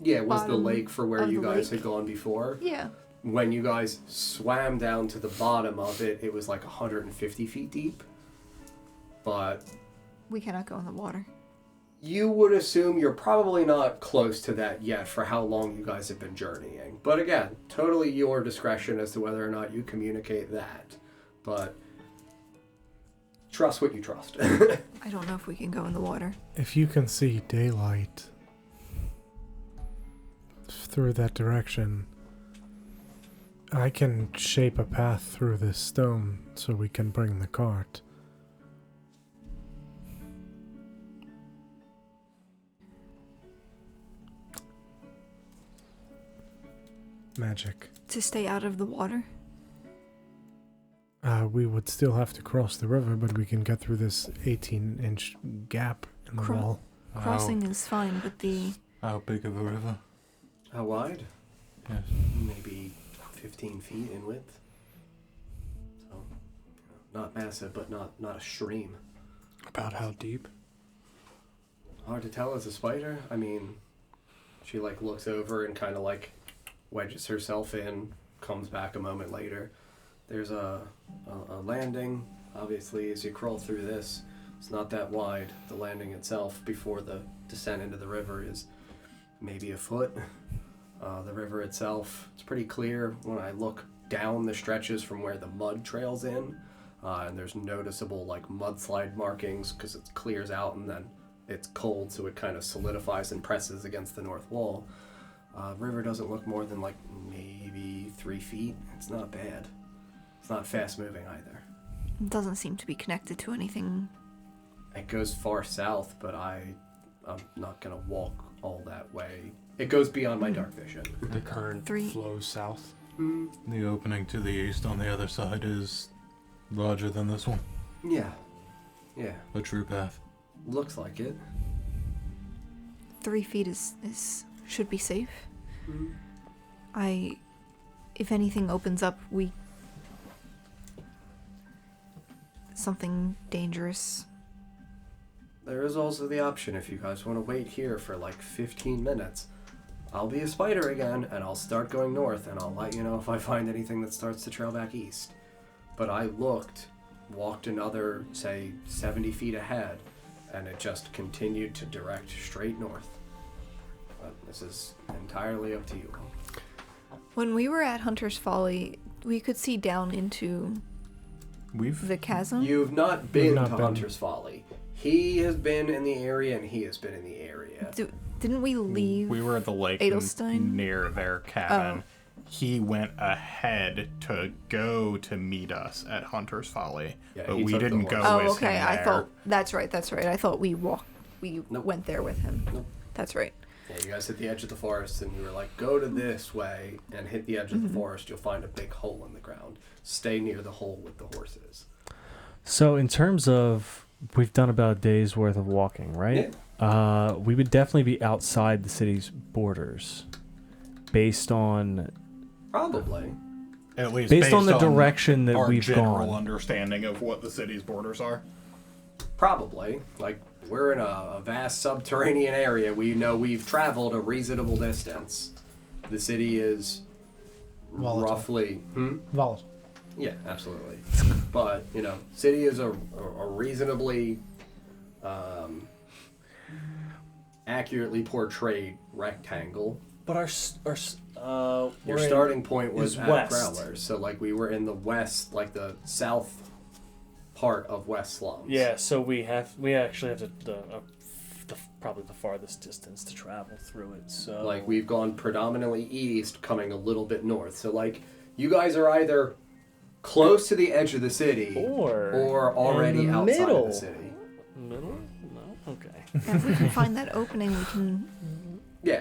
Yeah, was the bottom lake for where of you the guys lake? had gone before? Yeah. When you guys swam down to the bottom of it, it was like 150 feet deep. But We cannot go in the water. you would assume you're probably not close to that yet for how long you guys have been journeying. But again, totally your discretion as to whether or not you communicate that. But trust what you trust. I don't know if we can go in the water. If you can see daylight through that direction, I can shape a path through this stone so we can bring the cart. Magic. To stay out of the water? We would still have to cross the river, but we can get through this 18-inch gap in the wall. Crossing is fine, but the... How big of a river? How wide? Yes. Maybe 15 feet in width. So, not massive, but not a stream. About how deep? Hard to tell as a spider. I mean, She like looks over and kind of like wedges herself in, comes back a moment later. There's a landing. Obviously, as you crawl through this, it's not that wide. The landing itself before the descent into the river is maybe a foot. The river itself, it's pretty clear when I look down the stretches from where the mud trails in, and there's noticeable like mudslide markings because it clears out and then it's cold, so it kind of solidifies and presses against the north wall. River doesn't look more than like maybe 3 feet. It's not bad. It's not fast moving either. It doesn't seem to be connected to anything. It goes far south, but I'm not gonna walk all that way. It goes beyond my dark vision. The current flows south. The opening to the east on the other side is larger than this one. Yeah. A true path. Looks like it. 3 feet is should be safe. If anything opens up, something dangerous. There is also the option if you guys want to wait here for like 15 minutes. I'll be a spider again, and I'll start going north, and I'll let you know if I find anything that starts to trail back east. But I walked another, say, 70 feet ahead, and it just continued to direct straight north. But this is entirely up to you. When we were at Hunter's Folly, we could see down into the chasm. You've not been to Hunter's Folly. He has been in the area, and he has been in the area. Didn't we leave? We were at the lake Edelstein? near their cabin. He went ahead to go to meet us at Hunter's Folly, but we didn't go with him there. I thought that's right. I thought we went there with him. Nope. That's right. Yeah, you guys hit the edge of the forest, and we were like, go to this way and hit the edge of the forest. You'll find a big hole in the ground. Stay near the hole with the horses. So in terms of, we've done about a day's worth of walking, right? Yeah. We would definitely be outside the city's borders, based on Probably. At least based on the direction that our we've general gone. understanding of what the city's borders are. Probably. Like, we're in a vast subterranean area. We know we've traveled a reasonable distance. The city is Volatile. roughly... Volatile. Yeah, absolutely. But, city is a reasonably accurately portrayed rectangle. But Your starting point was at west. Growlers, so like we were in the west, like the south part of West Slums. Yeah, so we actually have probably the farthest distance to travel through it. So Like we've gone predominantly east, coming a little bit north. So like you guys are either close to the edge of the city or already outside of the city. Middle? No? Okay. Yeah, if we can find that opening, we can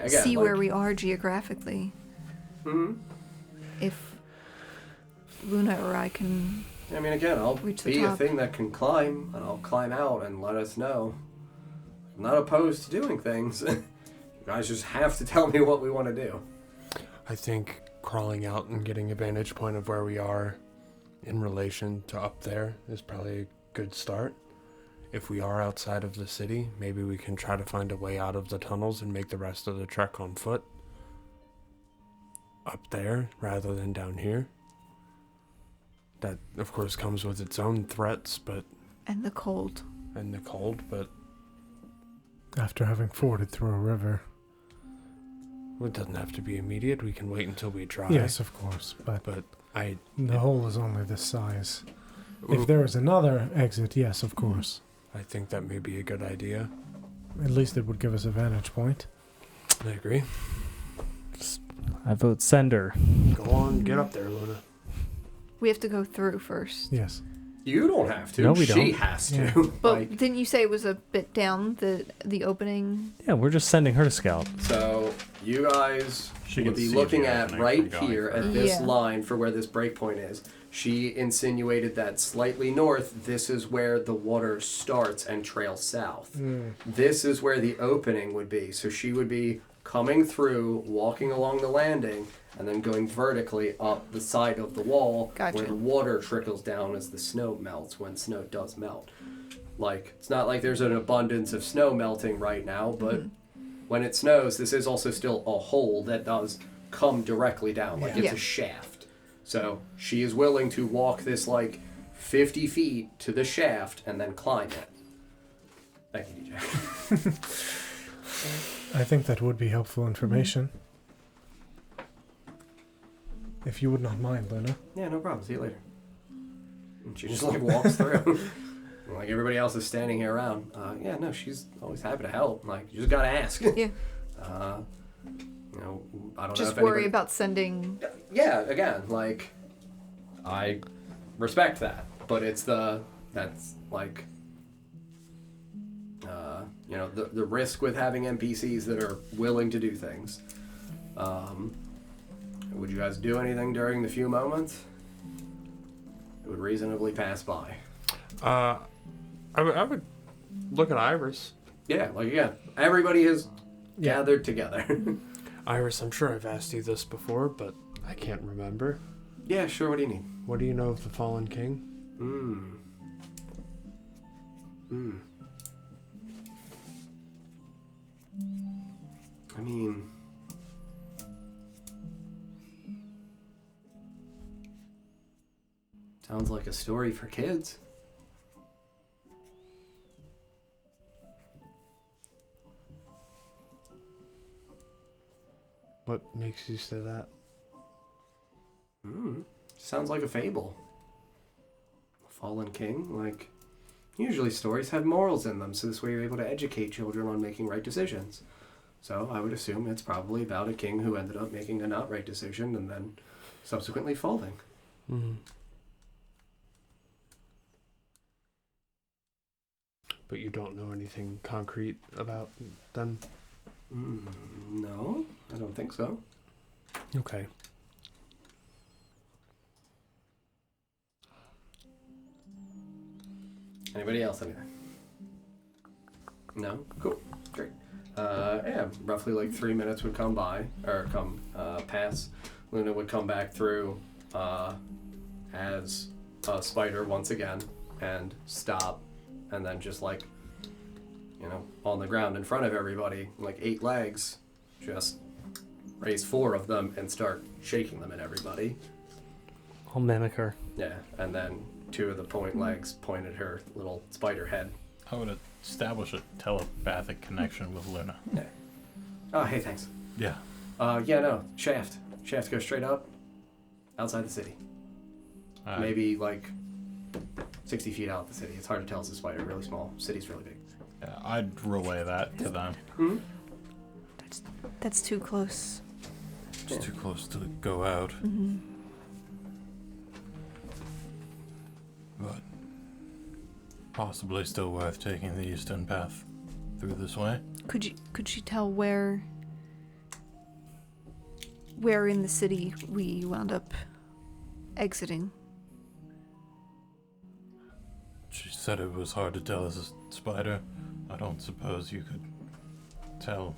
see where we are geographically. If Luna or I can I mean, again, I'll reach the be a top. thing that can climb, and I'll climb out and let us know. I'm not opposed to doing things. You guys just have to tell me what we want to do. I think crawling out and getting a vantage point of where we are in relation to up there is probably a good start. If we are outside of the city, maybe we can try to find a way out of the tunnels and make the rest of the trek on foot. Up there, rather than down here. That, of course, comes with its own threats, but... And the cold. But... After having forded through a river. Well, it doesn't have to be immediate. We can wait until we dry. Yes, of course, but I... The hole is only this size. If there is another exit, yes, of course. I think that may be a good idea. At least it would give us a vantage point. I agree. I vote sender. Go on, get up there, Luna. We have to go through first. Yes. You don't have to. No, we She don't. has to. Yeah. But didn't you say it was a bit down, the opening? Yeah, we're just sending her to scout. So you guys She would can be see looking the at opening right from going here at further. this Yeah. line for where this breakpoint is. She insinuated that slightly north, this is where the water starts and trails south. This is where the opening would be. So she would be coming through, walking along the landing, and then going vertically up the side of the wall Gotcha. where the water trickles down as the snow melts, when snow does melt. Like, it's not like there's an abundance of snow melting right now, but when it snows, this is also still a hole that does come directly down, like it's Yeah. a shaft. So she is willing to walk this like 50 feet to the shaft and then climb it. Thank you, DJ. I think that would be helpful information. If you would not mind, Luna. Yeah, no problem. See you later. And she just like walks through. Like everybody else is standing here around. Yeah, no, she's always happy to help. Like, you just gotta ask. Yeah. You know, I don't Just know if worry anybody... about sending. Yeah, again, like, I respect that, but it's that's like, you know, the risk with having NPCs that are willing to do things. Would you guys do anything during the few moments? It would reasonably pass by. I would look at Iris. Yeah, like again, everybody has gathered together. Iris, I'm sure I've asked you this before, but I can't remember. Yeah, sure. What do you need? What do you know of the Fallen King? I mean, sounds like a story for kids. What makes you say that? Sounds like a fable. A fallen king, like, usually stories have morals in them, so this way you're able to educate children on making right decisions. So I would assume it's probably about a king who ended up making a not right decision and then subsequently falling. But you don't know anything concrete about them? No, I don't think so. Okay. Anybody else? Anything? No? Cool. Great. Yeah, roughly like 3 minutes would come by, or pass. Luna would come back through as a spider once again and stop, and then just like, you know, on the ground in front of everybody, like 8 legs, just raise 4 of them and start shaking them at everybody. I'll mimic her. Yeah, and then 2 of the legs point at her little spider head. I would establish a telepathic connection with Luna. Yeah. Oh, hey, thanks. Yeah. Yeah, no, shaft. Shaft goes straight up, outside the city. Maybe like 60 feet out of the city. It's hard to tell. It's a spider, really small. City's really big. Yeah, I'd relay that to them. Hmm? That's too close. It's too close to go out. But possibly still worth taking the eastern path through this way. Could you tell where in the city we wound up exiting? She said it was hard to tell as a spider. I don't suppose you could tell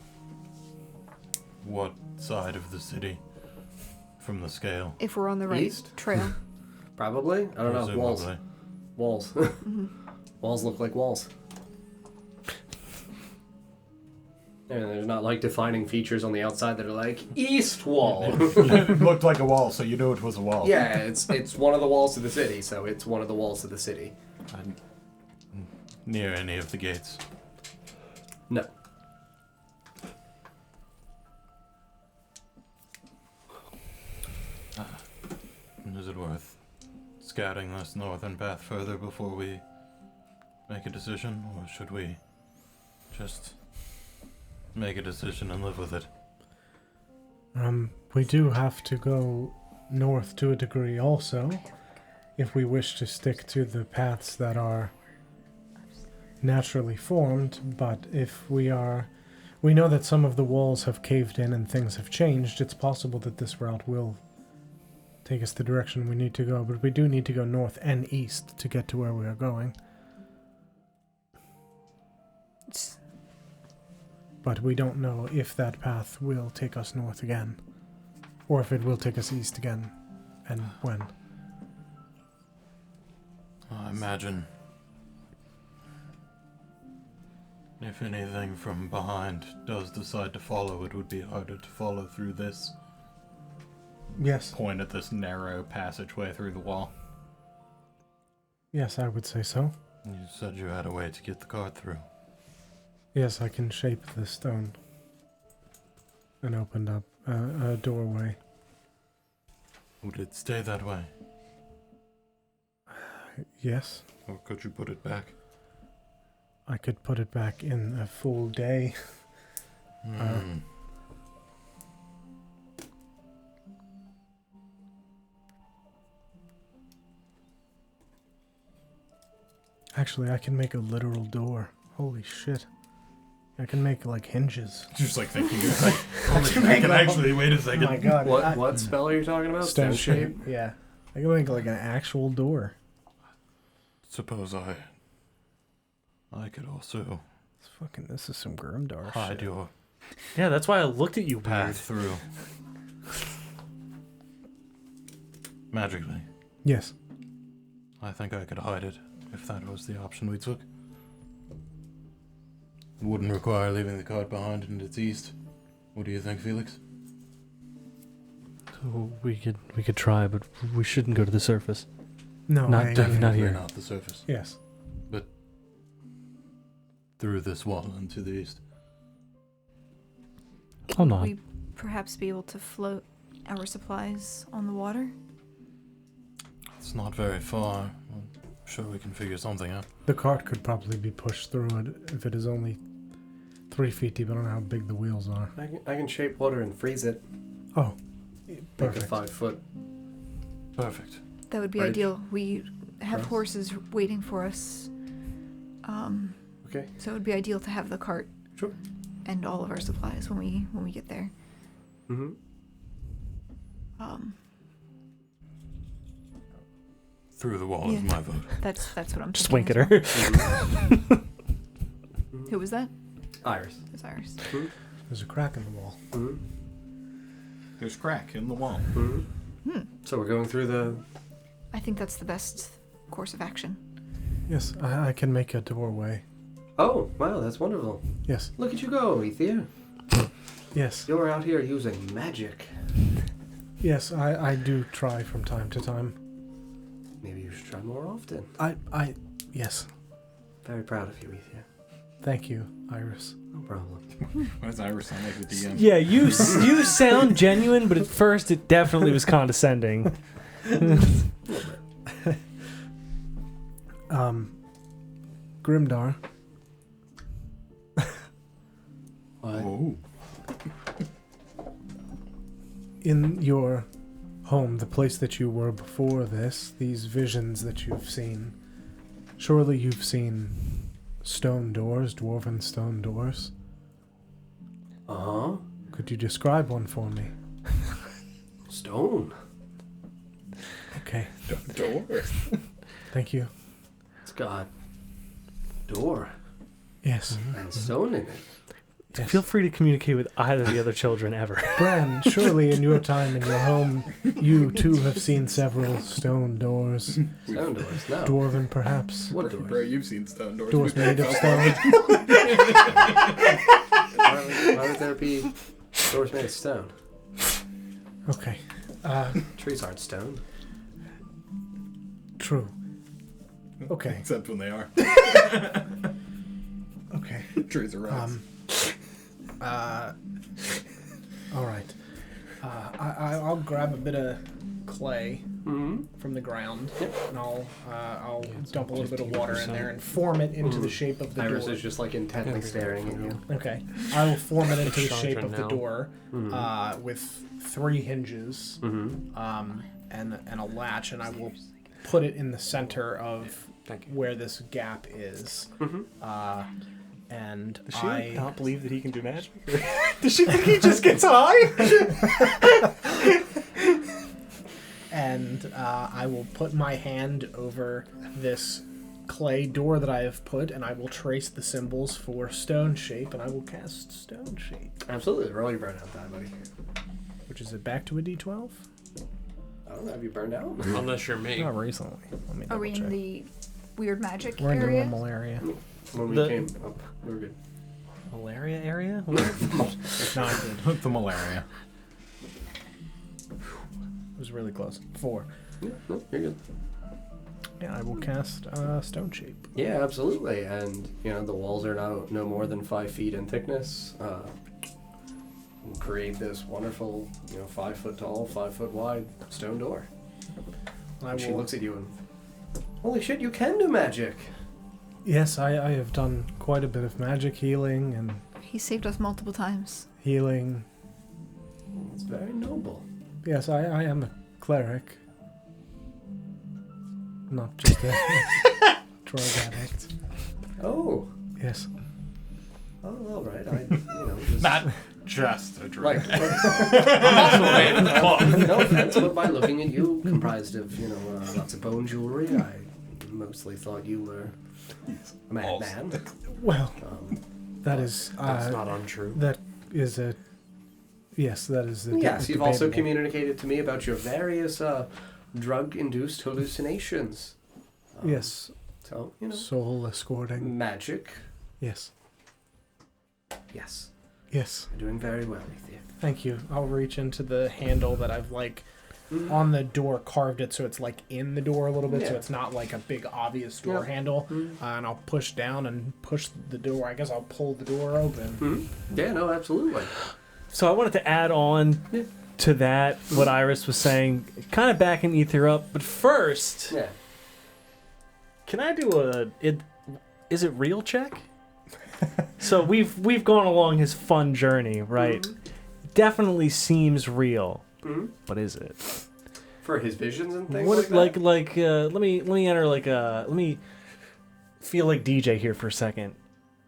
what side of the city from the scale. If we're on the right East? trail. Probably. I don't know. Walls. Presumably. Walls. Walls look like walls. And there's not like defining features on the outside that are like east wall. It looked like a wall, so you knew it was a wall. Yeah, it's one of the walls of the city, so it's one of the walls of the city. Near any of the gates. No. Is it worth scouting this northern path further before we make a decision, or should we just make a decision and live with it? We do have to go north to a degree also, if we wish to stick to the paths that are naturally formed, but if we know that some of the walls have caved in and things have changed, it's possible that this route will take us the direction we need to go, but we do need to go north and east to get to where we are going. But we don't know if that path will take us north again, or if it will take us east again, and when. I imagine If anything from behind does decide to follow, it would be harder to follow through this. Yes. Point at this narrow passageway through the wall. Yes, I would say so. You said you had a way to get the cart through. Yes, I can shape the stone. And opened up a doorway. Would it stay that way? Yes. Or could you put it back? I could put it back in a full day. Actually, I can make a literal door. Holy shit. I can make, like, hinges. Just like thinking, I can actually, wait a second. Oh my god. What spell are you talking about? Stone shape? Yeah. I can make, like, an actual door. Suppose I could also This is some Grimdar hide shit. your Yeah, that's why I looked at you path through. Magically. Yes. I think I could hide it, if that was the option we took. It wouldn't require leaving the cart behind and it's east. What do you think, Felix? So we could try, but we shouldn't go to the surface. No, Not I, definitely. Not here. Not the surface. Yes. Through this wall and to the east. Oh no. We perhaps be able to float our supplies on the water? It's not very far. I'm sure we can figure something out. The cart could probably be pushed through it if it is only 3 feet deep. I don't know how big the wheels are. I can shape water and freeze it. Oh, Make it perfect. 5 foot. Perfect. That would be Right. ideal. We have Right. horses waiting for us. Okay. So it would be ideal to have the cart. Sure. And all of our supplies when we get there. Mm-hmm. Through the wall Yeah. is my vote. That's what I'm Just thinking wink at as her. well. Who was that? Iris. It was Iris. There's a crack in the wall. Mm-hmm. There's crack in the wall. Mm-hmm. So we're going through the... I think that's the best course of action. Yes, I can make a doorway. Oh, wow, that's wonderful. Yes. Look at you go, Ethier. Yes. You're out here using magic. Yes, I do try from time to time. Maybe you should try more often. Yes. Very proud of you, Ethier. Thank you, Iris. No problem. Why does Iris sound like the DM? Yeah, you sound genuine, but at first it definitely was condescending. Grimdar. What? Oh. In your home, the place that you were before this, these visions that you've seen, surely you've seen stone doors, dwarven stone doors. Uh-huh. Could you describe one for me? Stone. Okay. Door. Thank you. It's got door Yes. and stone in it. Yes. Feel free to communicate with either of the other children ever. Bran, surely in your time in your home, you too have seen several stone doors. Stone doors, no. Dwarven, perhaps. What Bro, doors? you've seen stone doors. Doors We've made of got stone. Why would there be doors made of stone? Okay. Trees aren't stone. True. Okay. Except when they are. Okay. Trees are rocks. All right. I'll grab a bit of clay from the ground, and I'll dump a little bit of water in there and form it into the shape of the Iris door. is just like intently staring at you. Okay. I will form it into the shape of the now. door with 3 hinges Mm-hmm. and a latch, and I will put it in the center of Thank you. where this gap is. And Does she I not believe that he can do magic? Does she think he just gets high? and I will put my hand over this clay door that I have put, and I will trace the symbols for stone shape, and I will cast stone shape. Absolutely. Roll your burnout die, buddy. Which is it back to a d12? I don't know. Have you burned out? Unless you're me. Not recently. Let me Are we double in check. the weird magic We're in the area? normal area. When we The- came up, we were good. Malaria area? Not good. The malaria. It was really close. 4. Yeah, no, you're good. Yeah, I will cast Stone Shape. Yeah, absolutely. And, the walls are now no more than 5 feet in thickness. And create this wonderful, 5 foot tall, 5 foot wide stone door. And she looks at you and, holy shit, you can do magic. Yes, I have done quite a bit of magic healing and He saved us multiple times. healing. It's very noble. Yes, I am a cleric. Not just a drug addict. Oh. Yes. Oh, all right. I, just... Not just a drink. Right. No offense, but by looking at you, comprised of, lots of bone jewelry, I mostly thought you were a madman. Well, that is... That's not untrue. That is a... Yes, that is a... Yes, you've also debatable. communicated to me about your various drug-induced hallucinations. Yes. So, Soul escorting. magic. Yes. Yes. Yes. You're doing very well, Ethan. Thank you. I'll reach into the handle that I've on the door, carved it so it's in the door a little bit, so Yeah. it's not a big obvious door handle. And I'll push down and push the door. I guess I'll pull the door open. Yeah, no, absolutely. So I wanted to add on to that what Iris was saying, kind of backing Ether up. But first, Yeah. can I do is it real check? So we've gone along his fun journey, right? Definitely seems real, but is it? For his visions and things What like that? let me enter let me feel like DJ here for a second.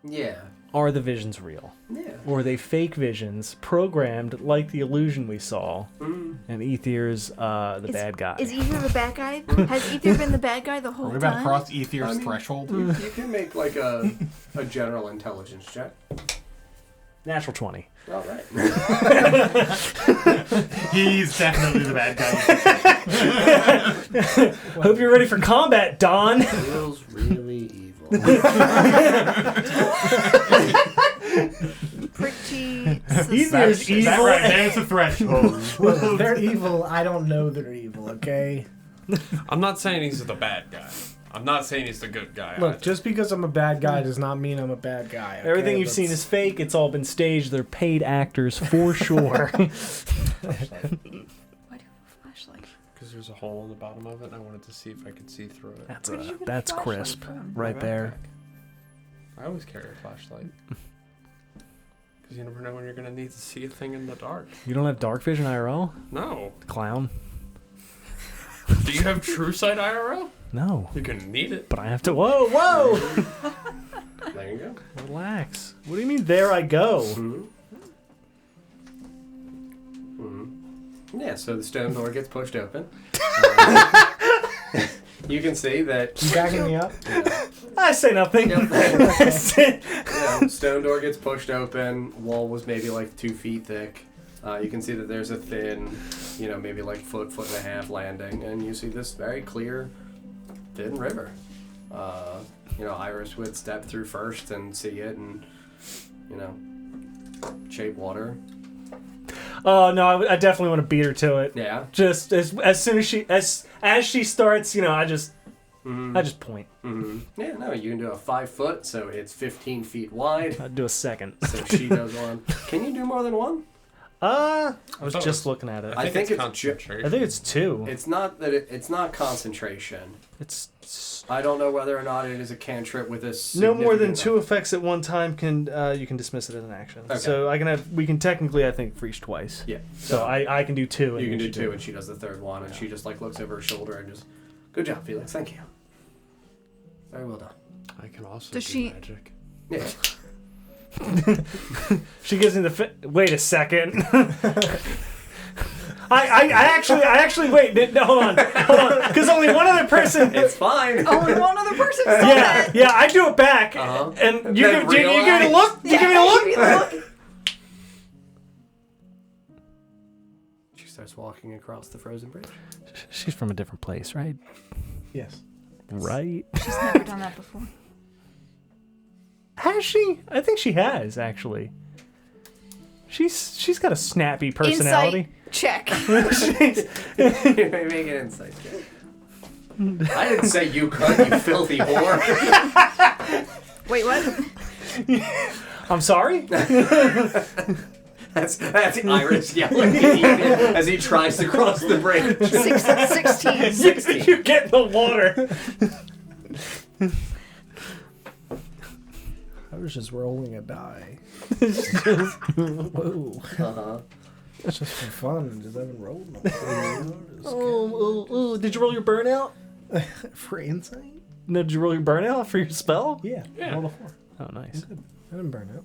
Yeah. Are the visions real? Yeah. Or are they fake visions programmed like the illusion we saw? And Ether's the bad guy. Is Ether the bad guy? Has Ether been the bad guy the whole We're about to time? cross Ether's threshold. You can make a general intelligence check. Natural 20. All right. He's definitely the bad guy. Hope you're ready for combat, Don. Feels really evil. Pretty Ether's suspicious. evil. Right, there's the threshold. If they're evil, I don't know they're evil, okay? I'm not saying he's the bad guy. I'm not saying he's the good guy. Look, just because I'm a bad guy does not mean I'm a bad guy. Okay? Everything you've seen is fake. It's all been staged. They're paid actors for sure. Why do you have a flashlight? Because there's a hole in the bottom of it, and I wanted to see if I could see through it. Where did you get a That's flashlight crisp from? right My there. backpack. I always carry a flashlight. Because you never know when you're going to need to see a thing in the dark. You don't have dark vision IRL? No. Clown? Do you have true sight IRL? No. You're going to need it. But I have to. Whoa, whoa! There you go. Relax. What do you mean, there I go? Yeah, so the stone door gets pushed open. You can see that. You backing me up? I say nothing. Stone door gets pushed open. Wall was maybe 2 feet thick. You can see that there's a thin, maybe foot and a half landing, and you see this very clear, thin river. Iris would step through first and see it, and shape water. Oh no, I definitely want to beat her to it. Yeah. Just as soon as she starts, I just point. Yeah, no, you can do a 5 foot, so it's 15 feet wide. I'd do a second. So she does one. Can you do more than one? I was thought just it was- looking at it. I think it's concentration. I think it's 2. It's not that it's not concentration. It's I don't know whether or not it is a cantrip with a no more than significant 2 effects at one time. You can dismiss it as an action. Okay. So we can technically, I think, freeze twice. Yeah. So I can do 2. And You can you do 2, and she does the third one, and she just looks over her shoulder and just, good job, Felix. Thank you. Very well done. I can also Does do she- magic. Yeah. She gives me the wait a second. I actually wait. No, hold on, because only one other person. It's fine. Only one other person saw that. Yeah, I do it back, Uh-huh. and you Then give me the realize- look. You give me the look. She starts walking across the frozen bridge. She's from a different place, right? Yes. Right. She's never done that before. Has Has she? I think she has, actually. She's got a snappy personality. Insight check. Make an insight check. I didn't say you could, you filthy whore. Wait, what? I'm sorry? That's Iris yelling at Ethan as he tries to cross the bridge. 16. 16. You get in the water. I was just rolling a die. Whoa. Uh-huh. It's just for fun. Just haven't rolled no. Did you roll your burnout? For insight? No, did you roll your burnout for your spell? Yeah. Yeah. Roll a 4. Oh, nice. Good. I didn't burn out.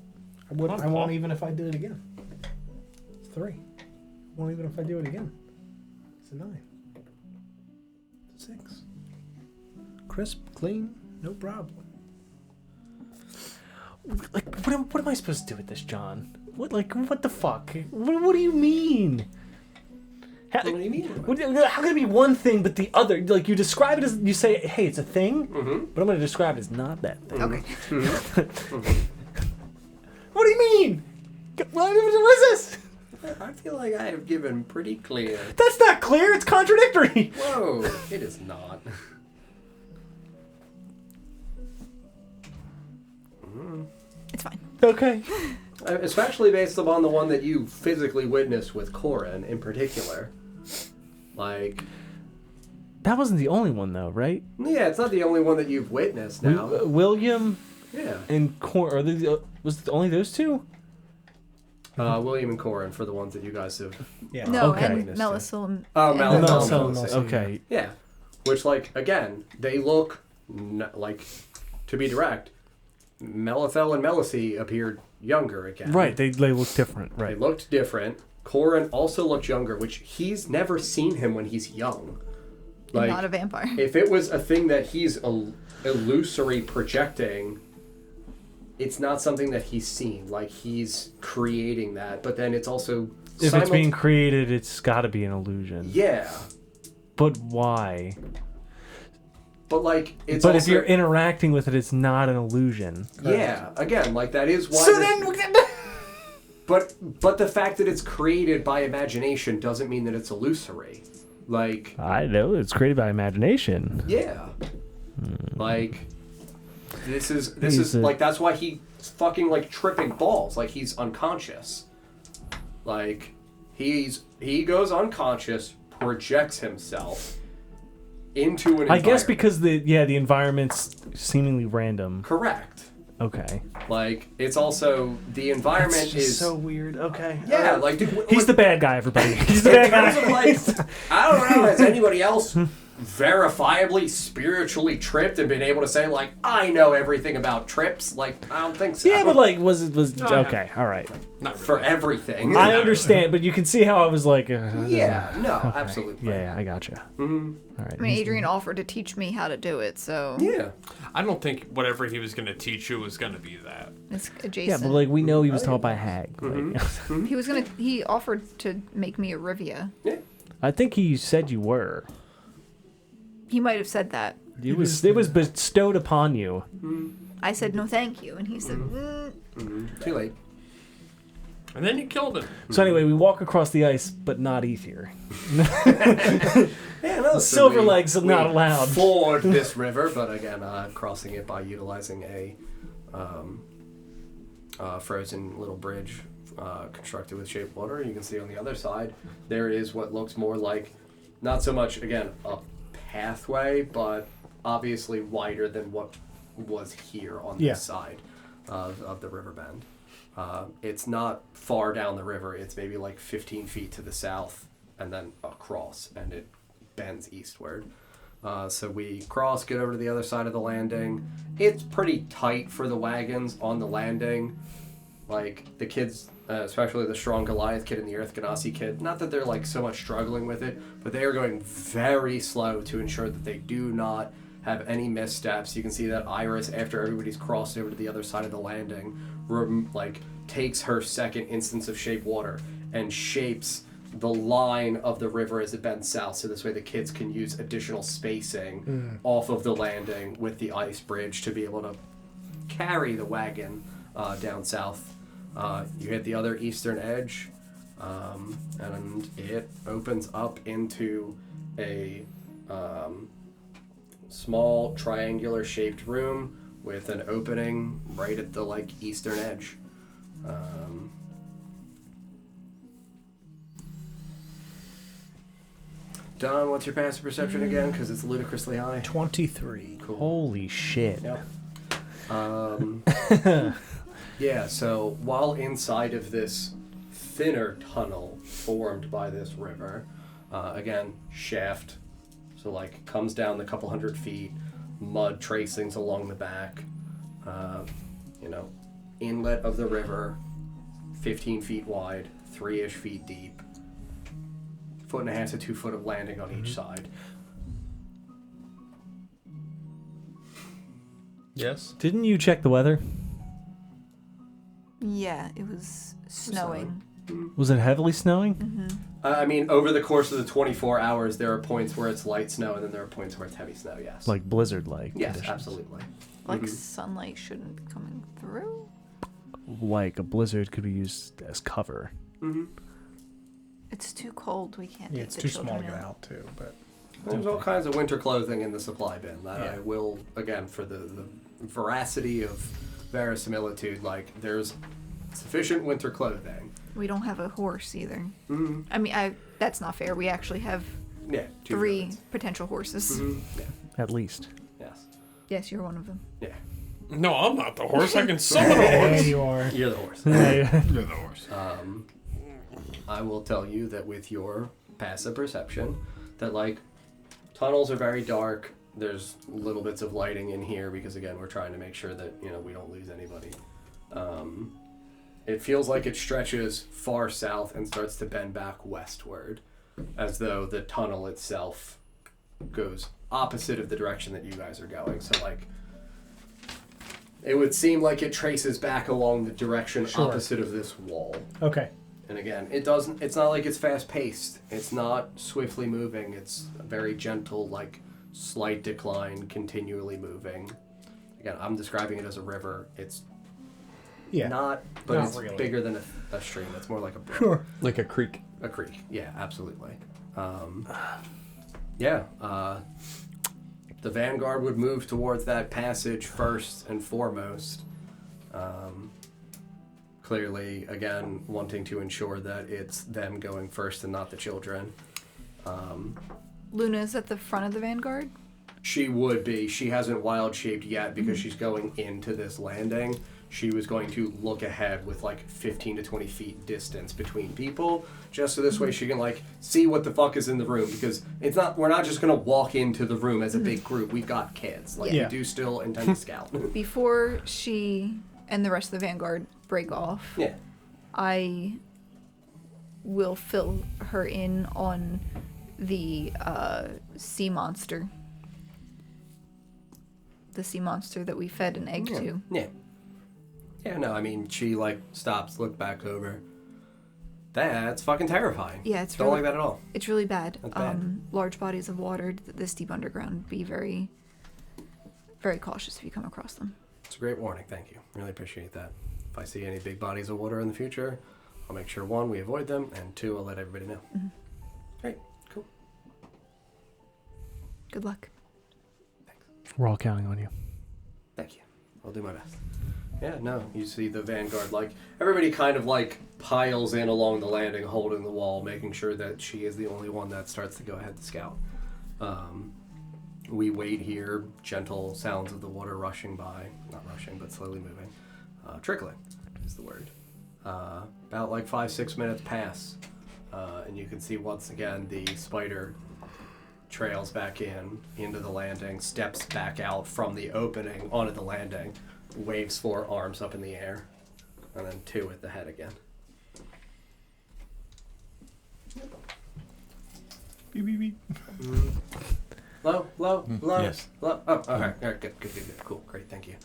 I won't even if I did it again. It's 3. I won't even if I do it again. It's a 9. 6. Crisp, clean, no problem. Like, what am I supposed to do with this, John? What the fuck? What do you mean? How, What do you mean? how can it be one thing but the other? Like, you describe it as, you say, hey, it's a thing, but I'm going to describe it as not that thing. Okay. What do you mean? What is this? I feel like I have given pretty clear. That's not clear. It's contradictory. Whoa, it is not. It's fine. Okay. Especially based upon the one that you physically witnessed with Corin in particular. Like, That wasn't the only one, though, right? yeah, it's not the only one that you've witnessed now. William Yeah. and was it only those two? William and Corin for the ones that you guys have. Yeah. No, Okay. and Melisol and... Oh, and- Melisol. Okay. Yeah. Which, like, again, they look, like, to be direct, Melithel and Melicy appeared younger again. Right, they look different, They right. looked different. Corin also looked younger, which he's never seen him when he's young. and not a vampire. If it was a thing that he's illusory projecting, it's not something that he's seen. Like, he's creating that, but then it's also... If it's being created, it's got to be an illusion. Yeah. But why? But, like, it's But also... if you're interacting with it, it's not an illusion. Yeah, again, like, that is why... So this- then... But the fact that it's created by imagination doesn't mean that it's illusory. Like... I know, it's created by imagination. Yeah. Like... This is He's like, that's why he's fucking, like, tripping balls. Like, he's unconscious. Like, he goes unconscious, projects himself into an environment. I guess because the environment's seemingly random. Correct. Okay. Like, it's also, the environment That's just is... so weird. Okay. Yeah, like... Dude, He's the bad guy, everybody. He's the bad in terms guy. of, like, I don't know, has anybody else verifiably spiritually tripped and been able to say, like, I know everything about trips? Like, I don't think so. Yeah, but like, was okay, all right. Not For really. everything. I understand, but you can see how I was like, Yeah, no, absolutely. yeah, I gotcha. Mhm. All right. I mean, Adrian offered to teach me how to do it, so Yeah. I don't think whatever he was going to teach you was going to be that. it's Yeah, adjacent. but like we know he was taught by Hag. Like, He offered to make me a Rivia. I think he said you were. He might have said that. It was bestowed upon you. I said no, thank you, and he said, Too late. And then you killed him. So anyway, we walk across the ice, but not Ether. Yeah, no, Silver legs are not allowed. Ford this river, but again, crossing it by utilizing a frozen little bridge constructed with shaped water. You can see on the other side, there is what looks more like, not so much, again, a pathway, but obviously wider than what was here on this side of the river bend. It's not far down the river. It's maybe like 15 feet to the south and then across, and it bends eastward. So we cross, get over to the other side of the landing. It's pretty tight for the wagons on the landing. Like, the kids, especially the strong Goliath kid and the Earth Ganassi kid, not that they're like so much struggling with it, but they are going very slow to ensure that they do not have any missteps. You can see that Iris, after everybody's crossed over to the other side of the landing, takes her second instance of shape water and shapes the line of the river as it bends south, so this way the kids can use additional spacing off of the landing with the ice bridge to be able to carry the wagon down south. You hit the other eastern edge, and it opens up into a small triangular shaped room with an opening right at the eastern edge. Don, what's your passive perception again? Because it's ludicrously high. 23. Cool. Holy shit. Yep. Yeah, so while inside of this thinner tunnel formed by this river, again, shaft, so comes down a couple 100 feet, mud tracings along the back, inlet of the river, 15 feet wide, 3-ish feet deep, 1.5 to 2 foot of landing on each side. Yes. Didn't you check the weather? Yeah, it was snowing. Was it heavily snowing? Mm-hmm. I mean, over the course of the 24 hours, there are points where it's light snow, and then there are points where it's heavy snow, yes. Like blizzard-like Yes, conditions. absolutely. Like sunlight shouldn't be coming through. Like a blizzard could be used as cover. Mm-hmm. It's too cold. We can't Yeah, take it's the too small children to get in. out too, but There's all kinds of winter clothing in the supply bin that Yeah. I will, again, for the veracity of verisimilitude, there's sufficient winter clothing. We don't have a horse either. Mm-hmm. I mean, that's not fair. We actually have Yeah, 2 3 villains. potential horses. Mm-hmm. Yeah, At least. yes. Yes, you're one of them. Yeah, No, I'm not the horse. I can summon a there horse. you are. you're the horse. You're the horse. I will tell you that with your passive perception, that tunnels are very dark. There's little bits of lighting in here because again, we're trying to make sure that we don't lose anybody. It feels like it stretches far south and starts to bend back westward, as though the tunnel itself goes opposite of the direction that you guys are going. So it would seem like it traces back along the direction opposite of this wall. Okay. And again, it's not like it's fast paced. It's not swiftly moving. It's a very gentle, slight decline, continually moving. Again, I'm describing it as a river. It's Yeah. not, but Not it's really. bigger than a stream. It's more like a brook. Sure. Like a creek. A creek. Yeah, absolutely. The vanguard would move towards that passage first and foremost. Clearly, again, wanting to ensure that it's them going first and not the children. Luna's at the front of the vanguard. She would be. She hasn't wild shaped yet because she's going into this landing. She was going to look ahead with 15 to 20 feet distance between people, just so this way she can see what the fuck is in the room, because we're not just gonna walk into the room as a big group. We've got kids. Yeah. We do still intend to scout. Before she and the rest of the vanguard break off, Yeah. I will fill her in on the sea monster. The sea monster that we fed an egg to. Yeah. Yeah, no, I mean, she stops, look back over. That's fucking terrifying. Yeah, it's Don't really, like that at all. It's really bad. That's bad. Large bodies of water, this deep underground, be very, very cautious if you come across them. It's a great warning, thank you. Really appreciate that. If I see any big bodies of water in the future, I'll make sure 1, we avoid them, and 2, I'll let everybody know. Mm-hmm. Great, cool. Good luck. We're all counting on you. Thank you. I'll do my best. Yeah, no, you see the vanguard, everybody kind of piles in along the landing, holding the wall, making sure that she is the only one that starts to go ahead to scout. We wait here, gentle sounds of the water rushing by, not rushing, but slowly moving. Trickling is the word. About 5-6 minutes pass, and you can see once again the spider trails back into the landing, steps back out from the opening onto the landing, waves 4 arms up in the air, and then 2 at the head again. Beep, beep, beep. Low. Yes. Low. Oh, all right. Good. Cool. Great. Thank you.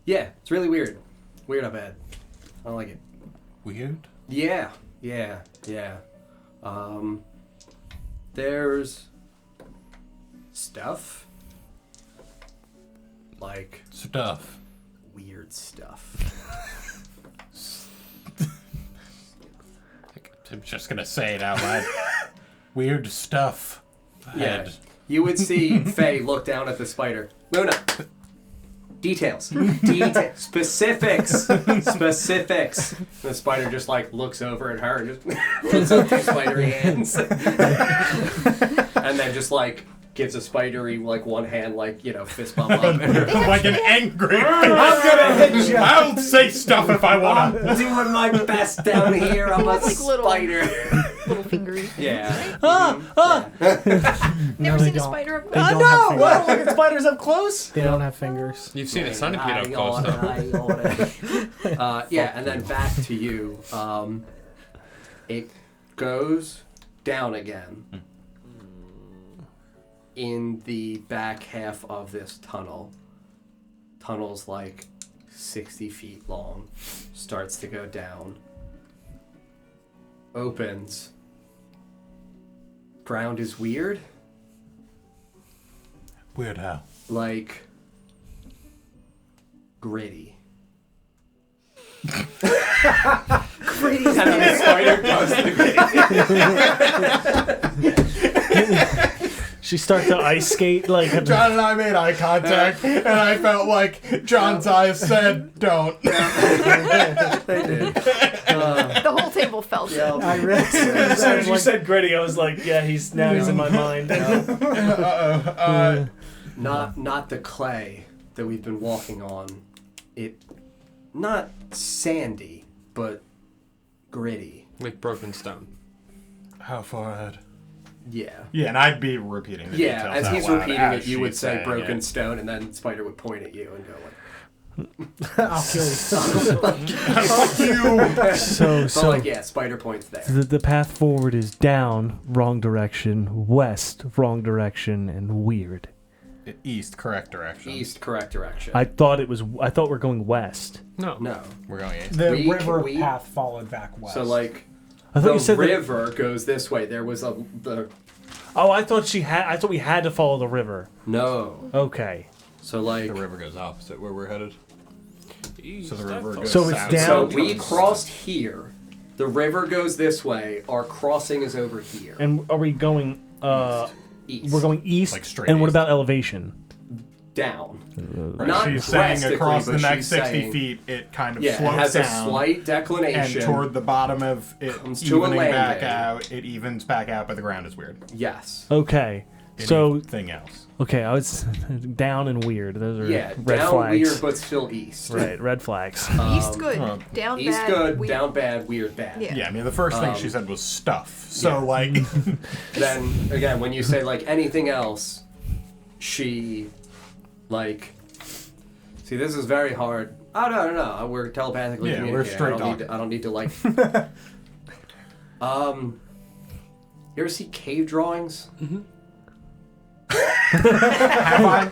Yeah, it's really weird. Weird up ahead. I don't like it. Weird? Yeah. There's stuff. Stuff. weird stuff. I'm just gonna say it out loud. Weird stuff. Yeah. You would see Faye look down at the spider. Luna. Details. Specifics. Specifics. The spider just like looks over at her and just puts up two spidery hands. And then just like gives a spidery like one hand like, fist bump up. Like an angry. I'm gonna hit you. I'll say stuff if I wanna. I'm doing my best down here. I'm a Like little- spider. Little fingery. Yeah. Never they seen a don't. spider up They close. don't have fingers. What? Look at spiders up close. They don't have fingers. You've seen a centipede up close, though. Yeah, and then back to you. It goes down again in the back half of this tunnel. Tunnel's like 60 feet long. Starts to go down. Opens. Ground is weird. Weird how? Like gritty. Gritty. And then the spider goes to She starts to ice skate like. John and I made eye contact, and I felt like John's eyes said, "Don't." They did. The whole table felt it. I read As soon as you said gritty, I was like, yeah, he's in my mind. Not the clay that we've been walking on. It not sandy, but gritty. Like broken stone. How far ahead? Yeah. Yeah, and I'd be repeating the Yeah, details as out he's loud repeating as it, you would she's say saying broken it. stone, and then Spider would point at you and go like, I'll kill you. So but like, yeah, Spider points there. the path forward is down, wrong direction, west, wrong direction, and weird. East, correct direction. East, correct direction. I thought we're going west. No. No. We're going east. The We- river we- path followed back west. So like, I thought the you said river goes this way. There was the Oh, I thought we had to follow the river. no. Okay. So like, The river goes opposite where we're headed. East, So the river I thought- goes So it's south. down- so we crossed here. The river goes this way. Our crossing is over here. And are we going? East. We're going east. Like straight And what east. about elevation? down. Right, Not she's saying drastically, across the but next she's 60 saying- feet, it kind of Yeah, slopes it has down. a slight declination. And toward the bottom of it, Comes to a evening back landing. out, it evens back out, but the ground is weird. Yes. Okay. So Anything else? okay, I was down and weird. Those are Yeah, red down flags. weird, but still east. Right, red flags. East good, down East bad. good, weird. down bad, weird bad. Yeah. Yeah, I mean, the first thing she said was stuff. So, yeah. like, Then, again, when you say, like, anything else, she, like... See, this is very hard. Oh, no. We're telepathically Yeah, we're communicating. straight I don't need to, like... You ever see cave drawings? have I?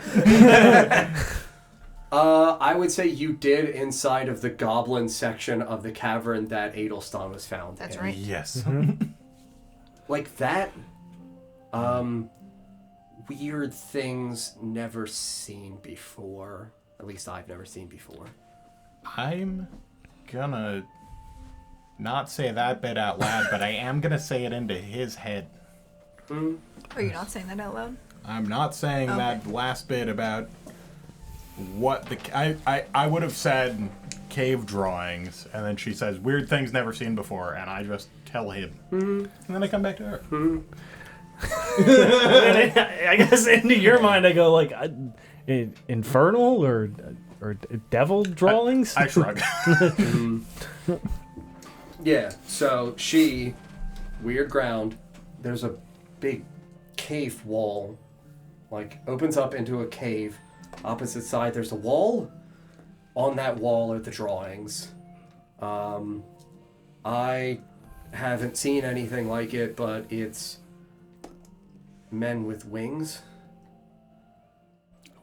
I would say you did inside of the goblin section of the cavern that Adelstan was found That's in. right. Yes. Like that, weird things never seen before. At least I've never seen before. I'm gonna not say that bit out loud, but I am gonna say it into his head. Are you not saying that out loud? I'm not saying Okay. that last bit about what the... I would have said cave drawings, and then she says weird things never seen before, and I just tell him. And then I come back to her. I guess into your mind, I go like infernal or devil drawings. I shrug. Yeah, so she, weird ground, there's a big cave wall, like opens up into a cave. Opposite side, there's a wall. On that wall are the drawings. I haven't seen anything like it, but it's men with wings.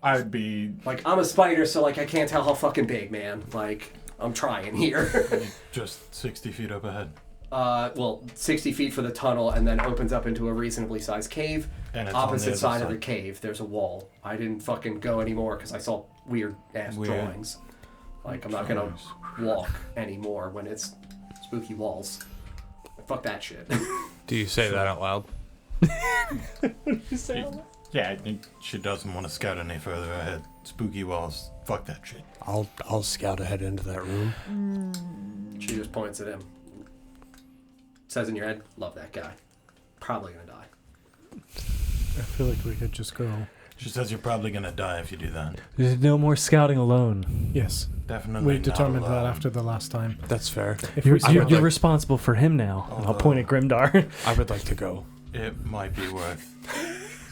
I'd be Like, I'm a spider, so, like, I can't tell how fucking big, man. Like, I'm trying here. just 60 feet up ahead. 60 feet for the tunnel, and then opens up into a reasonably sized cave. And it's on the Opposite other side of side. the cave, there's a wall. I didn't fucking go anymore because I saw weird-ass Weird. drawings. Like, I'm not gonna walk anymore when it's spooky walls. Fuck that shit. Do you say that out loud? Yeah, I think she doesn't want to scout any further ahead. Spooky walls. Fuck that shit. I'll scout ahead into that room. She just points at him. Says in your head, love that guy. Probably gonna die. I feel like we could just go. She says you're probably gonna die if you do that. There's no more scouting alone. Yes, Definitely. we not determined that alone. after the last time. That's fair. If You're, we see you're, a- you're responsible for him now. And I'll point at Grimdar. I would like to go. It might be worth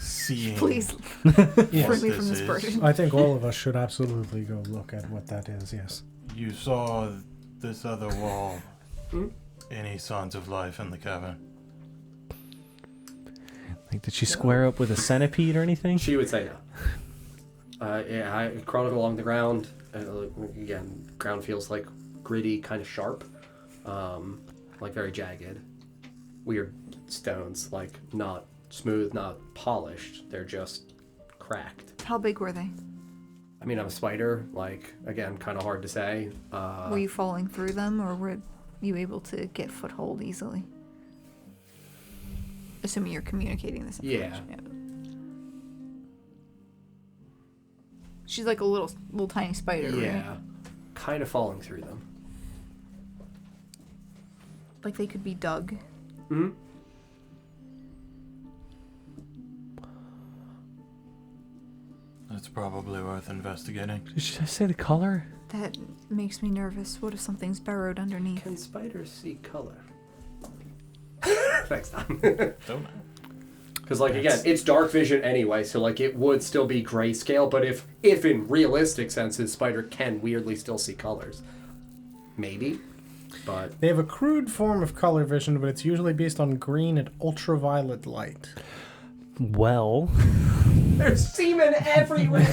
seeing. Please Yes. free me from this this is. burden. I think all of us should absolutely go look at what that is. Yes. You saw this other wall. Hmm? Any signs of life in the cavern? Like, did she square up with a centipede or anything? She would say no. Yeah, I crawled along the ground. Again, ground feels like gritty, kind of sharp, like very jagged. Weird stones, like not smooth, not polished. They're just cracked. How big were they? I mean, I'm a spider. Like, again, kind of hard to say. Were you falling through them, or were you able to get foothold easily? Assuming you're communicating this information. Yeah. She's like a little tiny spider, Yeah, right? kind of falling through them. Like they could be dug. Hmm. That's probably worth investigating. Should I say the color? That makes me nervous. What if something's burrowed underneath? Can spiders see color? Next time. Don't know. Because, like, again, it's dark vision anyway, so, like, it would still be grayscale, but if in realistic senses, spider can weirdly still see colors. Maybe, but... They have a crude form of color vision, but it's usually based on green and ultraviolet light. Well, There's semen everywhere!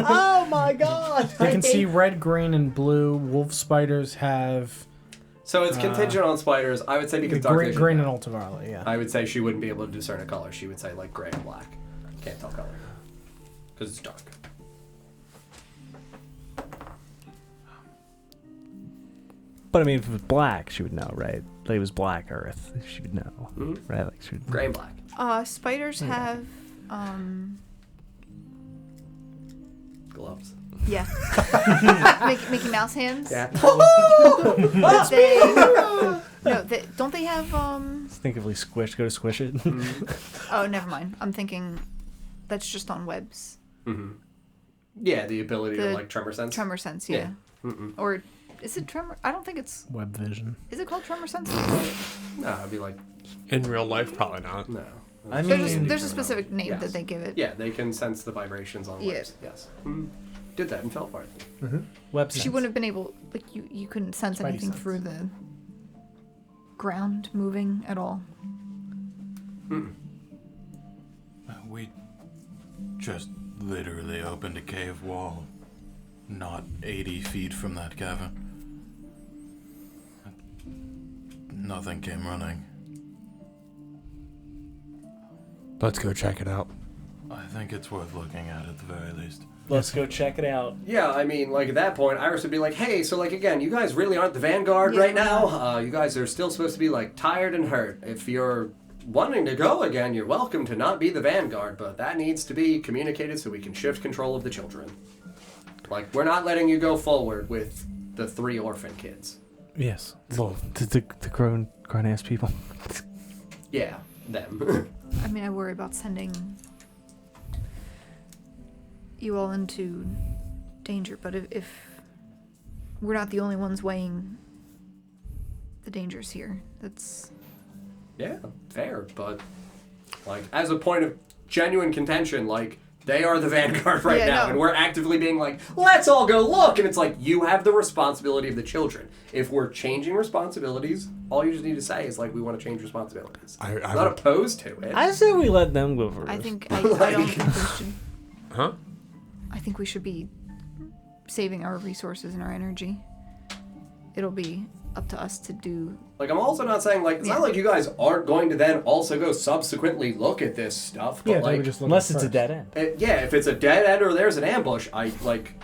Oh my god! They can see red, green, and blue. Wolf spiders have So it's contingent on spiders. I would say because dark green, vision. green and ultraviolet, yeah. I would say she wouldn't be able to discern a color. She would say, like, gray and black. Can't tell color. Because it's dark. but I mean, if it was black, she would know, right? Like it was black Earth, she would know, Mhm. right? Like she would. Gray and black. Spiders have, Gloves. yeah. Mickey Mouse hands? Yeah. But don't they have, Instinctively squish, go to squish it. oh, never mind. I'm thinking that's just on webs. Mm-hmm. Yeah, the ability to, The like, tremor sense. Tremor sense, yeah. Mm-mm. Or is it tremor? I don't think it's. Web vision. Is it called tremor sense? No, it'd be like, In real life, probably not. no. I There's mean, a specific name Yes. that they give it. Yeah, they can sense the vibrations on Yeah. waves. Yes. Mhm. Did that in Felfart. web She sense. wouldn't have been able, like, you couldn't sense Spidey anything sense. through the ground moving at all. We just literally opened a cave wall, not 80 feet from that cavern. Nothing came running. Let's go check it out. I think it's worth looking at the very least. Let's go check it out. Yeah, I mean, like, at that point, Iris would be like, hey, so, like, again, you guys really aren't the Vanguard Yeah, right we're now. You guys are still supposed to be, like, tired and hurt. If you're wanting to go again, you're welcome to not be the Vanguard, but that needs to be communicated so we can shift control of the children. Like, we're not letting you go forward with the 3 orphan kids. Yes. Well, The grown ass people. Yeah, them. I mean, I worry about sending you all into danger, but if we're not the only ones weighing the dangers here, that's... Yeah, fair, but, like, as a point of genuine contention, like, they are the Vanguard right Yeah, now, no. and we're actively being like, let's all go look, and it's like, you have the responsibility of the children. If we're changing responsibilities, all you just need to say is, like, we want to change responsibilities. I I'm not opposed to it. I say we let them go first. I think I don't think we should. Huh? I think we should be saving our resources and our energy. It'll be up to us to do. Like, I'm also not saying, like, it's not like you guys aren't going to then also go subsequently look at this stuff, but, Yeah, they like, were just looking Unless it's a first. dead end. yeah, if it's a dead end or there's an ambush, I, like,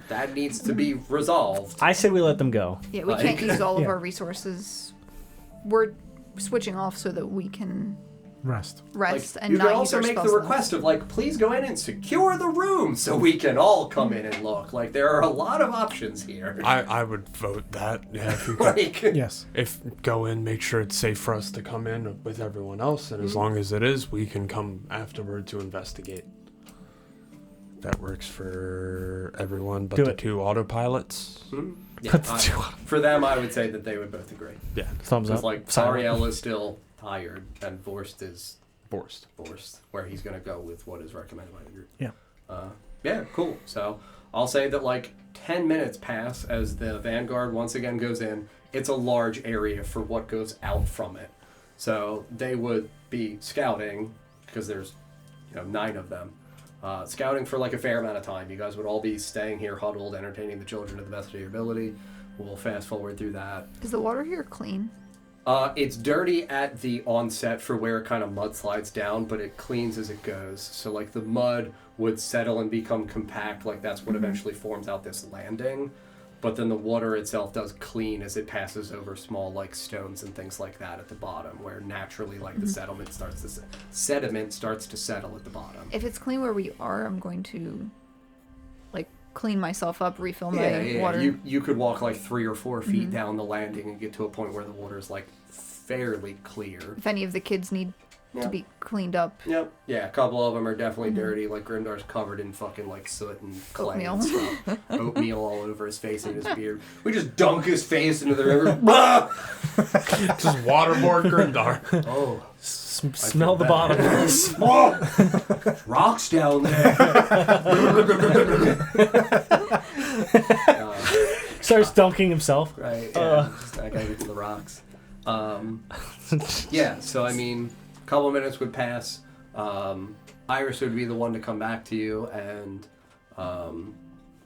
that needs to be resolved. I say we let them go. Yeah, we can't use all of Yeah. our resources. We're switching off so that we can Rest. rest and you not can use also our make spell the slots. request of like, please go in and secure the room so we can all come in and look. Like there are a lot of options here. I would vote that. Yeah, if you could, Like, Yes. if go in, make sure it's safe for us to come in with everyone else, and as long as it is, we can come afterward to investigate. That works for everyone but Do the it. 2 autopilots. yeah, Put the I- two on. for them, I would say that they would both agree. Yeah, Thumbs Because up. like Silent. Sariel is still tired and Vorst is forced. Vorst, where he's going to go with what is recommended by the group. Yeah. Yeah, cool. So I'll say that like 10 minutes pass as the Vanguard once again goes in. It's a large area for what goes out from it. So they would be scouting, because there's 9 of them. Scouting for like a fair amount of time. You guys would all be staying here huddled, entertaining the children to the best of your ability. We'll fast forward through that. Is the water here clean? It's dirty at the onset for where it kind of mudslides down, but it cleans as it goes. So like the mud would settle and become compact, like that's what eventually forms out this landing. But then the water itself does clean as it passes over small like stones and things like that at the bottom, where naturally like the sediment starts to settle at the bottom. If it's clean where we are, I'm going to like clean myself up, refill my water. You could walk like 3 or 4 feet down the landing and get to a point where the water is like fairly clear. If any of the kids need to be cleaned up. Yep. Yeah, a couple of them are definitely dirty. Like Grimdar's covered in fucking like soot and clay and stuff. Oatmeal all over his face and his beard. We just dunk his face into the river. Just waterboard Grimdar. Oh, Smell the bad. bottom. rocks down there. Starts dunking himself. Right. Yeah. Just I gotta get to the rocks. Yeah. So I mean, a couple minutes would pass. Iris would be the one to come back to you and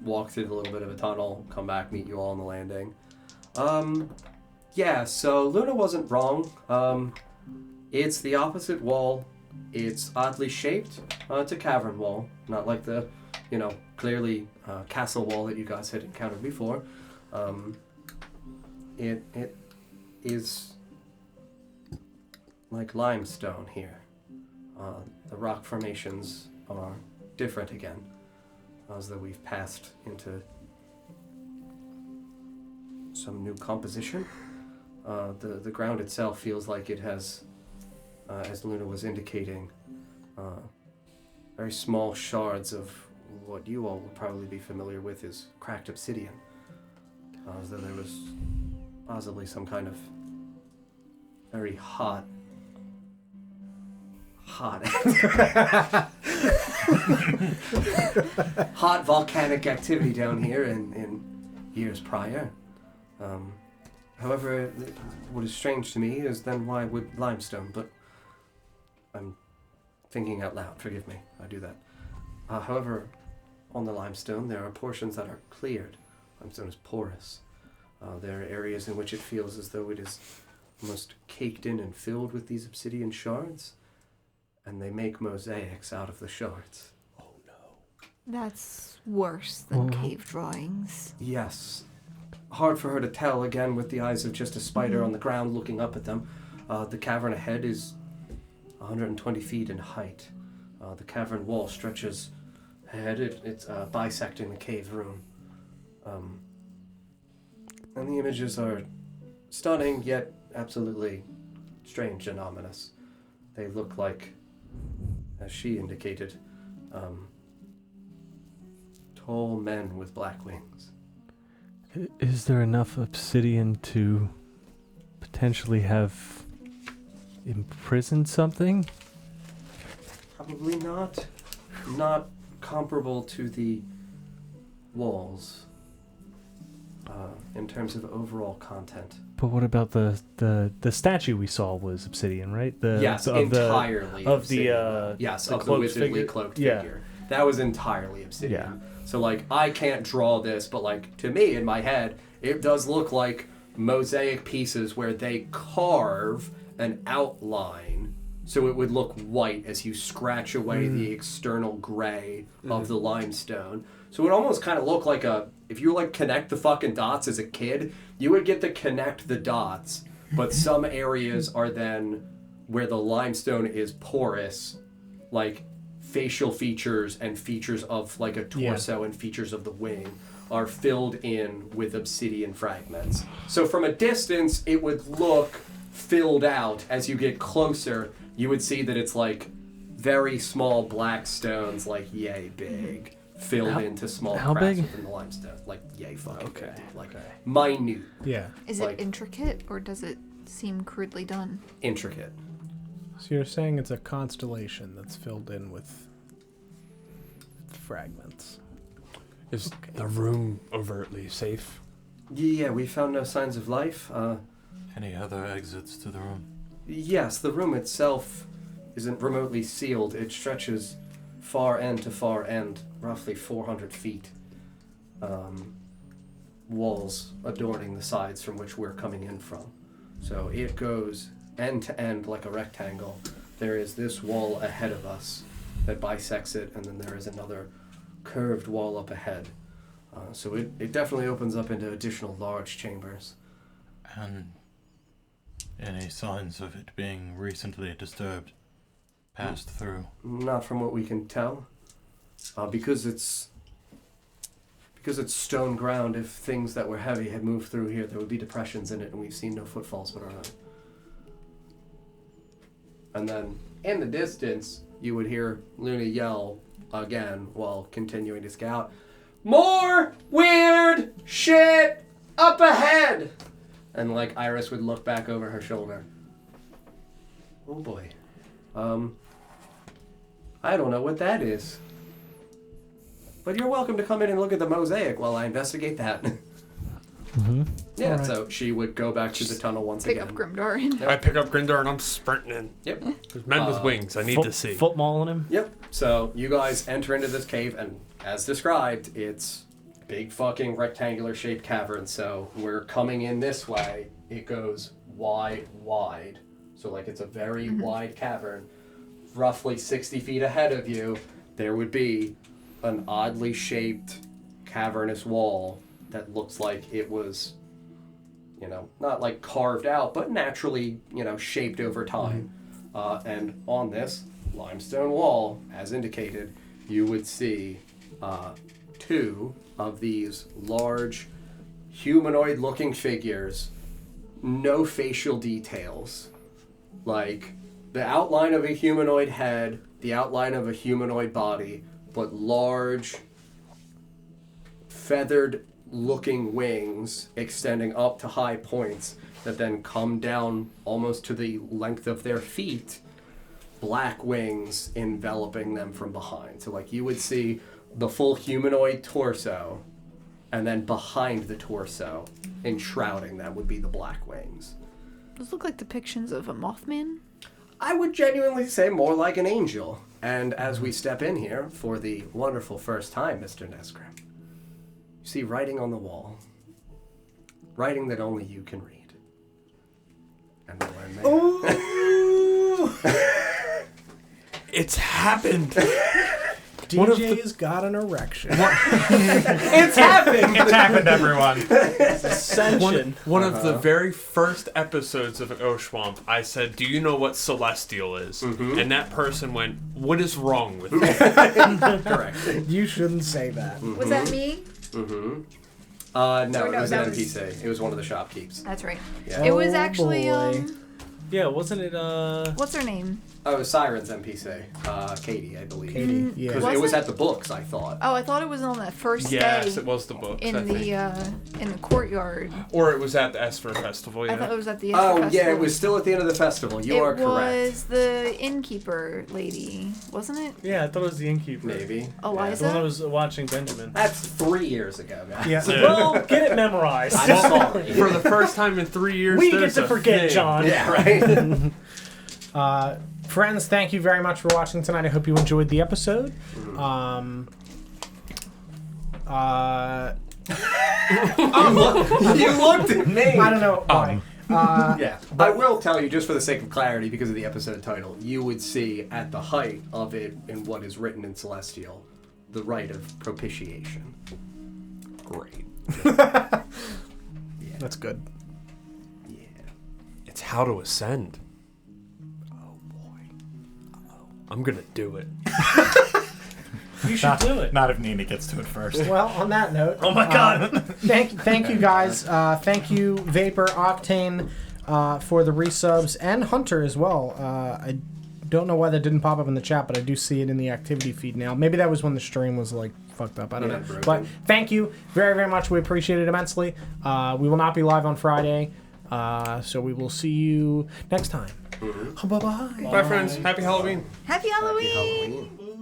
walk through a little bit of a tunnel, come back, meet you all on the landing. Yeah. So Luna wasn't wrong. It's the opposite wall. It's oddly shaped. It's a cavern wall, not like the, clearly castle wall that you guys had encountered before. It is like limestone here. The rock formations are different again, as though we've passed into some new composition. The ground itself feels like it has, as Luna was indicating, very small shards of what you all will probably be familiar with as cracked obsidian. As though there was possibly some kind of very hot volcanic activity down here in years prior. However, what is strange to me is then why would limestone, but I'm thinking out loud, forgive me, I do that. However, on the limestone there are portions that are cleared. Limestone is porous. There are areas in which it feels as though it is almost caked in and filled with these obsidian shards, and they make mosaics out of the shards. That's worse than cave drawings. Yes. Hard for her to tell, again, with the eyes of just a spider on the ground looking up at them. The cavern ahead is 120 feet in height. The cavern wall stretches ahead. It's bisecting the cave room. And the images are stunning, yet absolutely strange and ominous. They look like, as she indicated, tall men with black wings. Is there enough obsidian to potentially have imprisoned something? Probably not. Not comparable to the walls in terms of overall content. But what about the statue we saw was obsidian, right? Yes, entirely of obsidian. the yes, the of the cloaked wizardly figure? cloaked Yeah. figure. That was entirely obsidian. So like I can't draw this, but like to me in my head, it does look like mosaic pieces where they carve an outline so it would look white as you scratch away the external gray of the limestone. So it almost kind of looked like if you like connect the fucking dots as a kid, you would get to connect the dots, but some areas are then where the limestone is porous, like facial features and features of like a torso and features of the wing are filled in with obsidian fragments. So from a distance, it would look filled out. As you get closer, you would see that it's like very small black stones, like yay big, filled into small cracks within the limestone. Like yay fucking big. Like minute. Yeah. Is like, it intricate or does it seem crudely done? Intricate. So you're saying it's a constellation that's filled in with fragments. Is the room overtly safe? Yeah, we found no signs of life. Any other exits to the room? Yes, the room itself isn't remotely sealed. It stretches far end to far end, roughly 400 feet. Walls adorning the sides from which we're coming in from. So it goes end to end like a rectangle. There is this wall ahead of us that bisects it, and then there is another curved wall up ahead. So it definitely opens up into additional large chambers. And any signs of it being recently disturbed? Passed through? Not from what we can tell. Because it's stone ground, if things that were heavy had moved through here, there would be depressions in it, and we've seen no footfalls but our own. And then, in the distance, you would hear Luna yell again while continuing to scout, "More weird shit up ahead!" And like Iris would look back over her shoulder. Oh boy. I don't know what that is. But you're welcome to come in and look at the mosaic while I investigate that. Mm-hmm. Yeah, Alright. so she would go back to the tunnel once Pick again. up Grimdar and I pick up Grindar and I'm sprinting in. Yep. There's men with wings. I need to see. Footmalling him. Yep. So you guys enter into this cave, and as described, it's big fucking rectangular shaped cavern. So we're coming in this way. It goes wide. So like it's a very wide cavern. Roughly 60 feet ahead of you, there would be an oddly shaped cavernous wall that looks like it was, not like carved out, but naturally, shaped over time. And on this limestone wall, as indicated, you would see two of these large humanoid-looking figures, no facial details, like the outline of a humanoid head, the outline of a humanoid body, but large, feathered-looking wings extending up to high points that then come down almost to the length of their feet, black wings enveloping them from behind. So like you would see the full humanoid torso, and then behind the torso, enshrouding them, would be the black wings. those look like depictions of a Mothman. I would genuinely say more like an angel. And as we step in here for the wonderful first time, Mr. Nesgrim, you see writing on the wall. Writing that only you can read. And we'll end there. Ooh! It's happened. DJ's got an erection. It's happened! It's happened, everyone. Ascension. One of the very first episodes of Oshuamp, I said, "Do you know what celestial is?" And that person went, "What is wrong with you?" Correct. You shouldn't say that. Was that me? No, Or it no, was that an was- NPC. It was one of the shopkeepers. That's right. Yeah. It was Oh, actually, boy. Yeah, wasn't it? what's her name? Oh, it was Siren's NPC. Katie, I believe. Katie, yeah. Because Was it was it? at the books, I thought. Oh, I thought it was on that first Yes, day it was the books, I in think. the courtyard. Or it was at the Esper Festival, I thought yeah. it was at the Oh, festival. yeah, it was still at the end of the festival. You are It correct. was the innkeeper lady, wasn't it? Yeah, I thought it was the innkeeper. Maybe. Eliza? The one that was watching Benjamin. That's 3 years ago, guys. Yeah. Well, get it memorized. I'm sorry. For the first time in 3 years, We get there's to a forget, thing. John. Yeah, right? Friends, thank you very much for watching tonight. I hope you enjoyed the episode. You looked at me. I don't know why. Yeah, I will tell you, just for the sake of clarity, because of the episode title, you would see at the height of it in what is written in Celestial, the rite of propitiation. Great. That's good. Yeah. It's how to ascend. Oh boy. I'm gonna do it. You should do it. Not if Nina gets to it first. Well, on that note, Oh my god. thank you guys. Thank you, Vapor, Octane, for the resubs, and Hunter as well. I don't know why that didn't pop up in the chat, but I do see it in the activity feed now. Maybe that was when the stream was like fucked up. I don't know. Broken. But thank you very, very much. We appreciate it immensely. We will not be live on Friday, so we will see you next time. Bye-bye. Bye, friends. Happy Halloween. Happy Halloween! Happy Halloween.